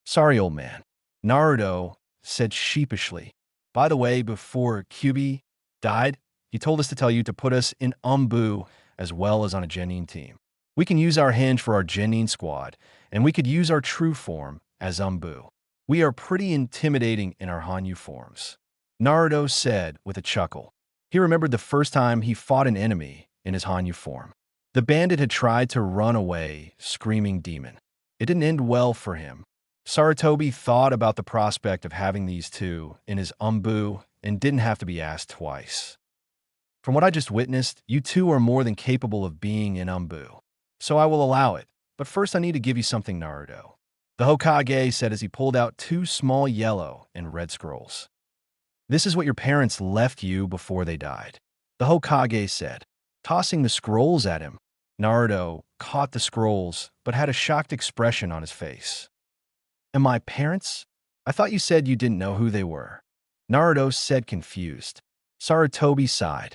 Sorry, old man, Naruto said sheepishly. By the way, before Kyuubi died, he told us to tell you to put us in Umbu as well as on a Genin team. We can use our hinge for our Genin squad, and we could use our true form as Umbu. We are pretty intimidating in our Hanyu forms, Naruto said with a chuckle. He remembered the first time he fought an enemy in his Hanyu form. The bandit had tried to run away, screaming demon. It didn't end well for him. Sarutobi thought about the prospect of having these two in his Umbu and didn't have to be asked twice. From what I just witnessed, you two are more than capable of being in Umbu, so I will allow it. But first I need to give you something, Naruto, the Hokage said as he pulled out 2 small yellow and red scrolls. This is what your parents left you before they died, the Hokage said, tossing the scrolls at him. Naruto caught the scrolls, but had a shocked expression on his face. And my parents? I thought you said you didn't know who they were, Naruto said confused. Sarutobi sighed.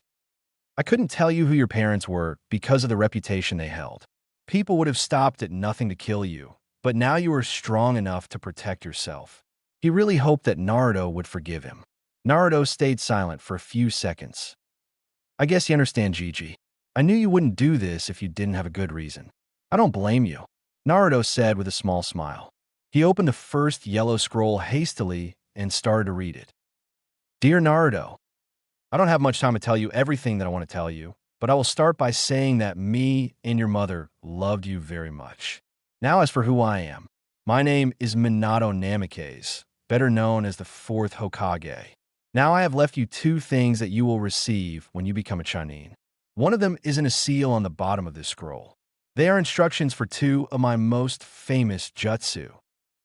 I couldn't tell you who your parents were because of the reputation they held. People would have stopped at nothing to kill you, but now you are strong enough to protect yourself. He really hoped that Naruto would forgive him. Naruto stayed silent for a few seconds. I guess you understand, Gigi. I knew you wouldn't do this if you didn't have a good reason. I don't blame you, Naruto said with a small smile. He opened the first yellow scroll hastily and started to read it. Dear Naruto, I don't have much time to tell you everything that I want to tell you, but I will start by saying that me and your mother loved you very much. Now as for who I am, my name is Minato Namikaze, better known as the 4th Hokage. Now I have left you 2 things that you will receive when you become a Chunin. One of them isn't a seal on the bottom of this scroll. They are instructions for 2 of my most famous jutsu.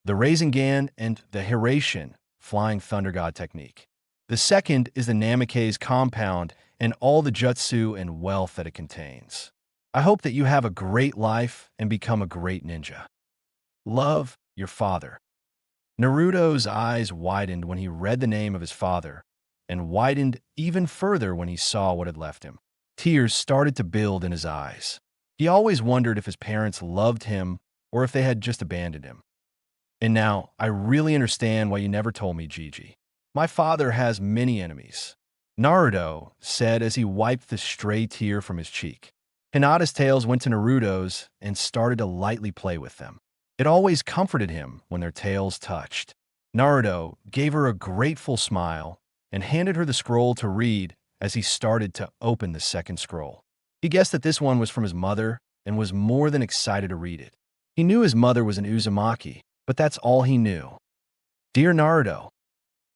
the Rasengan and the Hiraishin, Flying Thunder God technique. The second is the Namikaze compound and all the jutsu and wealth that it contains. I hope that you have a great life and become a great ninja. Love, your father. Naruto's eyes widened when he read the name of his father, and widened even further when he saw what had left him. Tears started to build in his eyes. He always wondered if his parents loved him or if they had just abandoned him. And now, I really understand why you never told me, Gigi. My father has many enemies, Naruto said as he wiped the stray tear from his cheek. Hinata's tails went to Naruto's and started to lightly play with them. It always comforted him when their tails touched. Naruto gave her a grateful smile and handed her the scroll to read as he started to open the second scroll. He guessed that this one was from his mother and was more than excited to read it. He knew his mother was an Uzumaki, but that's all he knew. Dear Naruto,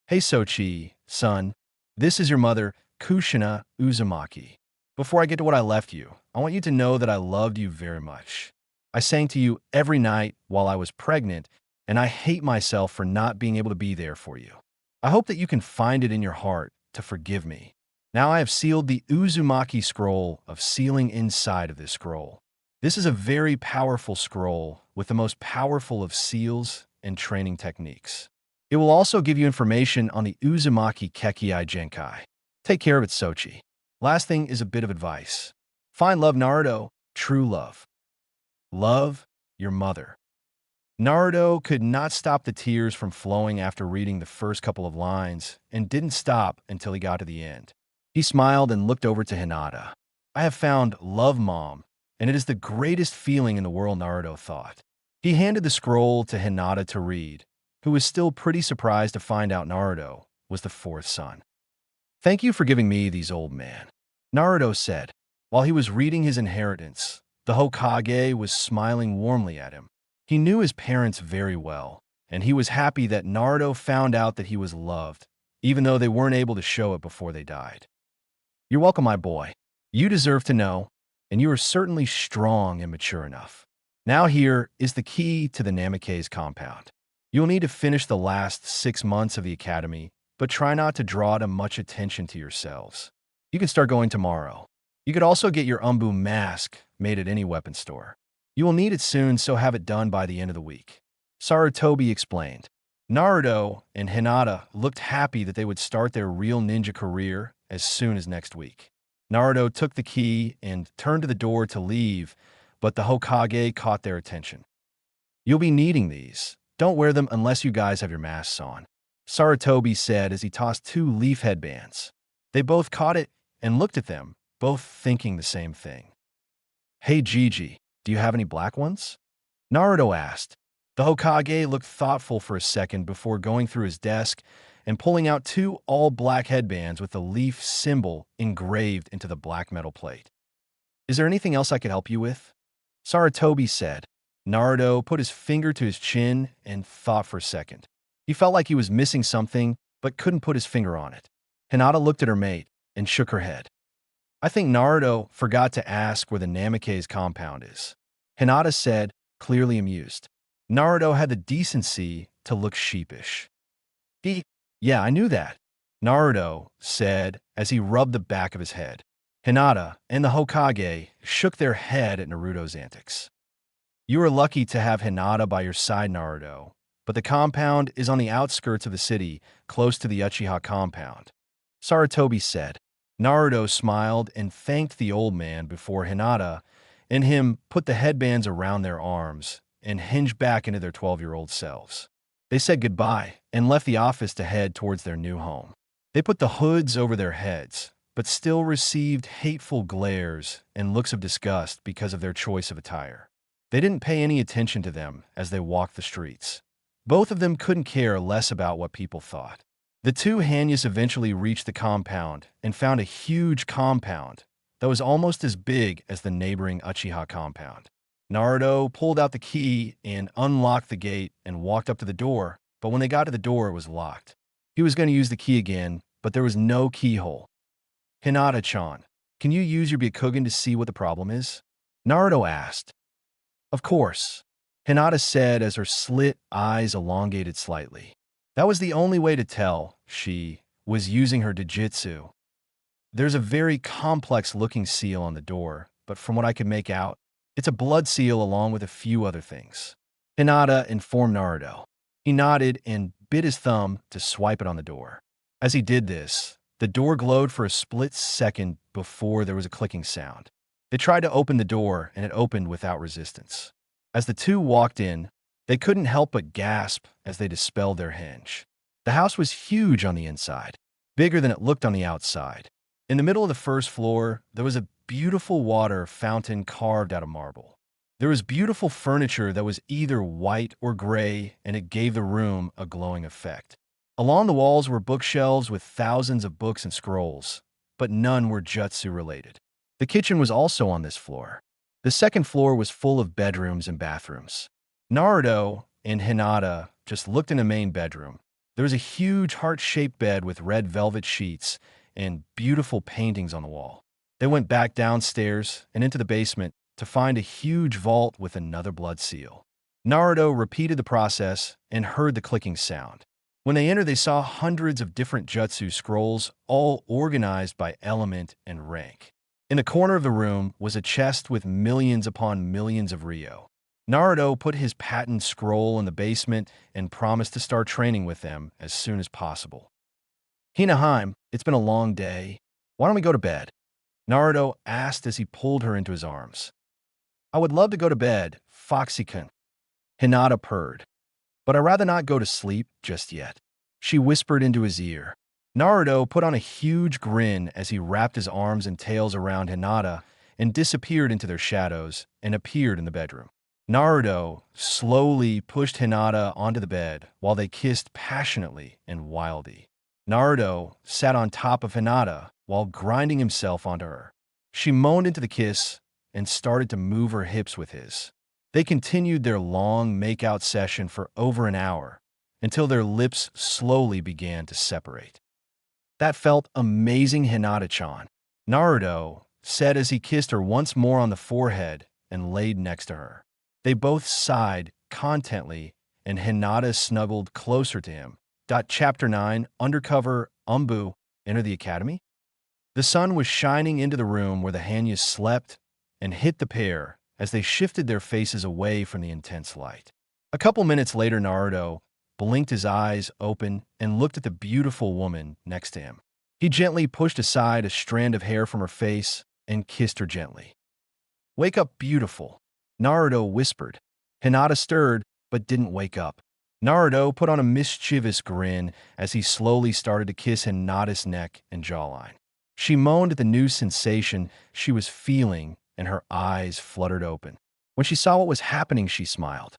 hey Sochi, son, this is your mother, Kushina Uzumaki. Before I get to what I left you, I want you to know that I loved you very much. I sang to you every night while I was pregnant, and I hate myself for not being able to be there for you. I hope that you can find it in your heart to forgive me. Now I have sealed the Uzumaki scroll of sealing inside of this scroll. This is a very powerful scroll with the most powerful of seals and training techniques. It will also give you information on the Uzumaki Kekkei Genkai. Take care of it, Sochi. Last thing is a bit of advice. Find love, Naruto, true love. Love, your mother. Naruto could not stop the tears from flowing after reading the first couple of lines and didn't stop until he got to the end. He smiled and looked over to Hinata. I have found love, Mom, and it is the greatest feeling in the world, Naruto thought. He handed the scroll to Hinata to read, who was still pretty surprised to find out Naruto was the fourth son. Thank you for giving me these, old man, Naruto said. While he was reading his inheritance, the Hokage was smiling warmly at him. He knew his parents very well, and he was happy that Naruto found out that he was loved, even though they weren't able to show it before they died. You're welcome, my boy. You deserve to know, and you are certainly strong and mature enough. Now here is the key to the Namikaze compound. You'll need to finish the last 6 months of the academy, but try not to draw too much attention to yourselves. You can start going tomorrow. You could also get your Umbu mask made at any weapon store. You will need it soon, so have it done by the end of the week. Sarutobi explained. Naruto and Hinata looked happy that they would start their real ninja career as soon as next week. Naruto took the key and turned to the door to leave, but the Hokage caught their attention. You'll be needing these. Don't wear them unless you guys have your masks on, Sarutobi said as he tossed 2 leaf headbands. They both caught it and looked at them, both thinking the same thing. Hey Gigi, do you have any black ones? Naruto asked. The Hokage looked thoughtful for a second before going through his desk and pulling out 2 all-black headbands with the leaf symbol engraved into the black metal plate. Is there anything else I could help you with? Sarutobi said. Naruto put his finger to his chin and thought for a second. He felt like he was missing something, but couldn't put his finger on it. Hinata looked at her mate and shook her head. I think Naruto forgot to ask where the Namikaze compound is, Hinata said, clearly amused. Naruto had the decency to look sheepish. Yeah, I knew that, Naruto said as he rubbed the back of his head. Hinata and the Hokage shook their head at Naruto's antics. You are lucky to have Hinata by your side, Naruto, but the compound is on the outskirts of the city, close to the Uchiha compound, Sarutobi said. Naruto smiled and thanked the old man before Hinata and him put the headbands around their arms and hinged back into their 12-year-old selves. They said goodbye and left the office to head towards their new home. They put the hoods over their heads, but still received hateful glares and looks of disgust because of their choice of attire. They didn't pay any attention to them as they walked the streets. Both of them couldn't care less about what people thought. The 2 Hanyas eventually reached the compound and found a huge compound that was almost as big as the neighboring Uchiha compound. Naruto pulled out the key and unlocked the gate and walked up to the door, but when they got to the door, it was locked. He was going to use the key again, but there was no keyhole. Hinata-chan, can you use your Byakugan to see what the problem is? Naruto asked. Of course. Hinata said as her slit eyes elongated slightly. That was the only way to tell she was using her jujitsu. There's a very complex-looking seal on the door, but from what I could make out, it's a blood seal along with a few other things. Hinata informed Naruto. He nodded and bit his thumb to swipe it on the door. As he did this, the door glowed for a split second before there was a clicking sound. They tried to open the door, and it opened without resistance. As the two walked in, they couldn't help but gasp as they dispelled their hinge. The house was huge on the inside, bigger than it looked on the outside. In the middle of the first floor, there was a beautiful water fountain carved out of marble. There was beautiful furniture that was either white or gray, and it gave the room a glowing effect. Along the walls were bookshelves with thousands of books and scrolls, but none were jutsu-related. The kitchen was also on this floor. The second floor was full of bedrooms and bathrooms. Naruto and Hinata just looked in the main bedroom. There was a huge heart-shaped bed with red velvet sheets and beautiful paintings on the wall. They went back downstairs and into the basement to find a huge vault with another blood seal. Naruto repeated the process and heard the clicking sound. When they entered, they saw hundreds of different jutsu scrolls, all organized by element and rank. In the corner of the room was a chest with millions upon millions of ryo. Naruto put his patent scroll in the basement and promised to start training with them as soon as possible. Hinaheim, it's been a long day. Why don't we go to bed? Naruto asked as he pulled her into his arms. I would love to go to bed, Foxy-kun. Hinata purred. But I'd rather not go to sleep just yet. She whispered into his ear. Naruto put on a huge grin as he wrapped his arms and tails around Hinata and disappeared into their shadows and appeared in the bedroom. Naruto slowly pushed Hinata onto the bed while they kissed passionately and wildly. Naruto sat on top of Hinata while grinding himself onto her. She moaned into the kiss and started to move her hips with his. They continued their long make-out session for over an hour until their lips slowly began to separate. That felt amazing, Hinata-chan, Naruto said as he kissed her once more on the forehead and laid next to her. They both sighed contently, and Hinata snuggled closer to him. Chapter 9, Undercover Umbu, Enter the Academy? The sun was shining into the room where the Hanyas slept and hit the pair as they shifted their faces away from the intense light. A couple minutes later, Naruto blinked his eyes open and looked at the beautiful woman next to him. He gently pushed aside a strand of hair from her face and kissed her gently. Wake up, beautiful, Naruto whispered. Hinata stirred, but didn't wake up. Naruto put on a mischievous grin as he slowly started to kiss Hinata's neck and jawline. She moaned at the new sensation she was feeling, and her eyes fluttered open. When she saw what was happening, she smiled.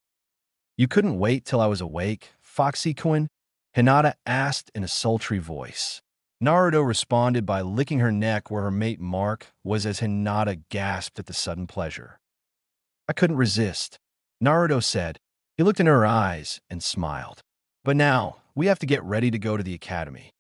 You couldn't wait till I was awake, Foxy-kun? Hinata asked in a sultry voice. Naruto responded by licking her neck where her mate Mark was as Hinata gasped at the sudden pleasure. I couldn't resist, Naruto said. He looked in her eyes and smiled. But now, we have to get ready to go to the academy,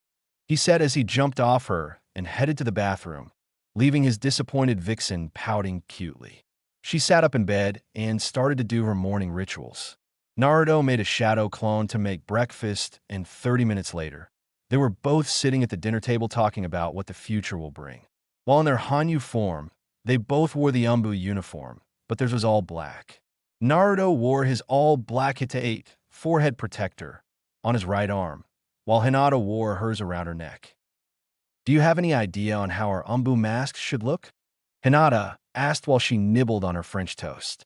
he said as he jumped off her and headed to the bathroom, leaving his disappointed vixen pouting cutely. She sat up in bed and started to do her morning rituals. Naruto made a shadow clone to make breakfast, and 30 minutes later, they were both sitting at the dinner table talking about what the future will bring. While in their Hanyu form, they both wore the Umbu uniform, but theirs was all black. Naruto wore his all-black Hita-8 forehead protector on his right arm, while Hinata wore hers around her neck. Do you have any idea on how our Umbu masks should look? Hinata asked while she nibbled on her French toast.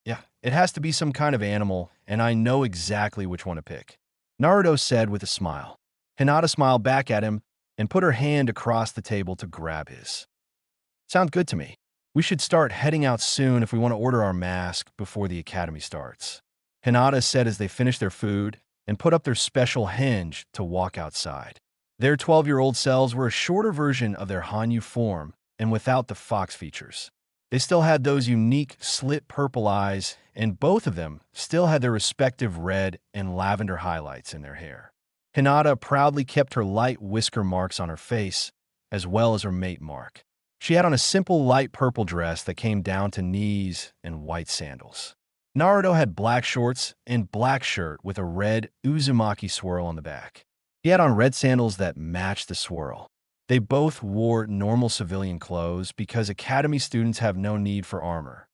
Yeah, it has to be some kind of animal, and I know exactly which one to pick, Naruto said with a smile. Hinata smiled back at him and put her hand across the table to grab his. Sounds good to me. We should start heading out soon if we want to order our mask before the academy starts, Hinata said as they finished their food and put up their special hinge to walk outside. Their 12-year-old selves were a shorter version of their Hanyu form and without the fox features. They still had those unique slit purple eyes, and both of them still had their respective red and lavender highlights in their hair. Hinata proudly kept her light whisker marks on her face, as well as her mate Mark. She had on a simple light purple dress that came down to knees and white sandals. Naruto had black shorts and black shirt with a red Uzumaki swirl on the back. He had on red sandals that matched the swirl. They both wore normal civilian clothes because academy students have no need for armor.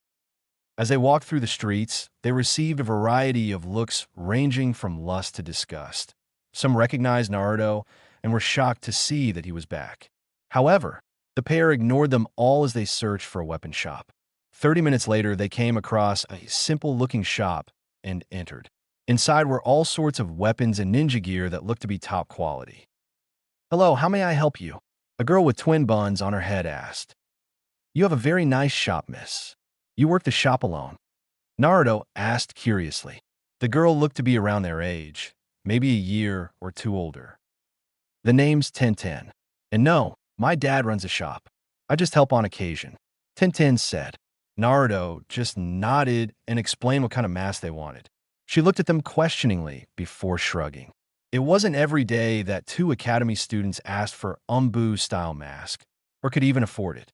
As they walked through the streets, they received a variety of looks ranging from lust to disgust. Some recognized Naruto and were shocked to see that he was back. However, the pair ignored them all as they searched for a weapon shop. 30 minutes later, they came across a simple-looking shop and entered. Inside were all sorts of weapons and ninja gear that looked to be top quality. "Hello, how may I help you?" A girl with twin buns on her head asked. "You have a very nice shop, miss. You work the shop alone?" Naruto asked curiously. The girl looked to be around their age, maybe a year or two older. "The name's Tenten. And no, my dad runs a shop. I just help on occasion," Tenten said. Naruto just nodded and explained what kind of mask they wanted. She looked at them questioningly before shrugging. It wasn't every day that two academy students asked for Umbu-style mask, or could even afford it.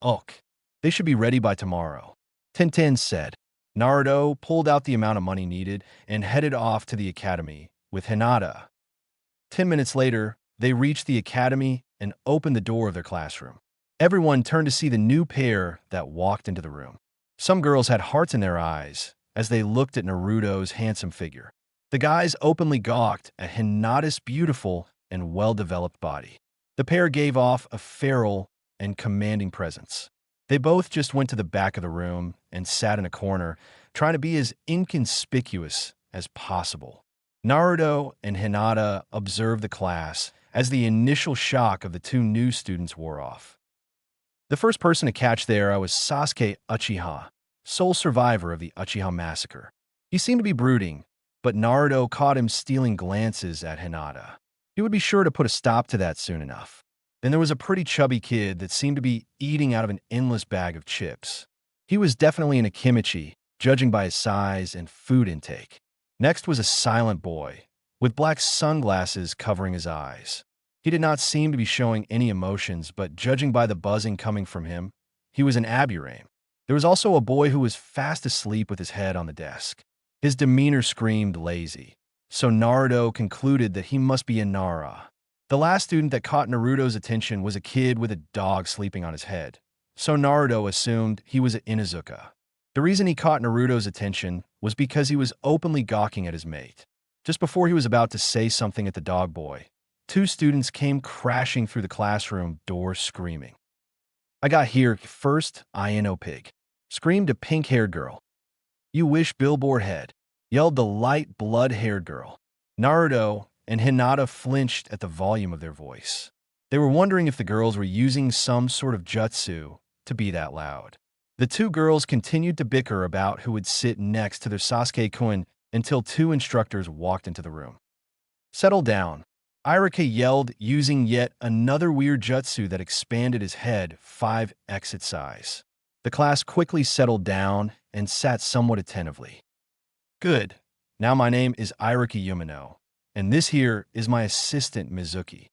Ok. They should be ready by tomorrow," Tenten said. Naruto pulled out the amount of money needed and headed off to the academy with Hinata. 10 minutes later, they reached the academy and opened the door of their classroom. Everyone turned to see the new pair that walked into the room. Some girls had hearts in their eyes as they looked at Naruto's handsome figure. The guys openly gawked at Hinata's beautiful and well-developed body. The pair gave off a feral and commanding presence. They both just went to the back of the room and sat in a corner, trying to be as inconspicuous as possible. Naruto and Hinata observed the class as the initial shock of the two new students wore off. The first person to catch their eye was Sasuke Uchiha, sole survivor of the Uchiha massacre. He seemed to be brooding, but Naruto caught him stealing glances at Hinata. He would be sure to put a stop to that soon enough. Then there was a pretty chubby kid that seemed to be eating out of an endless bag of chips. He was definitely an Akimichi, judging by his size and food intake. Next was a silent boy, with black sunglasses covering his eyes. He did not seem to be showing any emotions, but judging by the buzzing coming from him, he was an Aburame. There was also a boy who was fast asleep with his head on the desk. His demeanor screamed lazy, so Naruto concluded that he must be a Nara. The last student that caught Naruto's attention was a kid with a dog sleeping on his head, so Naruto assumed he was an Inuzuka. The reason he caught Naruto's attention was because he was openly gawking at his mate. Just before he was about to say something at the dog boy, two students came crashing through the classroom door screaming. "I got here first, Ino Pig," screamed a pink-haired girl. "You wish billboard head," yelled the light blood-haired girl. Naruto and Hinata flinched at the volume of their voice. They were wondering if the girls were using some sort of jutsu to be that loud. The two girls continued to bicker about who would sit next to their Sasuke-kun until two instructors walked into the room. "Settle down," Iruka yelled, using yet another weird jutsu that expanded his head 5x its size. The class quickly settled down and sat somewhat attentively. "Good. Now my name is Iruka Yumino, and this here is my assistant Mizuki,"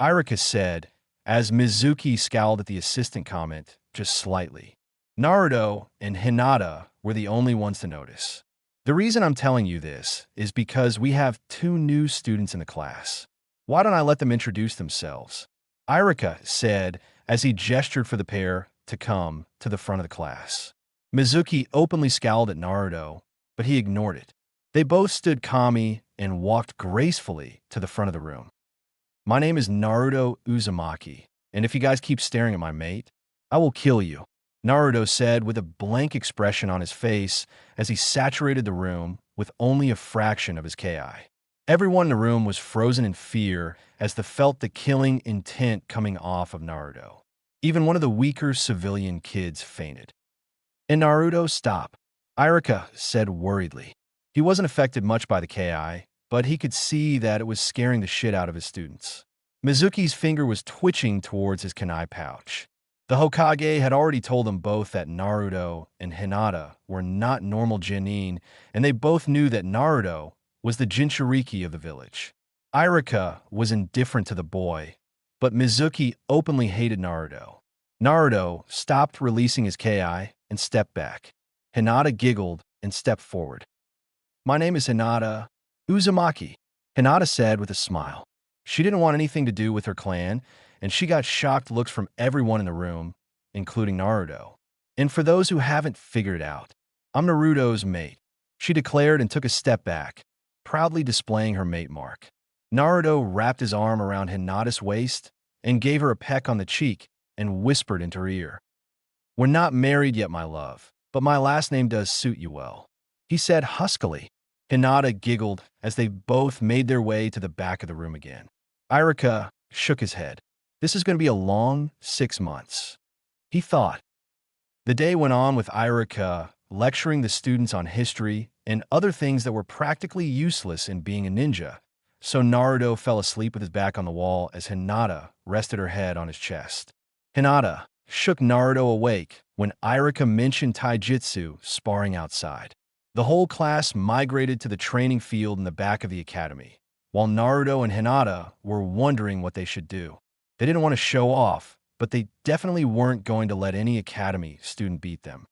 Iruka said, as Mizuki scowled at the assistant comment just slightly. Naruto and Hinata were the only ones to notice. "The reason I'm telling you this is because we have two new students in the class. Why don't I let them introduce themselves?" Iruka said as he gestured for the pair to come to the front of the class. Mizuki openly scowled at Naruto, but he ignored it. They both stood calmly and walked gracefully to the front of the room. "My name is Naruto Uzumaki, and if you guys keep staring at my mate, I will kill you," Naruto said with a blank expression on his face as he saturated the room with only a fraction of his Ki. Everyone in the room was frozen in fear as they felt the killing intent coming off of Naruto. Even one of the weaker civilian kids fainted. "And Naruto, stop," Iruka said worriedly. He wasn't affected much by the Ki, but he could see that it was scaring the shit out of his students. Mizuki's finger was twitching towards his kunai pouch. The Hokage had already told them both that Naruto and Hinata were not normal genin, and they both knew that Naruto was the Jinchuriki of the village. Iruka was indifferent to the boy, but Mizuki openly hated Naruto. Naruto stopped releasing his Ki and stepped back. Hinata giggled and stepped forward. "My name is Hinata Uzumaki," Hinata said with a smile. She didn't want anything to do with her clan, and she got shocked looks from everyone in the room, including Naruto. "And for those who haven't figured it out, I'm Naruto's mate," she declared and took a step back, proudly displaying her mate mark. Naruto wrapped his arm around Hinata's waist and gave her a peck on the cheek and whispered into her ear. "We're not married yet, my love, but my last name does suit you well," he said huskily. Hinata giggled as they both made their way to the back of the room again. Irika shook his head. "This is going to be a long 6 months," he thought. The day went on with Irika lecturing the students on history and other things that were practically useless in being a ninja, so Naruto fell asleep with his back on the wall as Hinata rested her head on his chest. Hinata shook Naruto awake when Irika mentioned taijutsu sparring outside. The whole class migrated to the training field in the back of the academy, while Naruto and Hinata were wondering what they should do. They didn't want to show off, but they definitely weren't going to let any academy student beat them.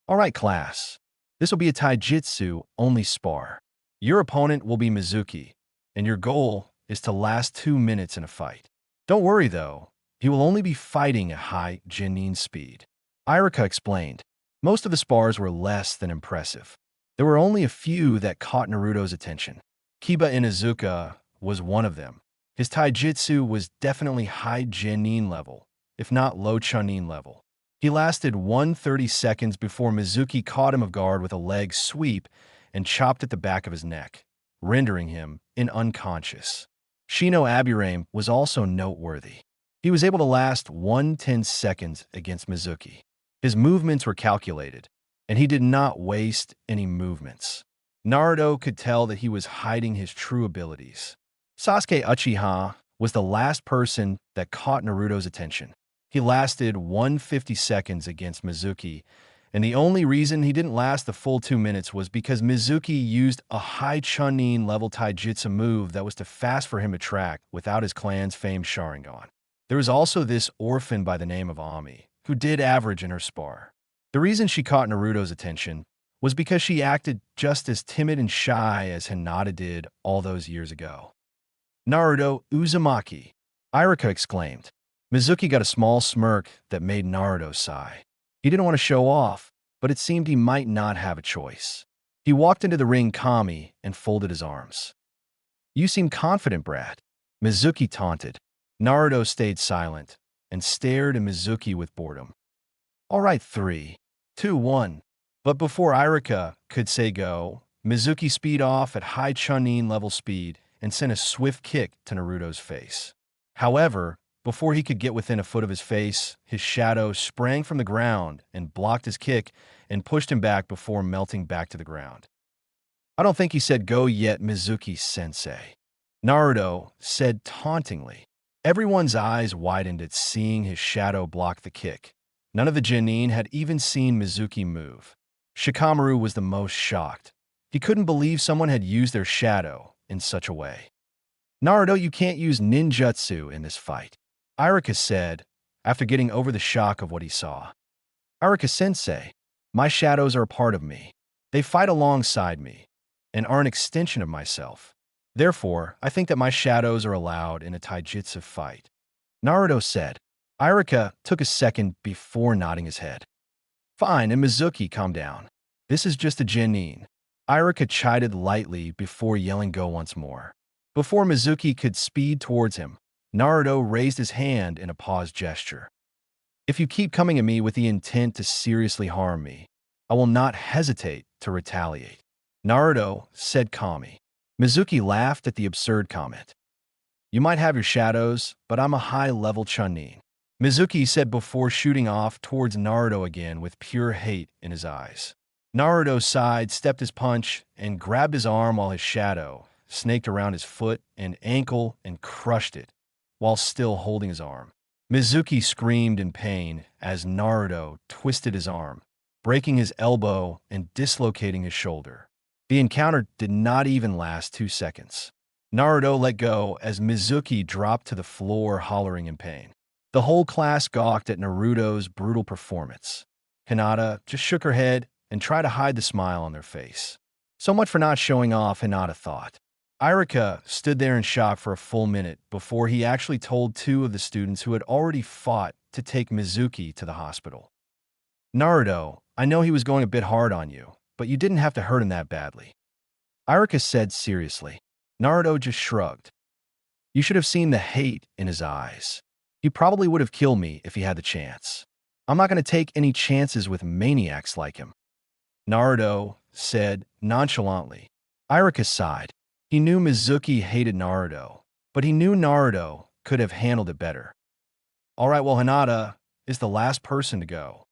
"All right, class. This will be a taijutsu-only spar. Your opponent will be Mizuki, and your goal is to last 2 minutes in a fight. Don't worry, though. He will only be fighting at high genin speed," Irika explained. Most of the spars were less than impressive. There were only a few that caught Naruto's attention. Kiba Inuzuka was one of them. His taijutsu was definitely high genin level, if not low chunin level. He lasted 130 seconds before Mizuki caught him off guard with a leg sweep and chopped at the back of his neck, rendering him unconscious. Shino Aburame was also noteworthy. He was able to last 110 seconds against Mizuki. His movements were calculated, and he did not waste any movements. Naruto could tell that he was hiding his true abilities. Sasuke Uchiha was the last person that caught Naruto's attention. He lasted 150 seconds against Mizuki, and the only reason he didn't last the full 2 minutes was because Mizuki used a high chunin level taijutsu move that was too fast for him to track without his clan's famed Sharingan. There was also this orphan by the name of Ami, who did average in her spar. The reason she caught Naruto's attention was because she acted just as timid and shy as Hinata did all those years ago. "Naruto Uzumaki," Irika exclaimed. Mizuki got a small smirk that made Naruto sigh. He didn't want to show off, but it seemed he might not have a choice. He walked into the ring calmly and folded his arms. "You seem confident, Brad," Mizuki taunted. Naruto stayed silent and stared at Mizuki with boredom. "All right, 3, 2, 1. But before Irika could say go, Mizuki speed off at high chunin level speed and sent a swift kick to Naruto's face. However, before he could get within a foot of his face, his shadow sprang from the ground and blocked his kick and pushed him back before melting back to the ground. "I don't think he said go yet, Mizuki-sensei," Naruto said tauntingly. Everyone's eyes widened at seeing his shadow block the kick. None of the genin had even seen Mizuki move. Shikamaru was the most shocked. He couldn't believe someone had used their shadow in such a way. "Naruto, you can't use ninjutsu in this fight," Irika said, after getting over the shock of what he saw. "Irika-sensei, my shadows are a part of me. They fight alongside me and are an extension of myself. Therefore, I think that my shadows are allowed in a taijutsu fight," Naruto said. Irika took a second before nodding his head. "Fine, and Mizuki, calm down. This is just a genin," Irika chided lightly before yelling go once more. Before Mizuki could speed towards him, Naruto raised his hand in a pause gesture. "If you keep coming at me with the intent to seriously harm me, I will not hesitate to retaliate," Naruto said calmly. Mizuki laughed at the absurd comment. "You might have your shadows, but I'm a high-level chunin," Mizuki said before shooting off towards Naruto again with pure hate in his eyes. Naruto sidestepped his punch and grabbed his arm while his shadow snaked around his foot and ankle and crushed it, while still holding his arm. Mizuki screamed in pain as Naruto twisted his arm, breaking his elbow and dislocating his shoulder. The encounter did not even last 2 seconds. Naruto let go as Mizuki dropped to the floor hollering in pain. The whole class gawked at Naruto's brutal performance. Hinata just shook her head and try to hide the smile on their face. So much for not showing off, Hinata thought. Irika stood there in shock for a full minute before he actually told two of the students who had already fought to take Mizuki to the hospital. Naruto, I know he was going a bit hard on you, but you didn't have to hurt him that badly. Irika said seriously. Naruto just shrugged. You should have seen the hate in his eyes. He probably would have killed me if he had the chance. I'm not going to take any chances with maniacs like him. Naruto said nonchalantly. Irika sighed. He knew Mizuki hated Naruto, but he knew Naruto could have handled it better. All right, well, Hinata is the last person to go,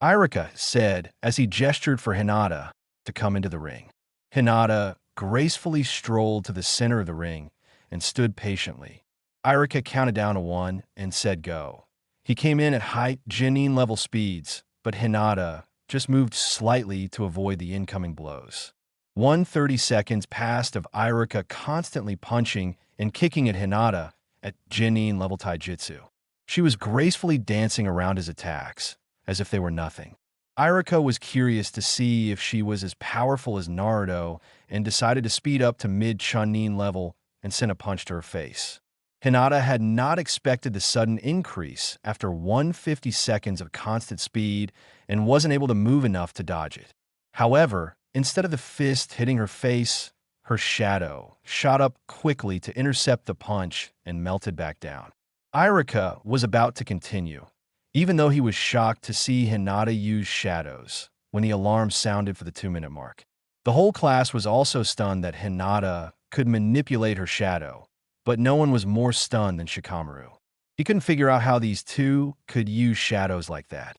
Irika said as he gestured for Hinata to come into the ring. Hinata gracefully strolled to the center of the ring and stood patiently. Irika counted down to 1 and said go. He came in at height Genin level speeds, but Hinata just moved slightly to avoid the incoming blows. 130 seconds passed of Irika constantly punching and kicking at Hinata at Genin level taijutsu. She was gracefully dancing around his attacks, as if they were nothing. Irika was curious to see if she was as powerful as Naruto and decided to speed up to mid-Chunin level and send a punch to her face. Hinata had not expected the sudden increase after 150 seconds of constant speed and wasn't able to move enough to dodge it. However, instead of the fist hitting her face, her shadow shot up quickly to intercept the punch and melted back down. Irika was about to continue, even though he was shocked to see Hinata use shadows when the alarm sounded for the 2-minute mark. The whole class was also stunned that Hinata could manipulate her shadow, but no one was more stunned than Shikamaru. He couldn't figure out how these two could use shadows like that,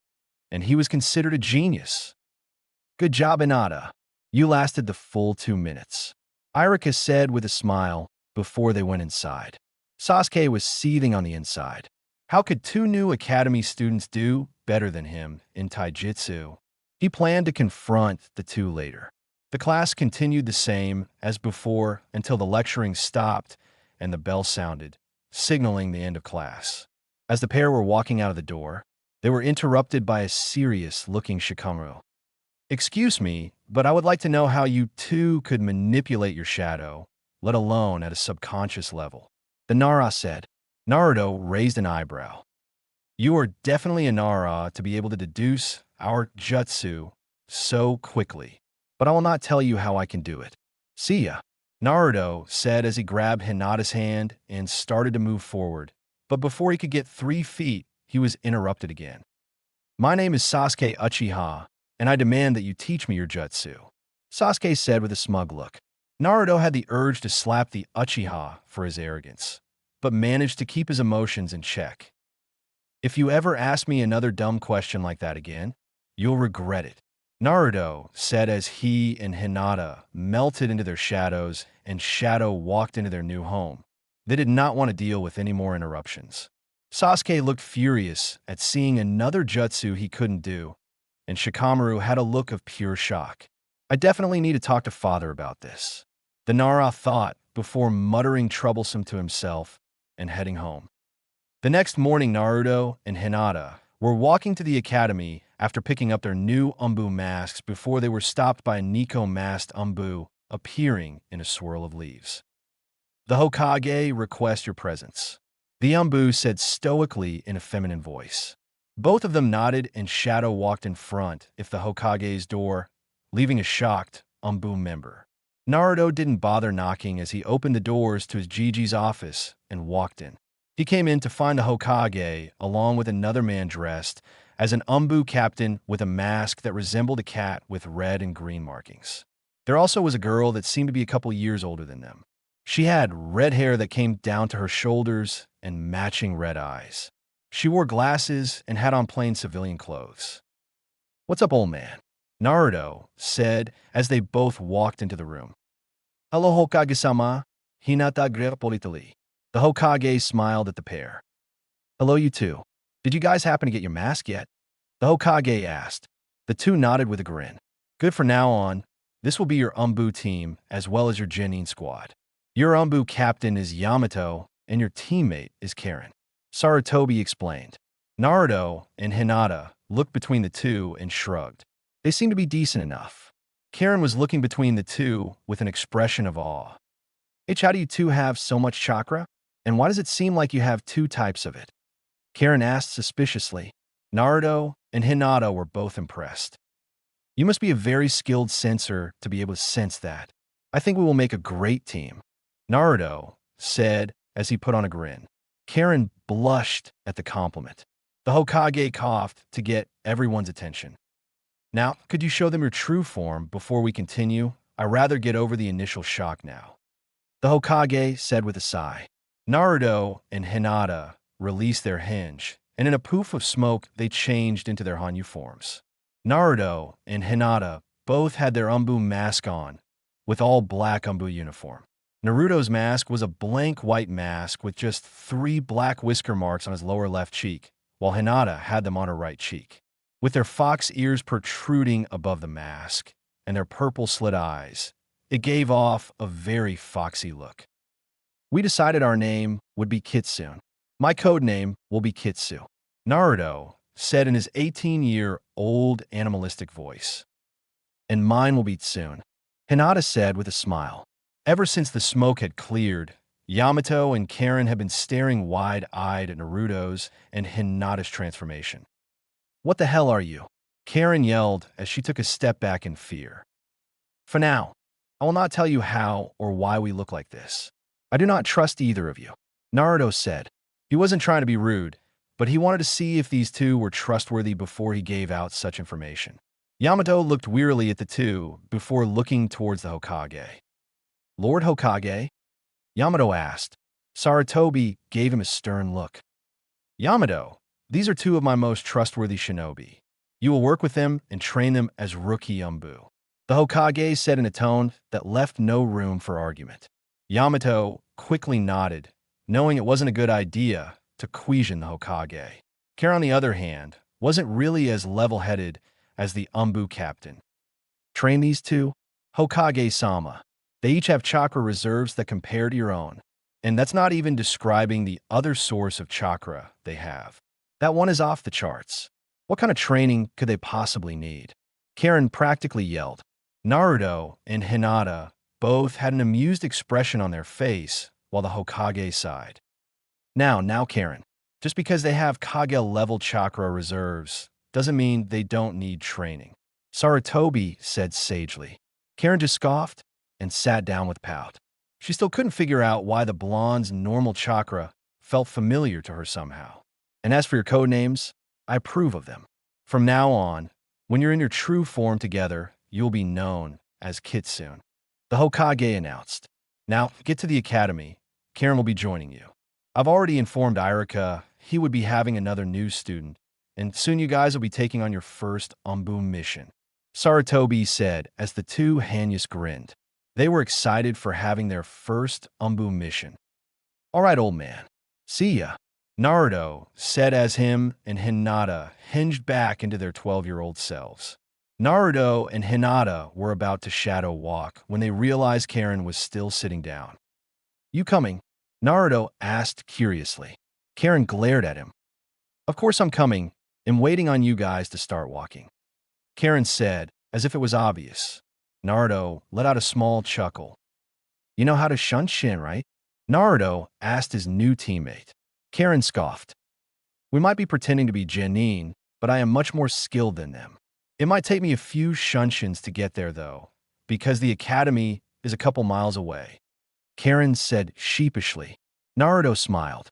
and he was considered a genius. Good job, Hinata. You lasted the full 2 minutes, Irika said with a smile before they went inside. Sasuke was seething on the inside. How could 2 new academy students do better than him in taijutsu? He planned to confront the 2 later. The class continued the same as before until the lecturing stopped and the bell sounded, signaling the end of class. As the pair were walking out of the door, they were interrupted by a serious-looking Shikamaru. Excuse me, but I would like to know how you 2 could manipulate your shadow, let alone at a subconscious level. The Nara said. Naruto raised an eyebrow. You are definitely a Nara to be able to deduce our jutsu so quickly, but I will not tell you how I can do it. See ya, Naruto said as he grabbed Hinata's hand and started to move forward, but before he could get 3 feet, he was interrupted again. My name is Sasuke Uchiha, and I demand that you teach me your jutsu, Sasuke said with a smug look. Naruto had the urge to slap the Uchiha for his arrogance, but managed to keep his emotions in check. If you ever ask me another dumb question like that again, you'll regret it, Naruto said as he and Hinata melted into their shadows and Shadow walked into their new home. They did not want to deal with any more interruptions. Sasuke looked furious at seeing another jutsu he couldn't do, and Shikamaru had a look of pure shock. I definitely need to talk to father about this, the Nara thought before muttering troublesome to himself and heading home. The next morning, Naruto and Hinata were walking to the academy after picking up their new Umbu masks before they were stopped by a Nico-masked Umbu appearing in a swirl of leaves. The Hokage requests your presence, the Umbu said stoically in a feminine voice. Both of them nodded and Shadow walked in front of the Hokage's door, leaving a shocked Umbu member. Naruto didn't bother knocking as he opened the doors to his Jiji's office and walked in. He came in to find the Hokage along with another man dressed as an Umbu captain with a mask that resembled a cat with red and green markings. There also was a girl that seemed to be a couple years older than them. She had red hair that came down to her shoulders and matching red eyes. She wore glasses and had on plain civilian clothes. What's up, old man? Naruto said as they both walked into the room. Hello, Hokage-sama. Hinata grepolitali. The Hokage smiled at the pair. Hello, you two. Did you guys happen to get your mask yet? The Hokage asked. The two nodded with a grin. Good, for now on, this will be your Umbu team as well as your Genin squad. Your Umbu captain is Yamato and your teammate is Karen, Sarutobi explained. Naruto and Hinata looked between the two and shrugged. They seem to be decent enough. Karen was looking between the two with an expression of awe. How do you two have so much chakra? And why does it seem like you have two types of it? Karen asked suspiciously. Naruto and Hinata were both impressed. You must be a very skilled sensor to be able to sense that. I think we will make a great team, Naruto said as he put on a grin. Karen blushed at the compliment. The Hokage coughed to get everyone's attention. Now, could you show them your true form before we continue? I'd rather get over the initial shock now. The Hokage said with a sigh. Naruto and Hinata released their hinge, and in a poof of smoke, they changed into their Hanyu forms. Naruto and Hinata both had their Umbu mask on, with all black Umbu uniform. Naruto's mask was a blank white mask with just 3 black whisker marks on his lower left cheek, while Hinata had them on her right cheek. With their fox ears protruding above the mask and their purple slit eyes, it gave off a very foxy look. We decided our name would be Kitsune. My code name will be Kitsu, Naruto said in his 18-year-old animalistic voice. And mine will be Tsune, Hinata said with a smile. Ever since the smoke had cleared, Yamato and Karen had been staring wide-eyed at Naruto's and Hinata's transformation. What the hell are you? Karen yelled as she took a step back in fear. For now, I will not tell you how or why we look like this. I do not trust either of you, Naruto said. He wasn't trying to be rude, but he wanted to see if these two were trustworthy before he gave out such information. Yamato looked wearily at the two before looking towards the Hokage. Lord Hokage? Yamato asked. Sarutobi gave him a stern look. Yamato, these are 2 of my most trustworthy shinobi. You will work with them and train them as rookie Umbu, the Hokage said in a tone that left no room for argument. Yamato quickly nodded, knowing it wasn't a good idea to question the Hokage. Karen, on the other hand, wasn't really as level-headed as the Umbu captain. Train these 2? Hokage-sama. They each have chakra reserves that compare to your own. And that's not even describing the other source of chakra they have. That one is off the charts. What kind of training could they possibly need? Karen practically yelled. Naruto and Hinata both had an amused expression on their face while the Hokage sighed. Now, Karen, just because they have Kage-level chakra reserves doesn't mean they don't need training, Sarutobi said sagely. Karen just scoffed and sat down with pout. She still couldn't figure out why the blonde's normal chakra felt familiar to her somehow. And as for your code names, I approve of them. From now on, when you're in your true form together, you'll be known as Kitsune, the Hokage announced. Now, get to the academy. Karen will be joining you. I've already informed Irika he would be having another new student, and soon you guys will be taking on your first Umbu mission, Sarutobi said as the 2 Hanyas grinned. They were excited for having their first Umbu mission. All right, old man. See ya, Naruto said as him and Hinata hinged back into their 12-year-old selves. Naruto and Hinata were about to shadow walk when they realized Karen was still sitting down. You coming? Naruto asked curiously. Karen glared at him. Of course I'm coming. I'm waiting on you guys to start walking, Karen said, as if it was obvious. Naruto let out a small chuckle. You know how to shunshin, right? Naruto asked his new teammate. Karen scoffed. We might be pretending to be genin, but I am much more skilled than them. It might take me a few shunshins to get there, though, because the academy is a couple miles away, Karen said sheepishly. Naruto smiled.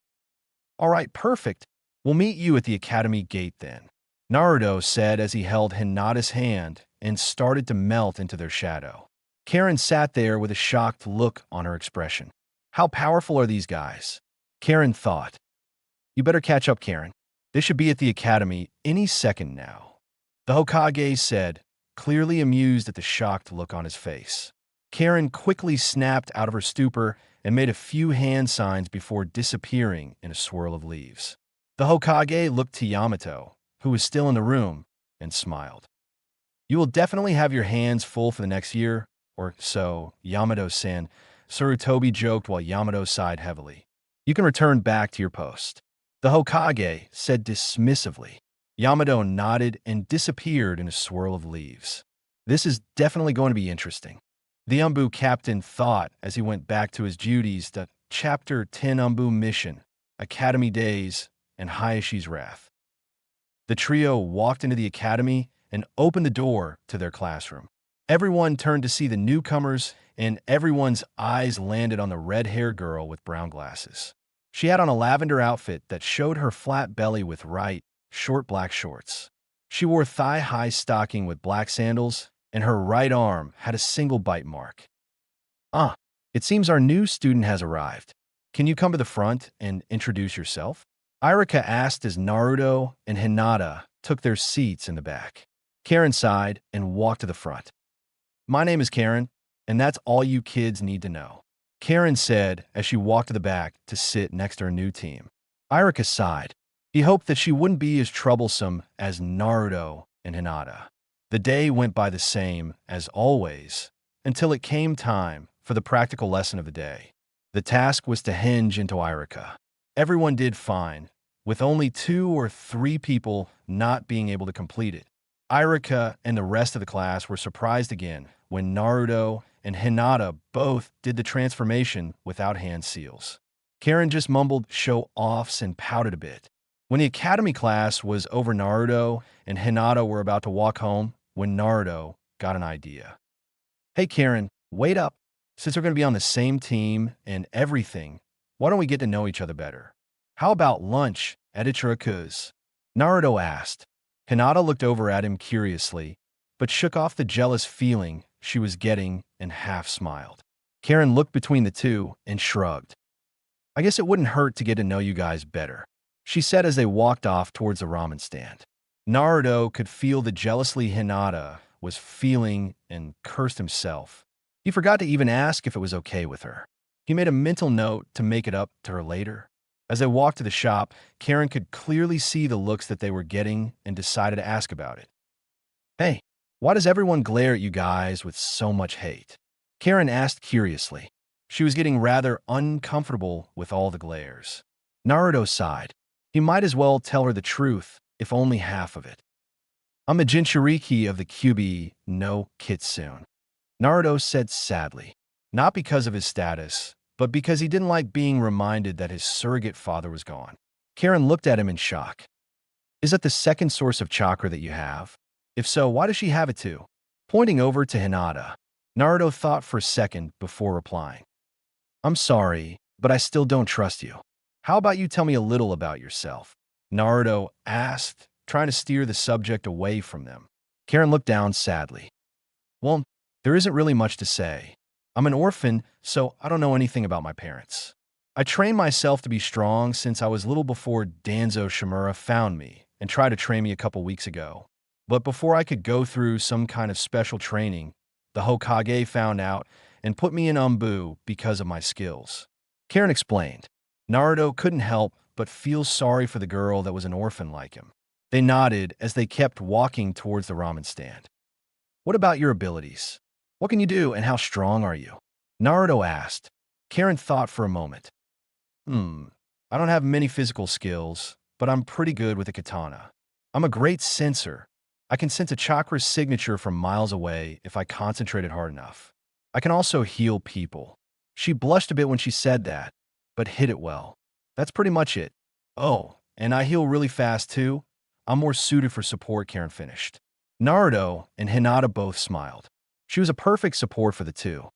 All right, perfect. We'll meet you at the academy gate then, Naruto said as he held Hinata's hand and started to melt into their shadow. Karen sat there with a shocked look on her expression. How powerful are these guys? Karen thought. You better catch up, Karen. They should be at the academy any second now, the Hokage said, clearly amused at the shocked look on his face. Karen quickly snapped out of her stupor and made a few hand signs before disappearing in a swirl of leaves. The Hokage looked to Yamato, who was still in the room, and smiled. You will definitely have your hands full for the next year or so, Yamato-san, Sarutobi joked while Yamato sighed heavily. You can return back to your post, the Hokage said dismissively. Yamato nodded and disappeared in a swirl of leaves. This is definitely going to be interesting. The Umbu captain thought as he went back to his duties to Chapter 10 Umbu Mission, Academy Days, and Hayashi's Wrath. The trio walked into the academy and opened the door to their classroom. Everyone turned to see the newcomers, and everyone's eyes landed on the red-haired girl with brown glasses. She had on a lavender outfit that showed her flat belly with short black shorts. She wore thigh-high stocking with black sandals, and her right arm had a single bite mark. "Ah, it seems our new student has arrived. Can you come to the front and introduce yourself?" Irika asked as Naruto and Hinata took their seats in the back. Karen sighed and walked to the front. "My name is Karen, and that's all you kids need to know," Karen said as she walked to the back to sit next to her new team. Irika sighed. He hoped that she wouldn't be as troublesome as Naruto and Hinata. The day went by the same as always until it came time for the practical lesson of the day. The task was to hinge into Irika. Everyone did fine, with only 2 or 3 people not being able to complete it. Irika and the rest of the class were surprised again when Naruto and Hinata both did the transformation without hand seals. Karen just mumbled show-offs and pouted a bit. When the academy class was over, Naruto and Hinata were about to walk home when Naruto got an idea. "Hey Karen, wait up. Since we're going to be on the same team and everything, why don't we get to know each other better? How about lunch at Ichiraku's?" Naruto asked. Hinata looked over at him curiously, but shook off the jealous feeling she was getting and half smiled. Karen looked between the two and shrugged. "I guess it wouldn't hurt to get to know you guys better," she said as they walked off towards the ramen stand. Naruto could feel the jealousy Hinata was feeling and cursed himself. He forgot to even ask if it was okay with her. He made a mental note to make it up to her later. As they walked to the shop, Karen could clearly see the looks that they were getting and decided to ask about it. "Hey, why does everyone glare at you guys with so much hate?" Karen asked curiously. She was getting rather uncomfortable with all the glares. Naruto sighed. He might as well tell her the truth, if only half of it. "I'm a Jinchuriki of the Kyuubi no Kitsune," Naruto said sadly. Not because of his status, but because he didn't like being reminded that his surrogate father was gone. Karen looked at him in shock. "Is that the second source of chakra that you have? If so, why does she have it too?" Pointing over to Hinata, Naruto thought for a second before replying. "I'm sorry, but I still don't trust you. How about you tell me a little about yourself?" Naruto asked, trying to steer the subject away from them. Karen looked down sadly. "Well, there isn't really much to say. I'm an orphan, so I don't know anything about my parents. I trained myself to be strong since I was little before Danzo Shimura found me and tried to train me a couple weeks ago. But before I could go through some kind of special training, the Hokage found out and put me in Umbu because of my skills." Karen explained. Naruto couldn't help but feel sorry for the girl that was an orphan like him. They nodded as they kept walking towards the ramen stand. "What about your abilities? What can you do and how strong are you?" Naruto asked. Karen thought for a moment. I don't have many physical skills, but I'm pretty good with a katana. I'm a great sensor. I can sense a chakra signature from miles away if I concentrated hard enough. I can also heal people." She blushed a bit when she said that, but hid it well. "That's pretty much it. Oh, and I heal really fast too. I'm more suited for support," Karen finished. Naruto and Hinata both smiled. She was a perfect support for the two.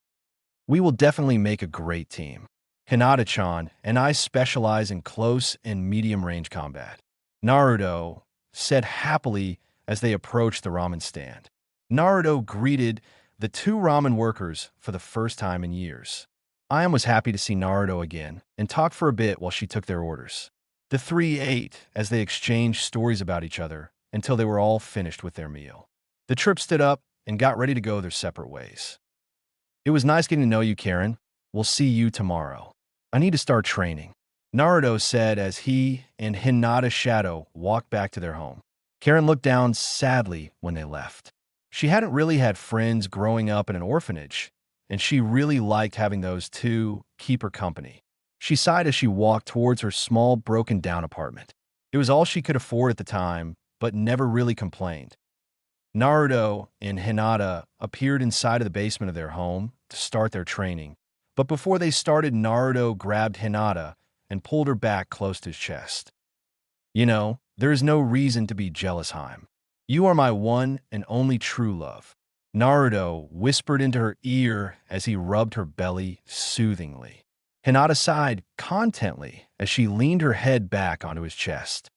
"We will definitely make a great team. Hinata-chan and I specialize in close and medium-range combat," Naruto said happily as they approached the ramen stand. Naruto greeted the 2 ramen workers for the first time in years. Ayam was happy to see Naruto again and talked for a bit while she took their orders. The 3 ate as they exchanged stories about each other until they were all finished with their meal. The trip stood up and got ready to go their separate ways. "It was nice getting to know you, Karen. We'll see you tomorrow. I need to start training," Naruto said as he and Hinata Shadow walked back to their home. Karen looked down sadly when they left. She hadn't really had friends growing up in an orphanage, and she really liked having those 2 keep her company. She sighed as she walked towards her small, broken-down apartment. It was all she could afford at the time, but never really complained. Naruto and Hinata appeared inside of the basement of their home to start their training, but before they started, Naruto grabbed Hinata and pulled her back close to his chest. You know, there is no reason to be jealous, Haim. You are my one and only true love. Naruto whispered into her ear as he rubbed her belly soothingly. Hinata sighed contently as she leaned her head back onto his chest.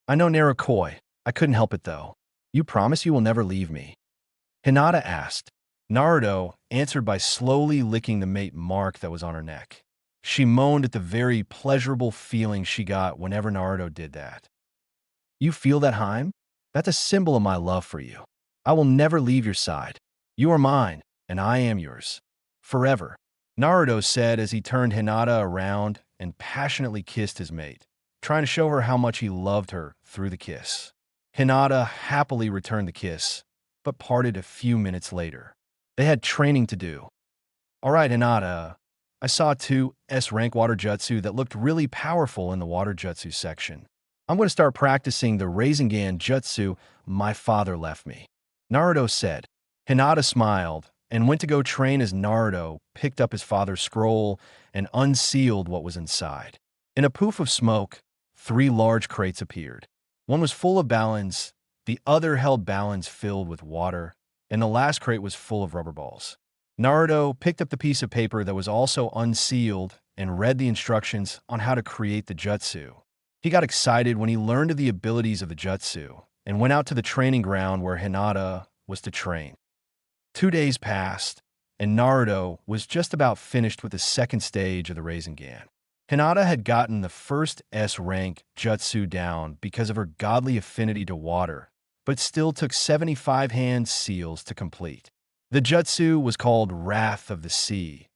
I know, Narukoi. I couldn't help it, though. You promise you will never leave me? Hinata asked. Naruto answered by slowly licking the mate mark that was on her neck. She moaned at the very pleasurable feeling she got whenever Naruto did that. You feel that, Haim? That's a symbol of my love for you. I will never leave your side. You are mine, and I am yours. Forever. Naruto said as he turned Hinata around and passionately kissed his mate, trying to show her how much he loved her through the kiss. Hinata happily returned the kiss, but parted a few minutes later. They had training to do. All right, Hinata, I saw two S-rank water jutsu that looked really powerful in the water jutsu section. I'm going to start practicing the Rasengan jutsu my father left me. Naruto said. Hinata smiled and went to go train as Naruto picked up his father's scroll and unsealed what was inside. In a poof of smoke, 3 large crates appeared. One was full of balance, the other held balance filled with water, and the last crate was full of rubber balls. Naruto picked up the piece of paper that was also unsealed and read the instructions on how to create the jutsu. He got excited when he learned of the abilities of the jutsu and went out to the training ground where Hinata was to train. 2 days passed, and Naruto was just about finished with the second stage of the Rasengan. Hinata had gotten the first S-rank jutsu down because of her godly affinity to water, but still took 75 hand seals to complete. The jutsu was called Wrath of the Sea,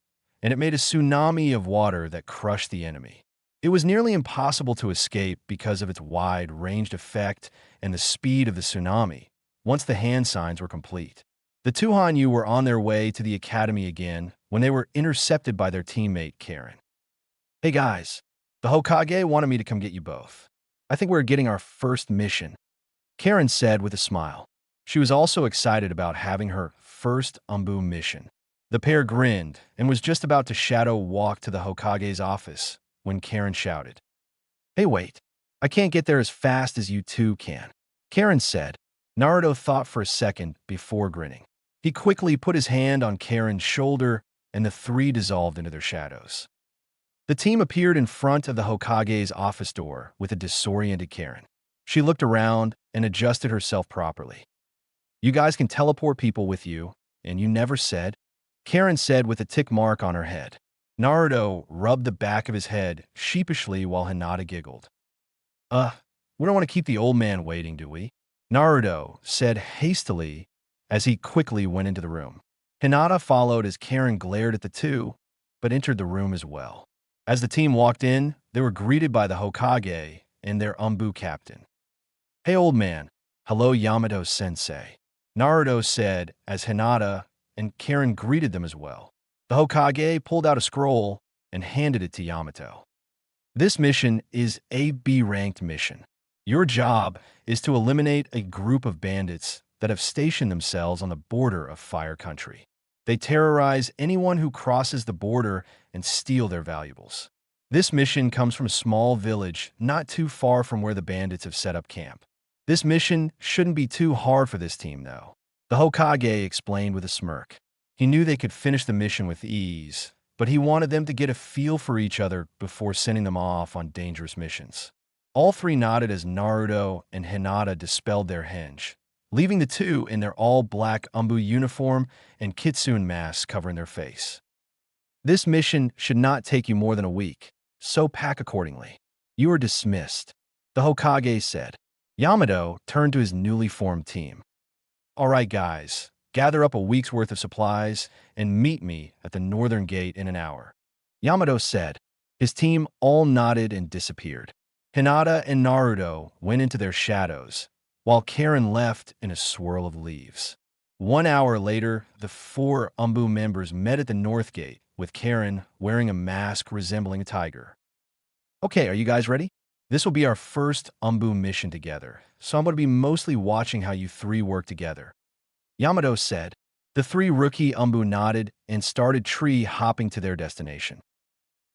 and it made a tsunami of water that crushed the enemy. It was nearly impossible to escape because of its wide-ranged effect and the speed of the tsunami, once the hand signs were complete. The two Hanyu were on their way to the academy again when they were intercepted by their teammate, Karen. Hey guys, the Hokage wanted me to come get you both. I think we're getting our first mission, Karen said with a smile. She was also excited about having her first Umbu mission. The pair grinned and was just about to shadow walk to the Hokage's office when Karen shouted, Hey wait, I can't get there as fast as you two can, Karen said. Naruto thought for a second before grinning. He quickly put his hand on Karen's shoulder and the 3 dissolved into their shadows. The team appeared in front of the Hokage's office door with a disoriented Karen. She looked around and adjusted herself properly. You guys can teleport people with you, and you never said, Karen said with a tick mark on her head. Naruto rubbed the back of his head sheepishly while Hinata giggled. We don't want to keep the old man waiting, do we? Naruto said hastily as he quickly went into the room. Hinata followed as Karen glared at the two, but entered the room as well. As the team walked in, they were greeted by the Hokage and their Umbu captain. Hey old man, hello Yamato-sensei, Naruto said as Hinata and Karen greeted them as well. The Hokage pulled out a scroll and handed it to Yamato. This mission is a B-ranked mission. Your job is to eliminate a group of bandits that have stationed themselves on the border of Fire Country. They terrorize anyone who crosses the border and steal their valuables. This mission comes from a small village not too far from where the bandits have set up camp. This mission shouldn't be too hard for this team, though, the Hokage explained with a smirk. He knew they could finish the mission with ease, but he wanted them to get a feel for each other before sending them off on dangerous missions. All 3 nodded as Naruto and Hinata dispelled their henge, leaving the two in their all-black Umbu uniform and kitsune masks covering their face. This mission should not take you more than a week, so pack accordingly. You are dismissed, the Hokage said. Yamato turned to his newly formed team. All right, guys, gather up a week's worth of supplies and meet me at the northern gate in an hour, Yamato said. His team all nodded and disappeared. Hinata and Naruto went into their shadows, while Karen left in a swirl of leaves. 1 hour later, the 4 Umbu members met at the north gate, with Karen wearing a mask resembling a tiger. Okay, are you guys ready? This will be our first Umbu mission together, so I'm going to be mostly watching how you three work together. Yamato said. The three rookie Umbu nodded and started tree hopping to their destination.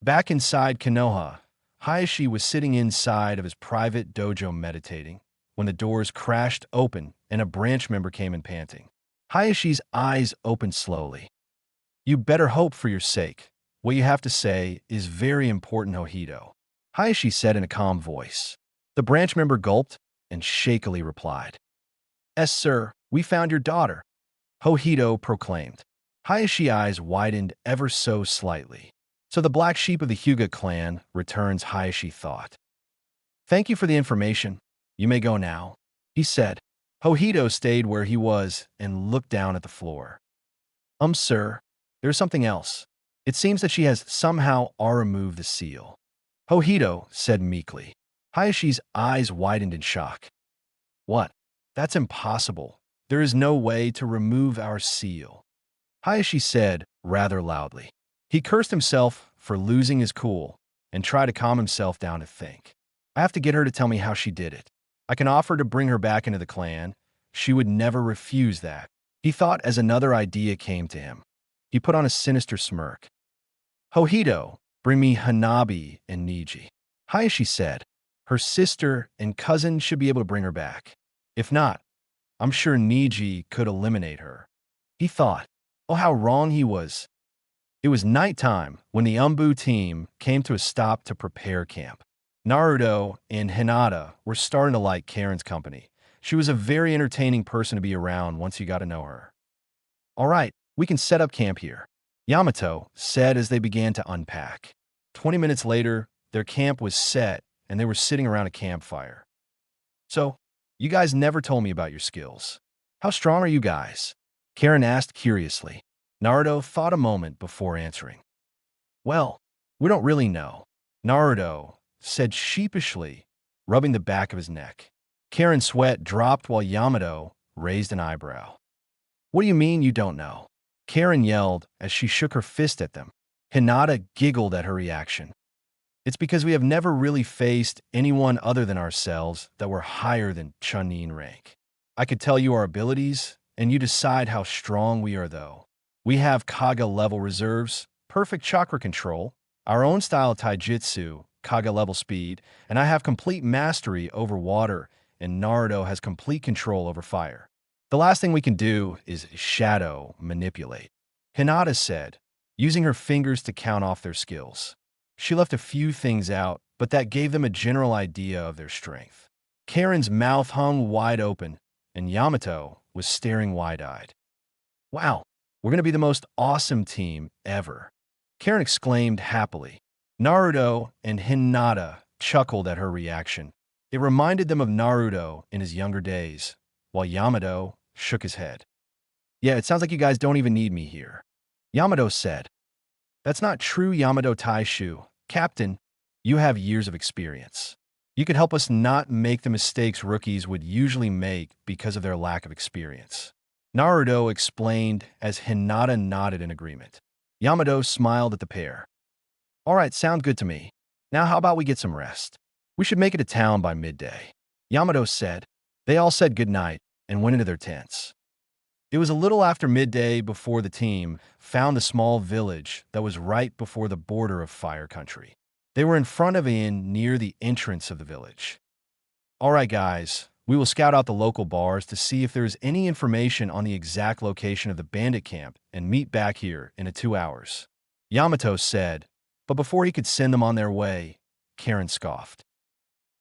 Back inside Konoha, Hayashi was sitting inside of his private dojo meditating when the doors crashed open and a branch member came in panting. Hayashi's eyes opened slowly. You better hope for your sake. What you have to say is very important, Hohito, Hayashi said in a calm voice. The branch member gulped and shakily replied. Yes, sir, we found your daughter, Hohito proclaimed. Hayashi's eyes widened ever so slightly. So the black sheep of the Hyuga clan returns, Hayashi thought. Thank you for the information. You may go now, he said. Hohito stayed where he was and looked down at the floor. Sir, there's something else. It seems that she has somehow removed the seal, Hohito said meekly. Hayashi's eyes widened in shock. What? That's impossible. There is no way to remove our seal, Hayashi said rather loudly. He cursed himself for losing his cool and tried to calm himself down to think. I have to get her to tell me how she did it. I can offer to bring her back into the clan. She would never refuse that, he thought as another idea came to him. He put on a sinister smirk. Hohito, bring me Hanabi and Niji, Hayashi said. Her sister and cousin should be able to bring her back. If not, I'm sure Niji could eliminate her, he thought. Oh, how wrong he was. It was nighttime when the Umbu team came to a stop to prepare camp. Naruto and Hinata were starting to like Karen's company. She was a very entertaining person to be around once you got to know her. All right, we can set up camp here, Yamato said as they began to unpack. 20 minutes later, their camp was set and they were sitting around a campfire. So, you guys never told me about your skills. How strong are you guys? Karen asked curiously. Naruto thought a moment before answering. Well, we don't really know, Naruto said sheepishly, rubbing the back of his neck. Karen's sweat dropped while Yamato raised an eyebrow. What do you mean you don't know? Karen yelled as she shook her fist at them. Hinata giggled at her reaction. It's because we have never really faced anyone other than ourselves that were higher than Chunin in rank. I could tell you our abilities, and you decide how strong we are, though. We have Kaga-level reserves, perfect chakra control, our own style of taijutsu, Kaga-level speed, and I have complete mastery over water, and Naruto has complete control over fire. The last thing we can do is shadow manipulate, Hinata said, using her fingers to count off their skills. She left a few things out, but that gave them a general idea of their strength. Karen's mouth hung wide open, and Yamato was staring wide-eyed. Wow, we're going to be the most awesome team ever, Karen exclaimed happily. Naruto and Hinata chuckled at her reaction. It reminded them of Naruto in his younger days, while Yamato shook his head. Yeah, it sounds like you guys don't even need me here, Yamato said. That's not true, Yamato Taishu. Captain, you have years of experience. You could help us not make the mistakes rookies would usually make because of their lack of experience, Naruto explained as Hinata nodded in agreement. Yamato smiled at the pair. All right, sound good to me. Now how about we get some rest? We should make it to town by midday, Yamato said. They all said goodnight and went into their tents. It was a little after midday before the team found the small village that was right before the border of Fire Country. They were in front of an inn near the entrance of the village. All right, guys, we will scout out the local bars to see if there is any information on the exact location of the bandit camp and meet back here in 2 hours, Yamato said, but before he could send them on their way, Karen scoffed.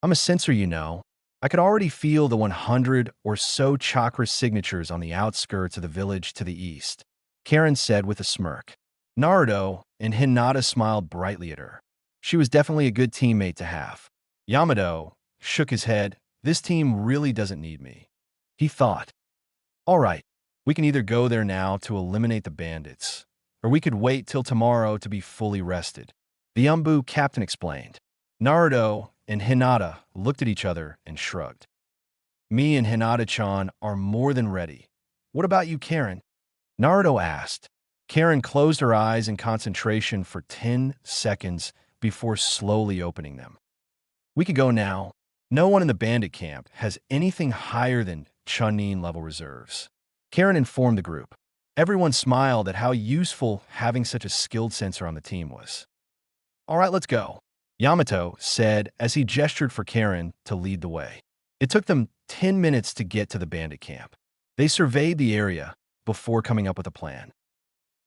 I'm a censor, you know. I could already feel the 100 or so chakra signatures on the outskirts of the village to the east, Karen said with a smirk. Naruto and Hinata smiled brightly at her. She was definitely a good teammate to have. Yamato shook his head. This team really doesn't need me, he thought. All right, we can either go there now to eliminate the bandits, or we could wait till tomorrow to be fully rested, the Umbu captain explained. Naruto and Hinata looked at each other and shrugged. Me and Hinata-chan are more than ready. What about you, Karen? Naruto asked. Karen closed her eyes in concentration for 10 seconds before slowly opening them. We could go now. No one in the bandit camp has anything higher than Chunin level reserves. Karen informed the group. Everyone smiled at how useful having such a skilled sensor on the team was. All right, let's go, Yamato said as he gestured for Karen to lead the way. It took them 10 minutes to get to the bandit camp. They surveyed the area before coming up with a plan.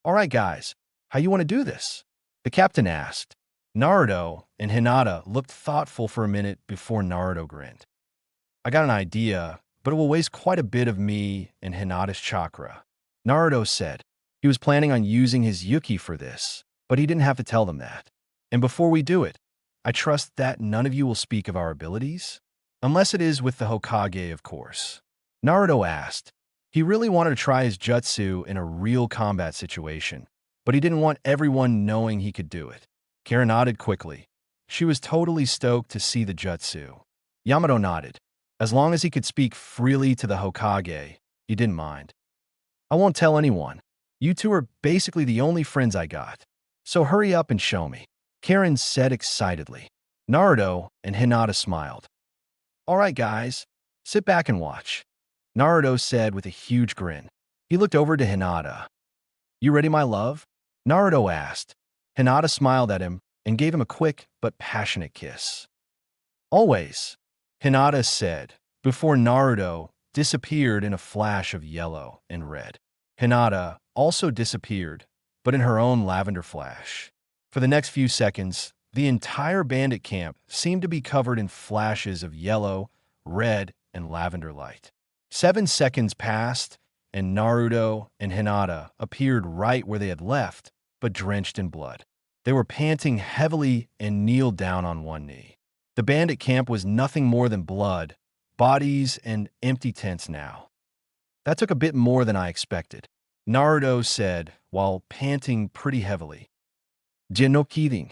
All right, guys, how you want to do this? The captain asked. Naruto and Hinata looked thoughtful for a minute before Naruto grinned. I got an idea, but it will waste quite a bit of me and Hinata's chakra. Naruto said he was planning on using his Yuki for this, but he didn't have to tell them that. And before we do it, I trust that none of you will speak of our abilities? Unless it is with the Hokage, of course. Naruto asked. He really wanted to try his jutsu in a real combat situation, but he didn't want everyone knowing he could do it. Karen nodded quickly. She was totally stoked to see the jutsu. Yamato nodded. As long as he could speak freely to the Hokage, he didn't mind. I won't tell anyone. You two are basically the only friends I got. So hurry up and show me, Karen said excitedly. Naruto and Hinata smiled. All right, guys, sit back and watch, Naruto said with a huge grin. He looked over to Hinata. You ready, my love? Naruto asked. Hinata smiled at him and gave him a quick but passionate kiss. Always, Hinata said, before Naruto disappeared in a flash of yellow and red. Hinata also disappeared, but in her own lavender flash. For the next few seconds, the entire bandit camp seemed to be covered in flashes of yellow, red, and lavender light. 7 seconds passed, and Naruto and Hinata appeared right where they had left, but drenched in blood. They were panting heavily and kneeled down on one knee. The bandit camp was nothing more than blood, bodies, and empty tents now. That took a bit more than I expected, Naruto said while panting pretty heavily. No kidding,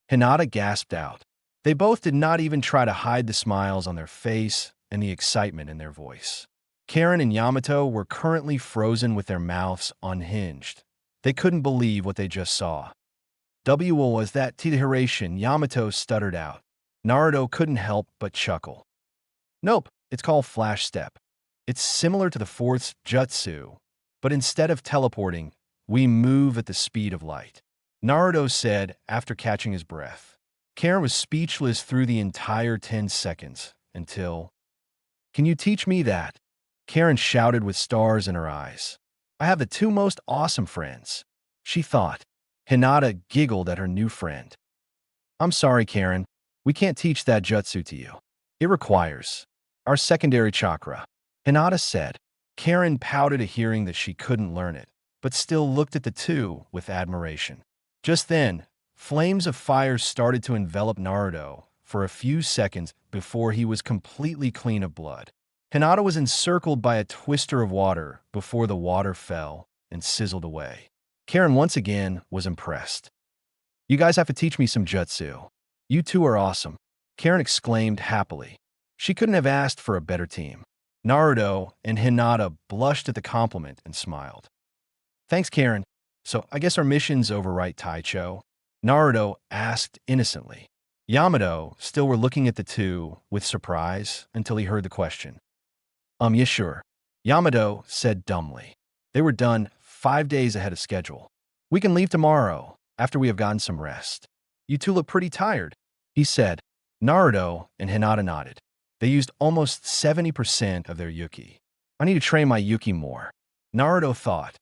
Hinata gasped out. They both did not even try to hide the smiles on their face and the excitement in their voice. Karen and Yamato were currently frozen with their mouths unhinged. They couldn't believe what they just saw. What was that Titahirashin? Yamato stuttered out. Naruto couldn't help but chuckle. Nope, it's called Flash Step. It's similar to the fourth jutsu, but instead of teleporting, we move at the speed of light, Naruto said after catching his breath. Karen was speechless through the entire 10 seconds until... Can you teach me that? Karen shouted with stars in her eyes. I have the two most awesome friends, she thought. Hinata giggled at her new friend. I'm sorry, Karen. We can't teach that jutsu to you. It requires our secondary chakra, Hinata said. Karen pouted at hearing that she couldn't learn it, but still looked at the two with admiration. Just then, flames of fire started to envelop Naruto for a few seconds before he was completely clean of blood. Hinata was encircled by a twister of water before the water fell and sizzled away. Karen once again was impressed. You guys have to teach me some jutsu. You two are awesome, Karen exclaimed happily. She couldn't have asked for a better team. Naruto and Hinata blushed at the compliment and smiled. Thanks, Karen. So I guess our mission's over, right, Taicho? Naruto asked innocently. Yamato still were looking at the two with surprise until he heard the question. Yeah, sure, Yamato said dumbly. They were done 5 days ahead of schedule. We can leave tomorrow after we have gotten some rest. You two look pretty tired, he said. Naruto and Hinata nodded. They used almost 70% of their Yuki. I need to train my Yuki more, Naruto thought.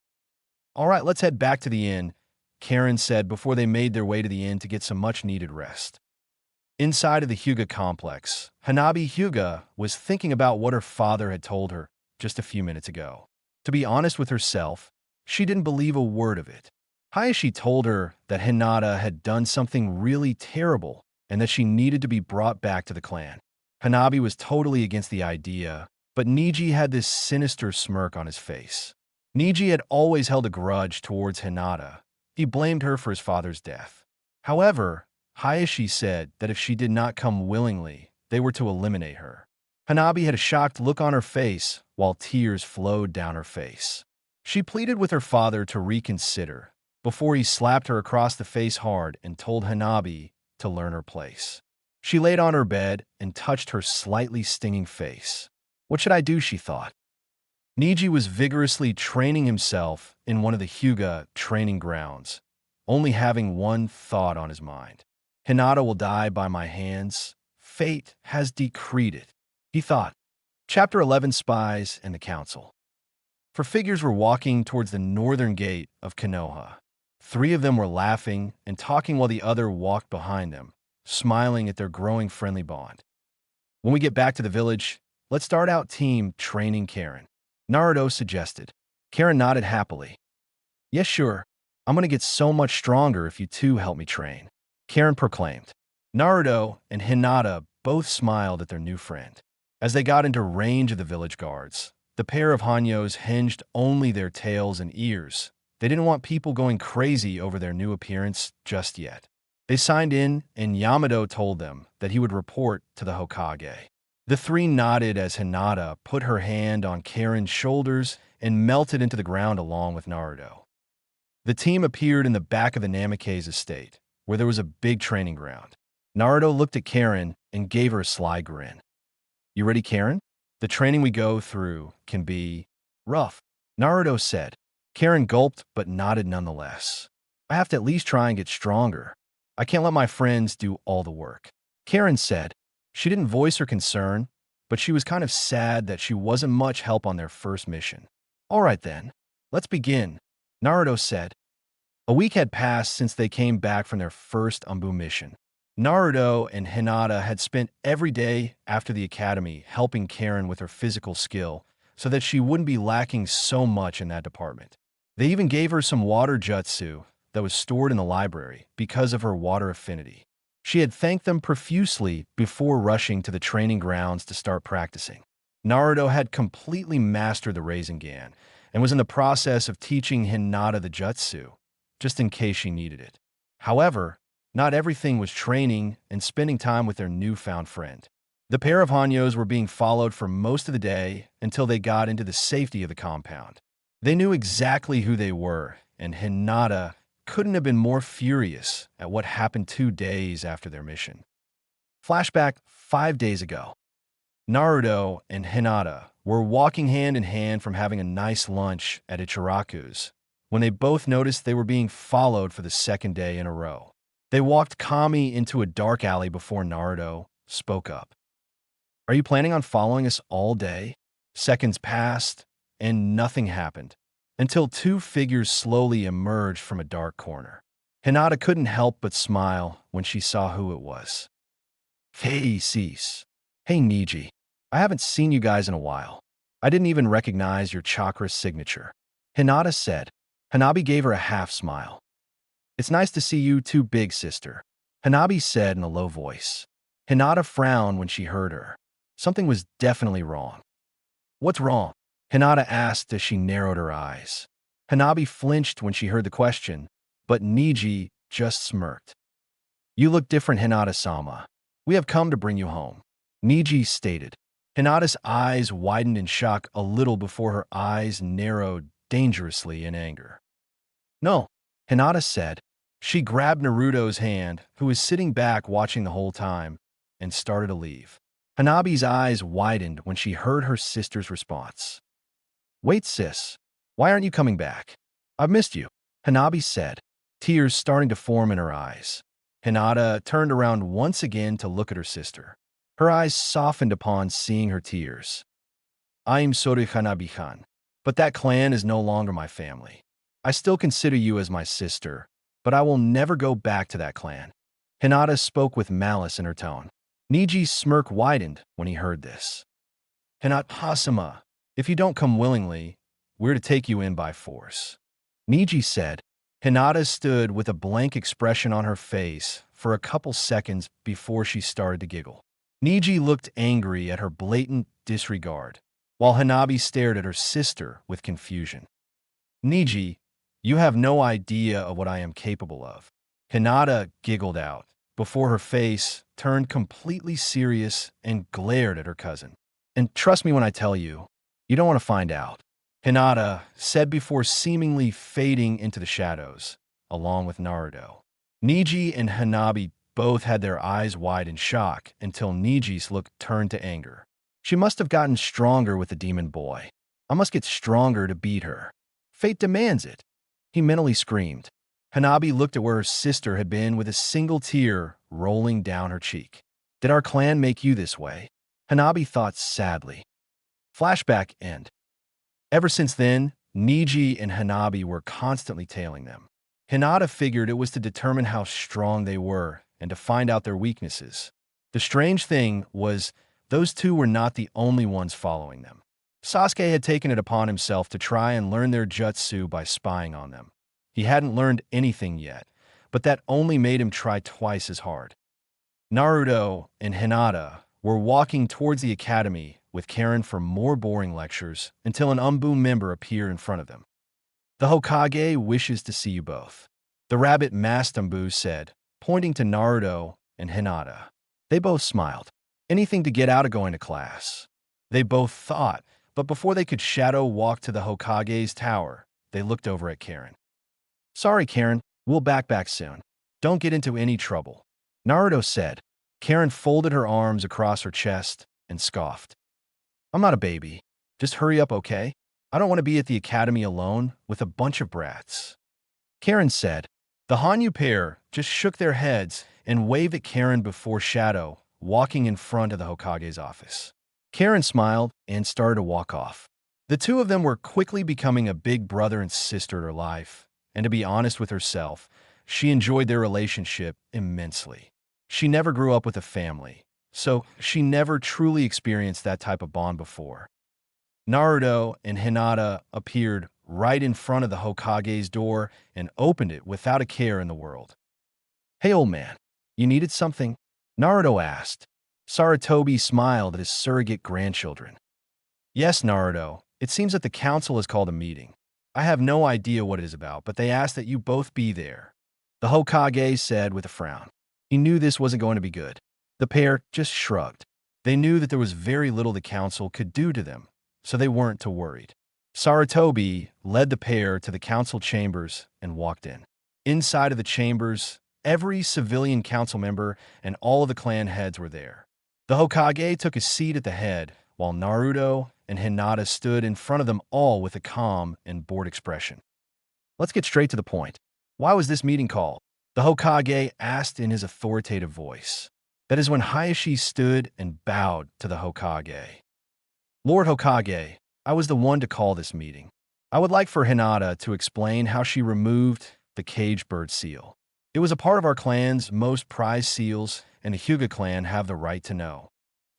All right, let's head back to the inn, Karen said before they made their way to the inn to get some much-needed rest. Inside of the Hyuga complex, Hanabi Hyuga was thinking about what her father had told her just a few minutes ago. To be honest with herself, she didn't believe a word of it. Hayashi told her that Hinata had done something really terrible and that she needed to be brought back to the clan. Hanabi was totally against the idea, but Niji had this sinister smirk on his face. Niji had always held a grudge towards Hinata. He blamed her for his father's death. However, Hayashi said that if she did not come willingly, they were to eliminate her. Hanabi had a shocked look on her face while tears flowed down her face. She pleaded with her father to reconsider before he slapped her across the face hard and told Hanabi to learn her place. She laid on her bed and touched her slightly stinging face. What should I do, she thought. Niji was vigorously training himself in one of the Hyuga training grounds, only having one thought on his mind. Hinata will die by my hands. Fate has decreed it, he thought. Chapter 11, Spies and the Council. Four figures were walking towards the northern gate of Konoha. Three of them were laughing and talking while the other walked behind them, smiling at their growing friendly bond. When we get back to the village, let's start out team training Karen, Naruto suggested. Karen nodded happily. Yes, sure. I'm going to get so much stronger if you two help me train, Karen proclaimed. Naruto and Hinata both smiled at their new friend. As they got into range of the village guards, the pair of Hanyos hinged only their tails and ears. They didn't want people going crazy over their new appearance just yet. They signed in, and Yamato told them that he would report to the Hokage. The three nodded as Hinata put her hand on Karen's shoulders and melted into the ground along with Naruto. The team appeared in the back of the Namake's estate, where there was a big training ground. Naruto looked at Karen and gave her a sly grin. You ready, Karen? The training we go through can be rough, Naruto said. Karen gulped but nodded nonetheless. I have to at least try and get stronger. I can't let my friends do all the work, Karen said. She didn't voice her concern, but she was kind of sad that she wasn't much help on their first mission. All right then, let's begin, Naruto said. A week had passed since they came back from their first Anbu mission. Naruto and Hinata had spent every day after the academy helping Karen with her physical skill so that she wouldn't be lacking so much in that department. They even gave her some water jutsu that was stored in the library because of her water affinity. She had thanked them profusely before rushing to the training grounds to start practicing. Naruto had completely mastered the Rasengan and was in the process of teaching Hinata the jutsu, just in case she needed it. However, not everything was training and spending time with their newfound friend. The pair of Hanyos were being followed for most of the day until they got into the safety of the compound. They knew exactly who they were, and Hinata couldn't have been more furious at what happened 2 days after their mission. Flashback 5 days ago. Naruto and Hinata were walking hand in hand from having a nice lunch at Ichiraku's when they both noticed they were being followed for the second day in a row. They walked Kami into a dark alley before Naruto spoke up. Are you planning on following us all day? Seconds passed, and nothing happened, until two figures slowly emerged from a dark corner. Hinata couldn't help but smile when she saw who it was. Hey, Cease. Hey, Niji. I haven't seen you guys in a while. I didn't even recognize your chakra signature, Hinata said. Hanabi gave her a half smile. It's nice to see you too, big sister, Hanabi said in a low voice. Hinata frowned when she heard her. Something was definitely wrong. What's wrong? Hinata asked as she narrowed her eyes. Hanabi flinched when she heard the question, but Niji just smirked. You look different, Hinata-sama. We have come to bring you home, Niji stated. Hinata's eyes widened in shock a little before her eyes narrowed dangerously in anger. No, Hinata said. She grabbed Naruto's hand, who was sitting back watching the whole time, and started to leave. Hanabi's eyes widened when she heard her sister's response. Wait, sis. Why aren't you coming back? I've missed you, Hanabi said, tears starting to form in her eyes. Hinata turned around once again to look at her sister. Her eyes softened upon seeing her tears. I'm sorry, Hanabi-chan, but that clan is no longer my family. I still consider you as my sister, but I will never go back to that clan. Hinata spoke with malice in her tone. Niji's smirk widened when he heard this. Hinata-sama, if you don't come willingly, we're to take you in by force, Niji said. Hinata stood with a blank expression on her face for a couple seconds before she started to giggle. Niji looked angry at her blatant disregard, while Hanabi stared at her sister with confusion. Niji, you have no idea of what I am capable of, Hinata giggled out, before her face turned completely serious and glared at her cousin. And trust me when I tell you, you don't want to find out, Hinata said before seemingly fading into the shadows, along with Naruto. Niji and Hanabi both had their eyes wide in shock until Niji's look turned to anger. She must have gotten stronger with the demon boy. I must get stronger to beat her. Fate demands it. He mentally screamed. Hanabi looked at where her sister had been with a single tear rolling down her cheek. Did our clan make you this way? Hanabi thought sadly. Flashback end. Ever since then, Niji and Hanabi were constantly tailing them. Hinata figured it was to determine how strong they were and to find out their weaknesses. The strange thing was, those two were not the only ones following them. Sasuke had taken it upon himself to try and learn their jutsu by spying on them. He hadn't learned anything yet, but that only made him try twice as hard. Naruto and Hinata were walking towards the academy with Karen for more boring lectures until an Umbu member appeared in front of them. The Hokage wishes to see you both, the rabbit-masked Umbu said, pointing to Naruto and Hinata. They both smiled. Anything to get out of going to class. They both thought, but before they could shadow walk to the Hokage's tower, they looked over at Karen. Sorry, Karen, we'll back soon. Don't get into any trouble, Naruto said. Karen folded her arms across her chest and scoffed. I'm not a baby. Just hurry up, okay? I don't want to be at the academy alone with a bunch of brats. Karen said. The Hanyu pair just shook their heads and waved at Karen before Shadow, walking in front of the Hokage's office. Karen smiled and started to walk off. The two of them were quickly becoming a big brother and sister in her life, and to be honest with herself, she enjoyed their relationship immensely. She never grew up with a family, so she never truly experienced that type of bond before. Naruto and Hinata appeared right in front of the Hokage's door and opened it without a care in the world. Hey, old man, you needed something? Naruto asked. Sarutobi smiled at his surrogate grandchildren. Yes, Naruto, it seems that the council has called a meeting. I have no idea what it is about, but they asked that you both be there, the Hokage said with a frown. He knew this wasn't going to be good. The pair just shrugged. They knew that there was very little the council could do to them, so they weren't too worried. Sarutobi led the pair to the council chambers and walked in. Inside of the chambers, every civilian council member and all of the clan heads were there. The Hokage took a seat at the head, while Naruto and Hinata stood in front of them all with a calm and bored expression. Let's get straight to the point. Why was this meeting called? The Hokage asked in his authoritative voice. That is when Hayashi stood and bowed to the Hokage. Lord Hokage, I was the one to call this meeting. I would like for Hinata to explain how she removed the cage bird seal. It was a part of our clan's most prized seals, and the Hyuga clan have the right to know.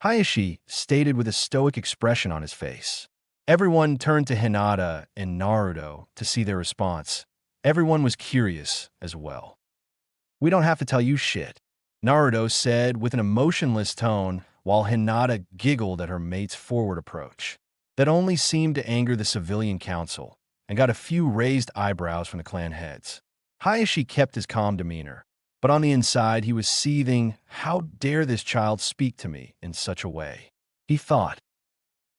Hayashi stated with a stoic expression on his face. Everyone turned to Hinata and Naruto to see their response. Everyone was curious as well. We don't have to tell you shit, Naruto said with an emotionless tone while Hinata giggled at her mate's forward approach. That only seemed to anger the civilian council and got a few raised eyebrows from the clan heads. Hayashi kept his calm demeanor, but on the inside he was seething. How dare this child speak to me in such a way? He thought.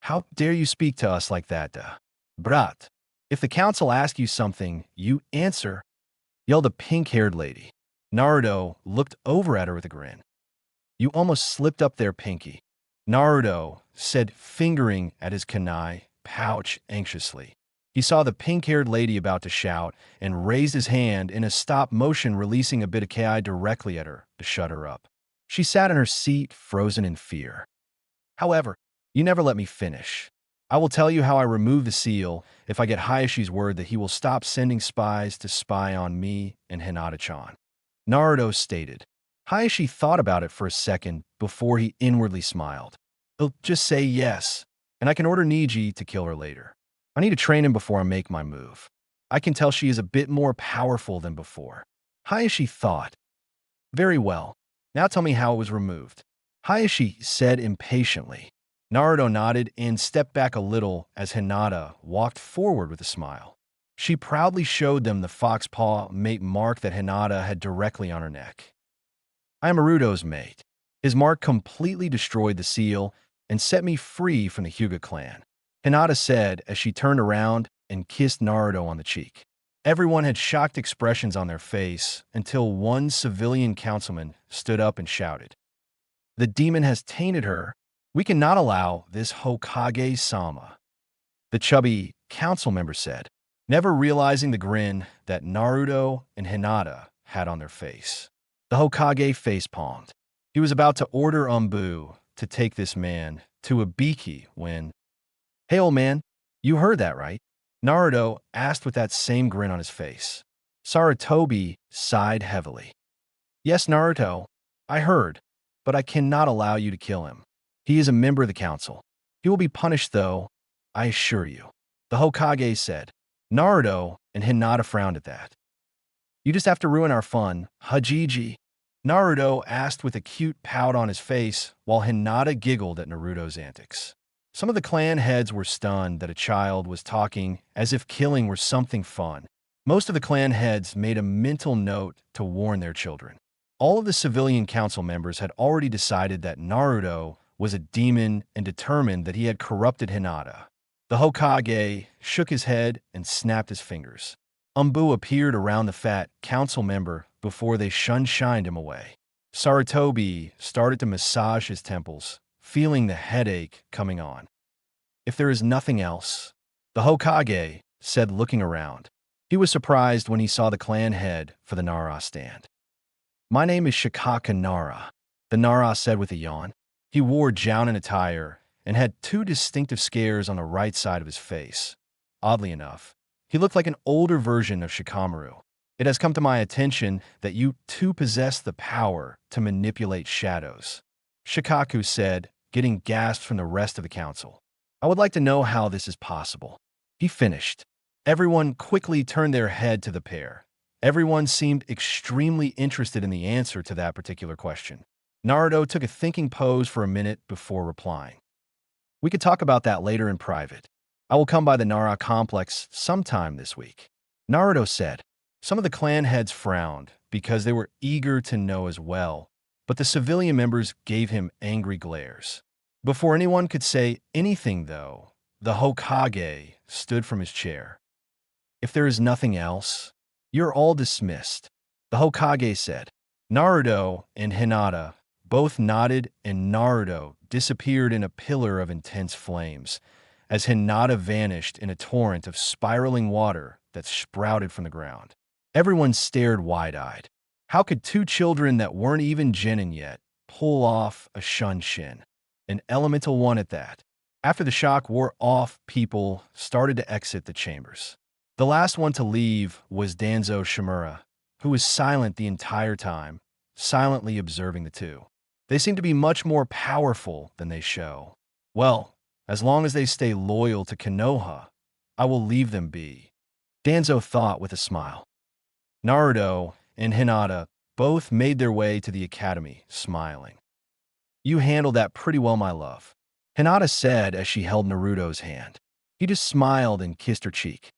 How dare you speak to us like that, brat? If the council asks you something, you answer, yelled a pink-haired lady. Naruto looked over at her with a grin. You almost slipped up there, Pinky, Naruto said, fingering at his kunai pouch anxiously. He saw the pink-haired lady about to shout and raised his hand in a stop motion, releasing a bit of ki directly at her to shut her up. She sat in her seat, frozen in fear. However, you never let me finish. I will tell you how I remove the seal if I get Hayashi's word that he will stop sending spies to spy on me and Hinata-chan, Naruto stated. Hayashi thought about it for a second before he inwardly smiled. He'll just say yes, and I can order Niji to kill her later. I need to train him before I make my move. I can tell she is a bit more powerful than before. Hayashi thought. Very well. Now tell me how it was removed, Hayashi said impatiently. Naruto nodded and stepped back a little as Hinata walked forward with a smile. She proudly showed them the fox paw mate mark that Hinata had directly on her neck. I am Naruto's mate. His mark completely destroyed the seal and set me free from the Hyuga clan, Hinata said as she turned around and kissed Naruto on the cheek. Everyone had shocked expressions on their face until one civilian councilman stood up and shouted, "The demon has tainted her. We cannot allow this Hokage-sama." The chubby council member said, never realizing the grin that Naruto and Hinata had on their face. The Hokage facepalmed. He was about to order Umbu to take this man to a Biki when, "Hey, old man, you heard that, right?" Naruto asked with that same grin on his face. Sarutobi sighed heavily. "Yes, Naruto, I heard, but I cannot allow you to kill him. He is a member of the council. He will be punished, though, I assure you," the Hokage said. Naruto and Hinata frowned at that. "You just have to ruin our fun, Hajiji," Naruto asked with a cute pout on his face while Hinata giggled at Naruto's antics. Some of the clan heads were stunned that a child was talking as if killing were something fun. Most of the clan heads made a mental note to warn their children. All of the civilian council members had already decided that Naruto was a demon and determined that he had corrupted Hinata. The Hokage shook his head and snapped his fingers. Umbu appeared around the fat council member before they shined him away. Sarutobi started to massage his temples, feeling the headache coming on. "If there is nothing else," the Hokage said, looking around. He was surprised when he saw the clan head for the Nara stand. "My name is Shikaka Nara," the Nara said with a yawn. He wore jounin attire and had two distinctive scars on the right side of his face. Oddly enough, he looked like an older version of Shikamaru. "It has come to my attention that you too possess the power to manipulate shadows," Shikaku said, getting gasps from the rest of the council. "I would like to know how this is possible." He finished. Everyone quickly turned their head to the pair. Everyone seemed extremely interested in the answer to that particular question. Naruto took a thinking pose for a minute before replying. "We could talk about that later in private. I will come by the Nara complex sometime this week," Naruto said. Some of the clan heads frowned because they were eager to know as well, but the civilian members gave him angry glares. Before anyone could say anything, though, the Hokage stood from his chair. "If there is nothing else, you're all dismissed," the Hokage said. Naruto and Hinata both nodded, and Naruto disappeared in a pillar of intense flames as Hinata vanished in a torrent of spiraling water that sprouted from the ground. Everyone stared wide-eyed. How could two children that weren't even genin yet pull off a shunshin? An elemental one at that. After the shock wore off, people started to exit the chambers. The last one to leave was Danzo Shimura, who was silent the entire time, silently observing the two. They seem to be much more powerful than they show. Well, as long as they stay loyal to Konoha, I will leave them be, Danzo thought with a smile. Naruto and Hinata both made their way to the academy, smiling. "You handled that pretty well, my love," Hinata said as she held Naruto's hand. He just smiled and kissed her cheek.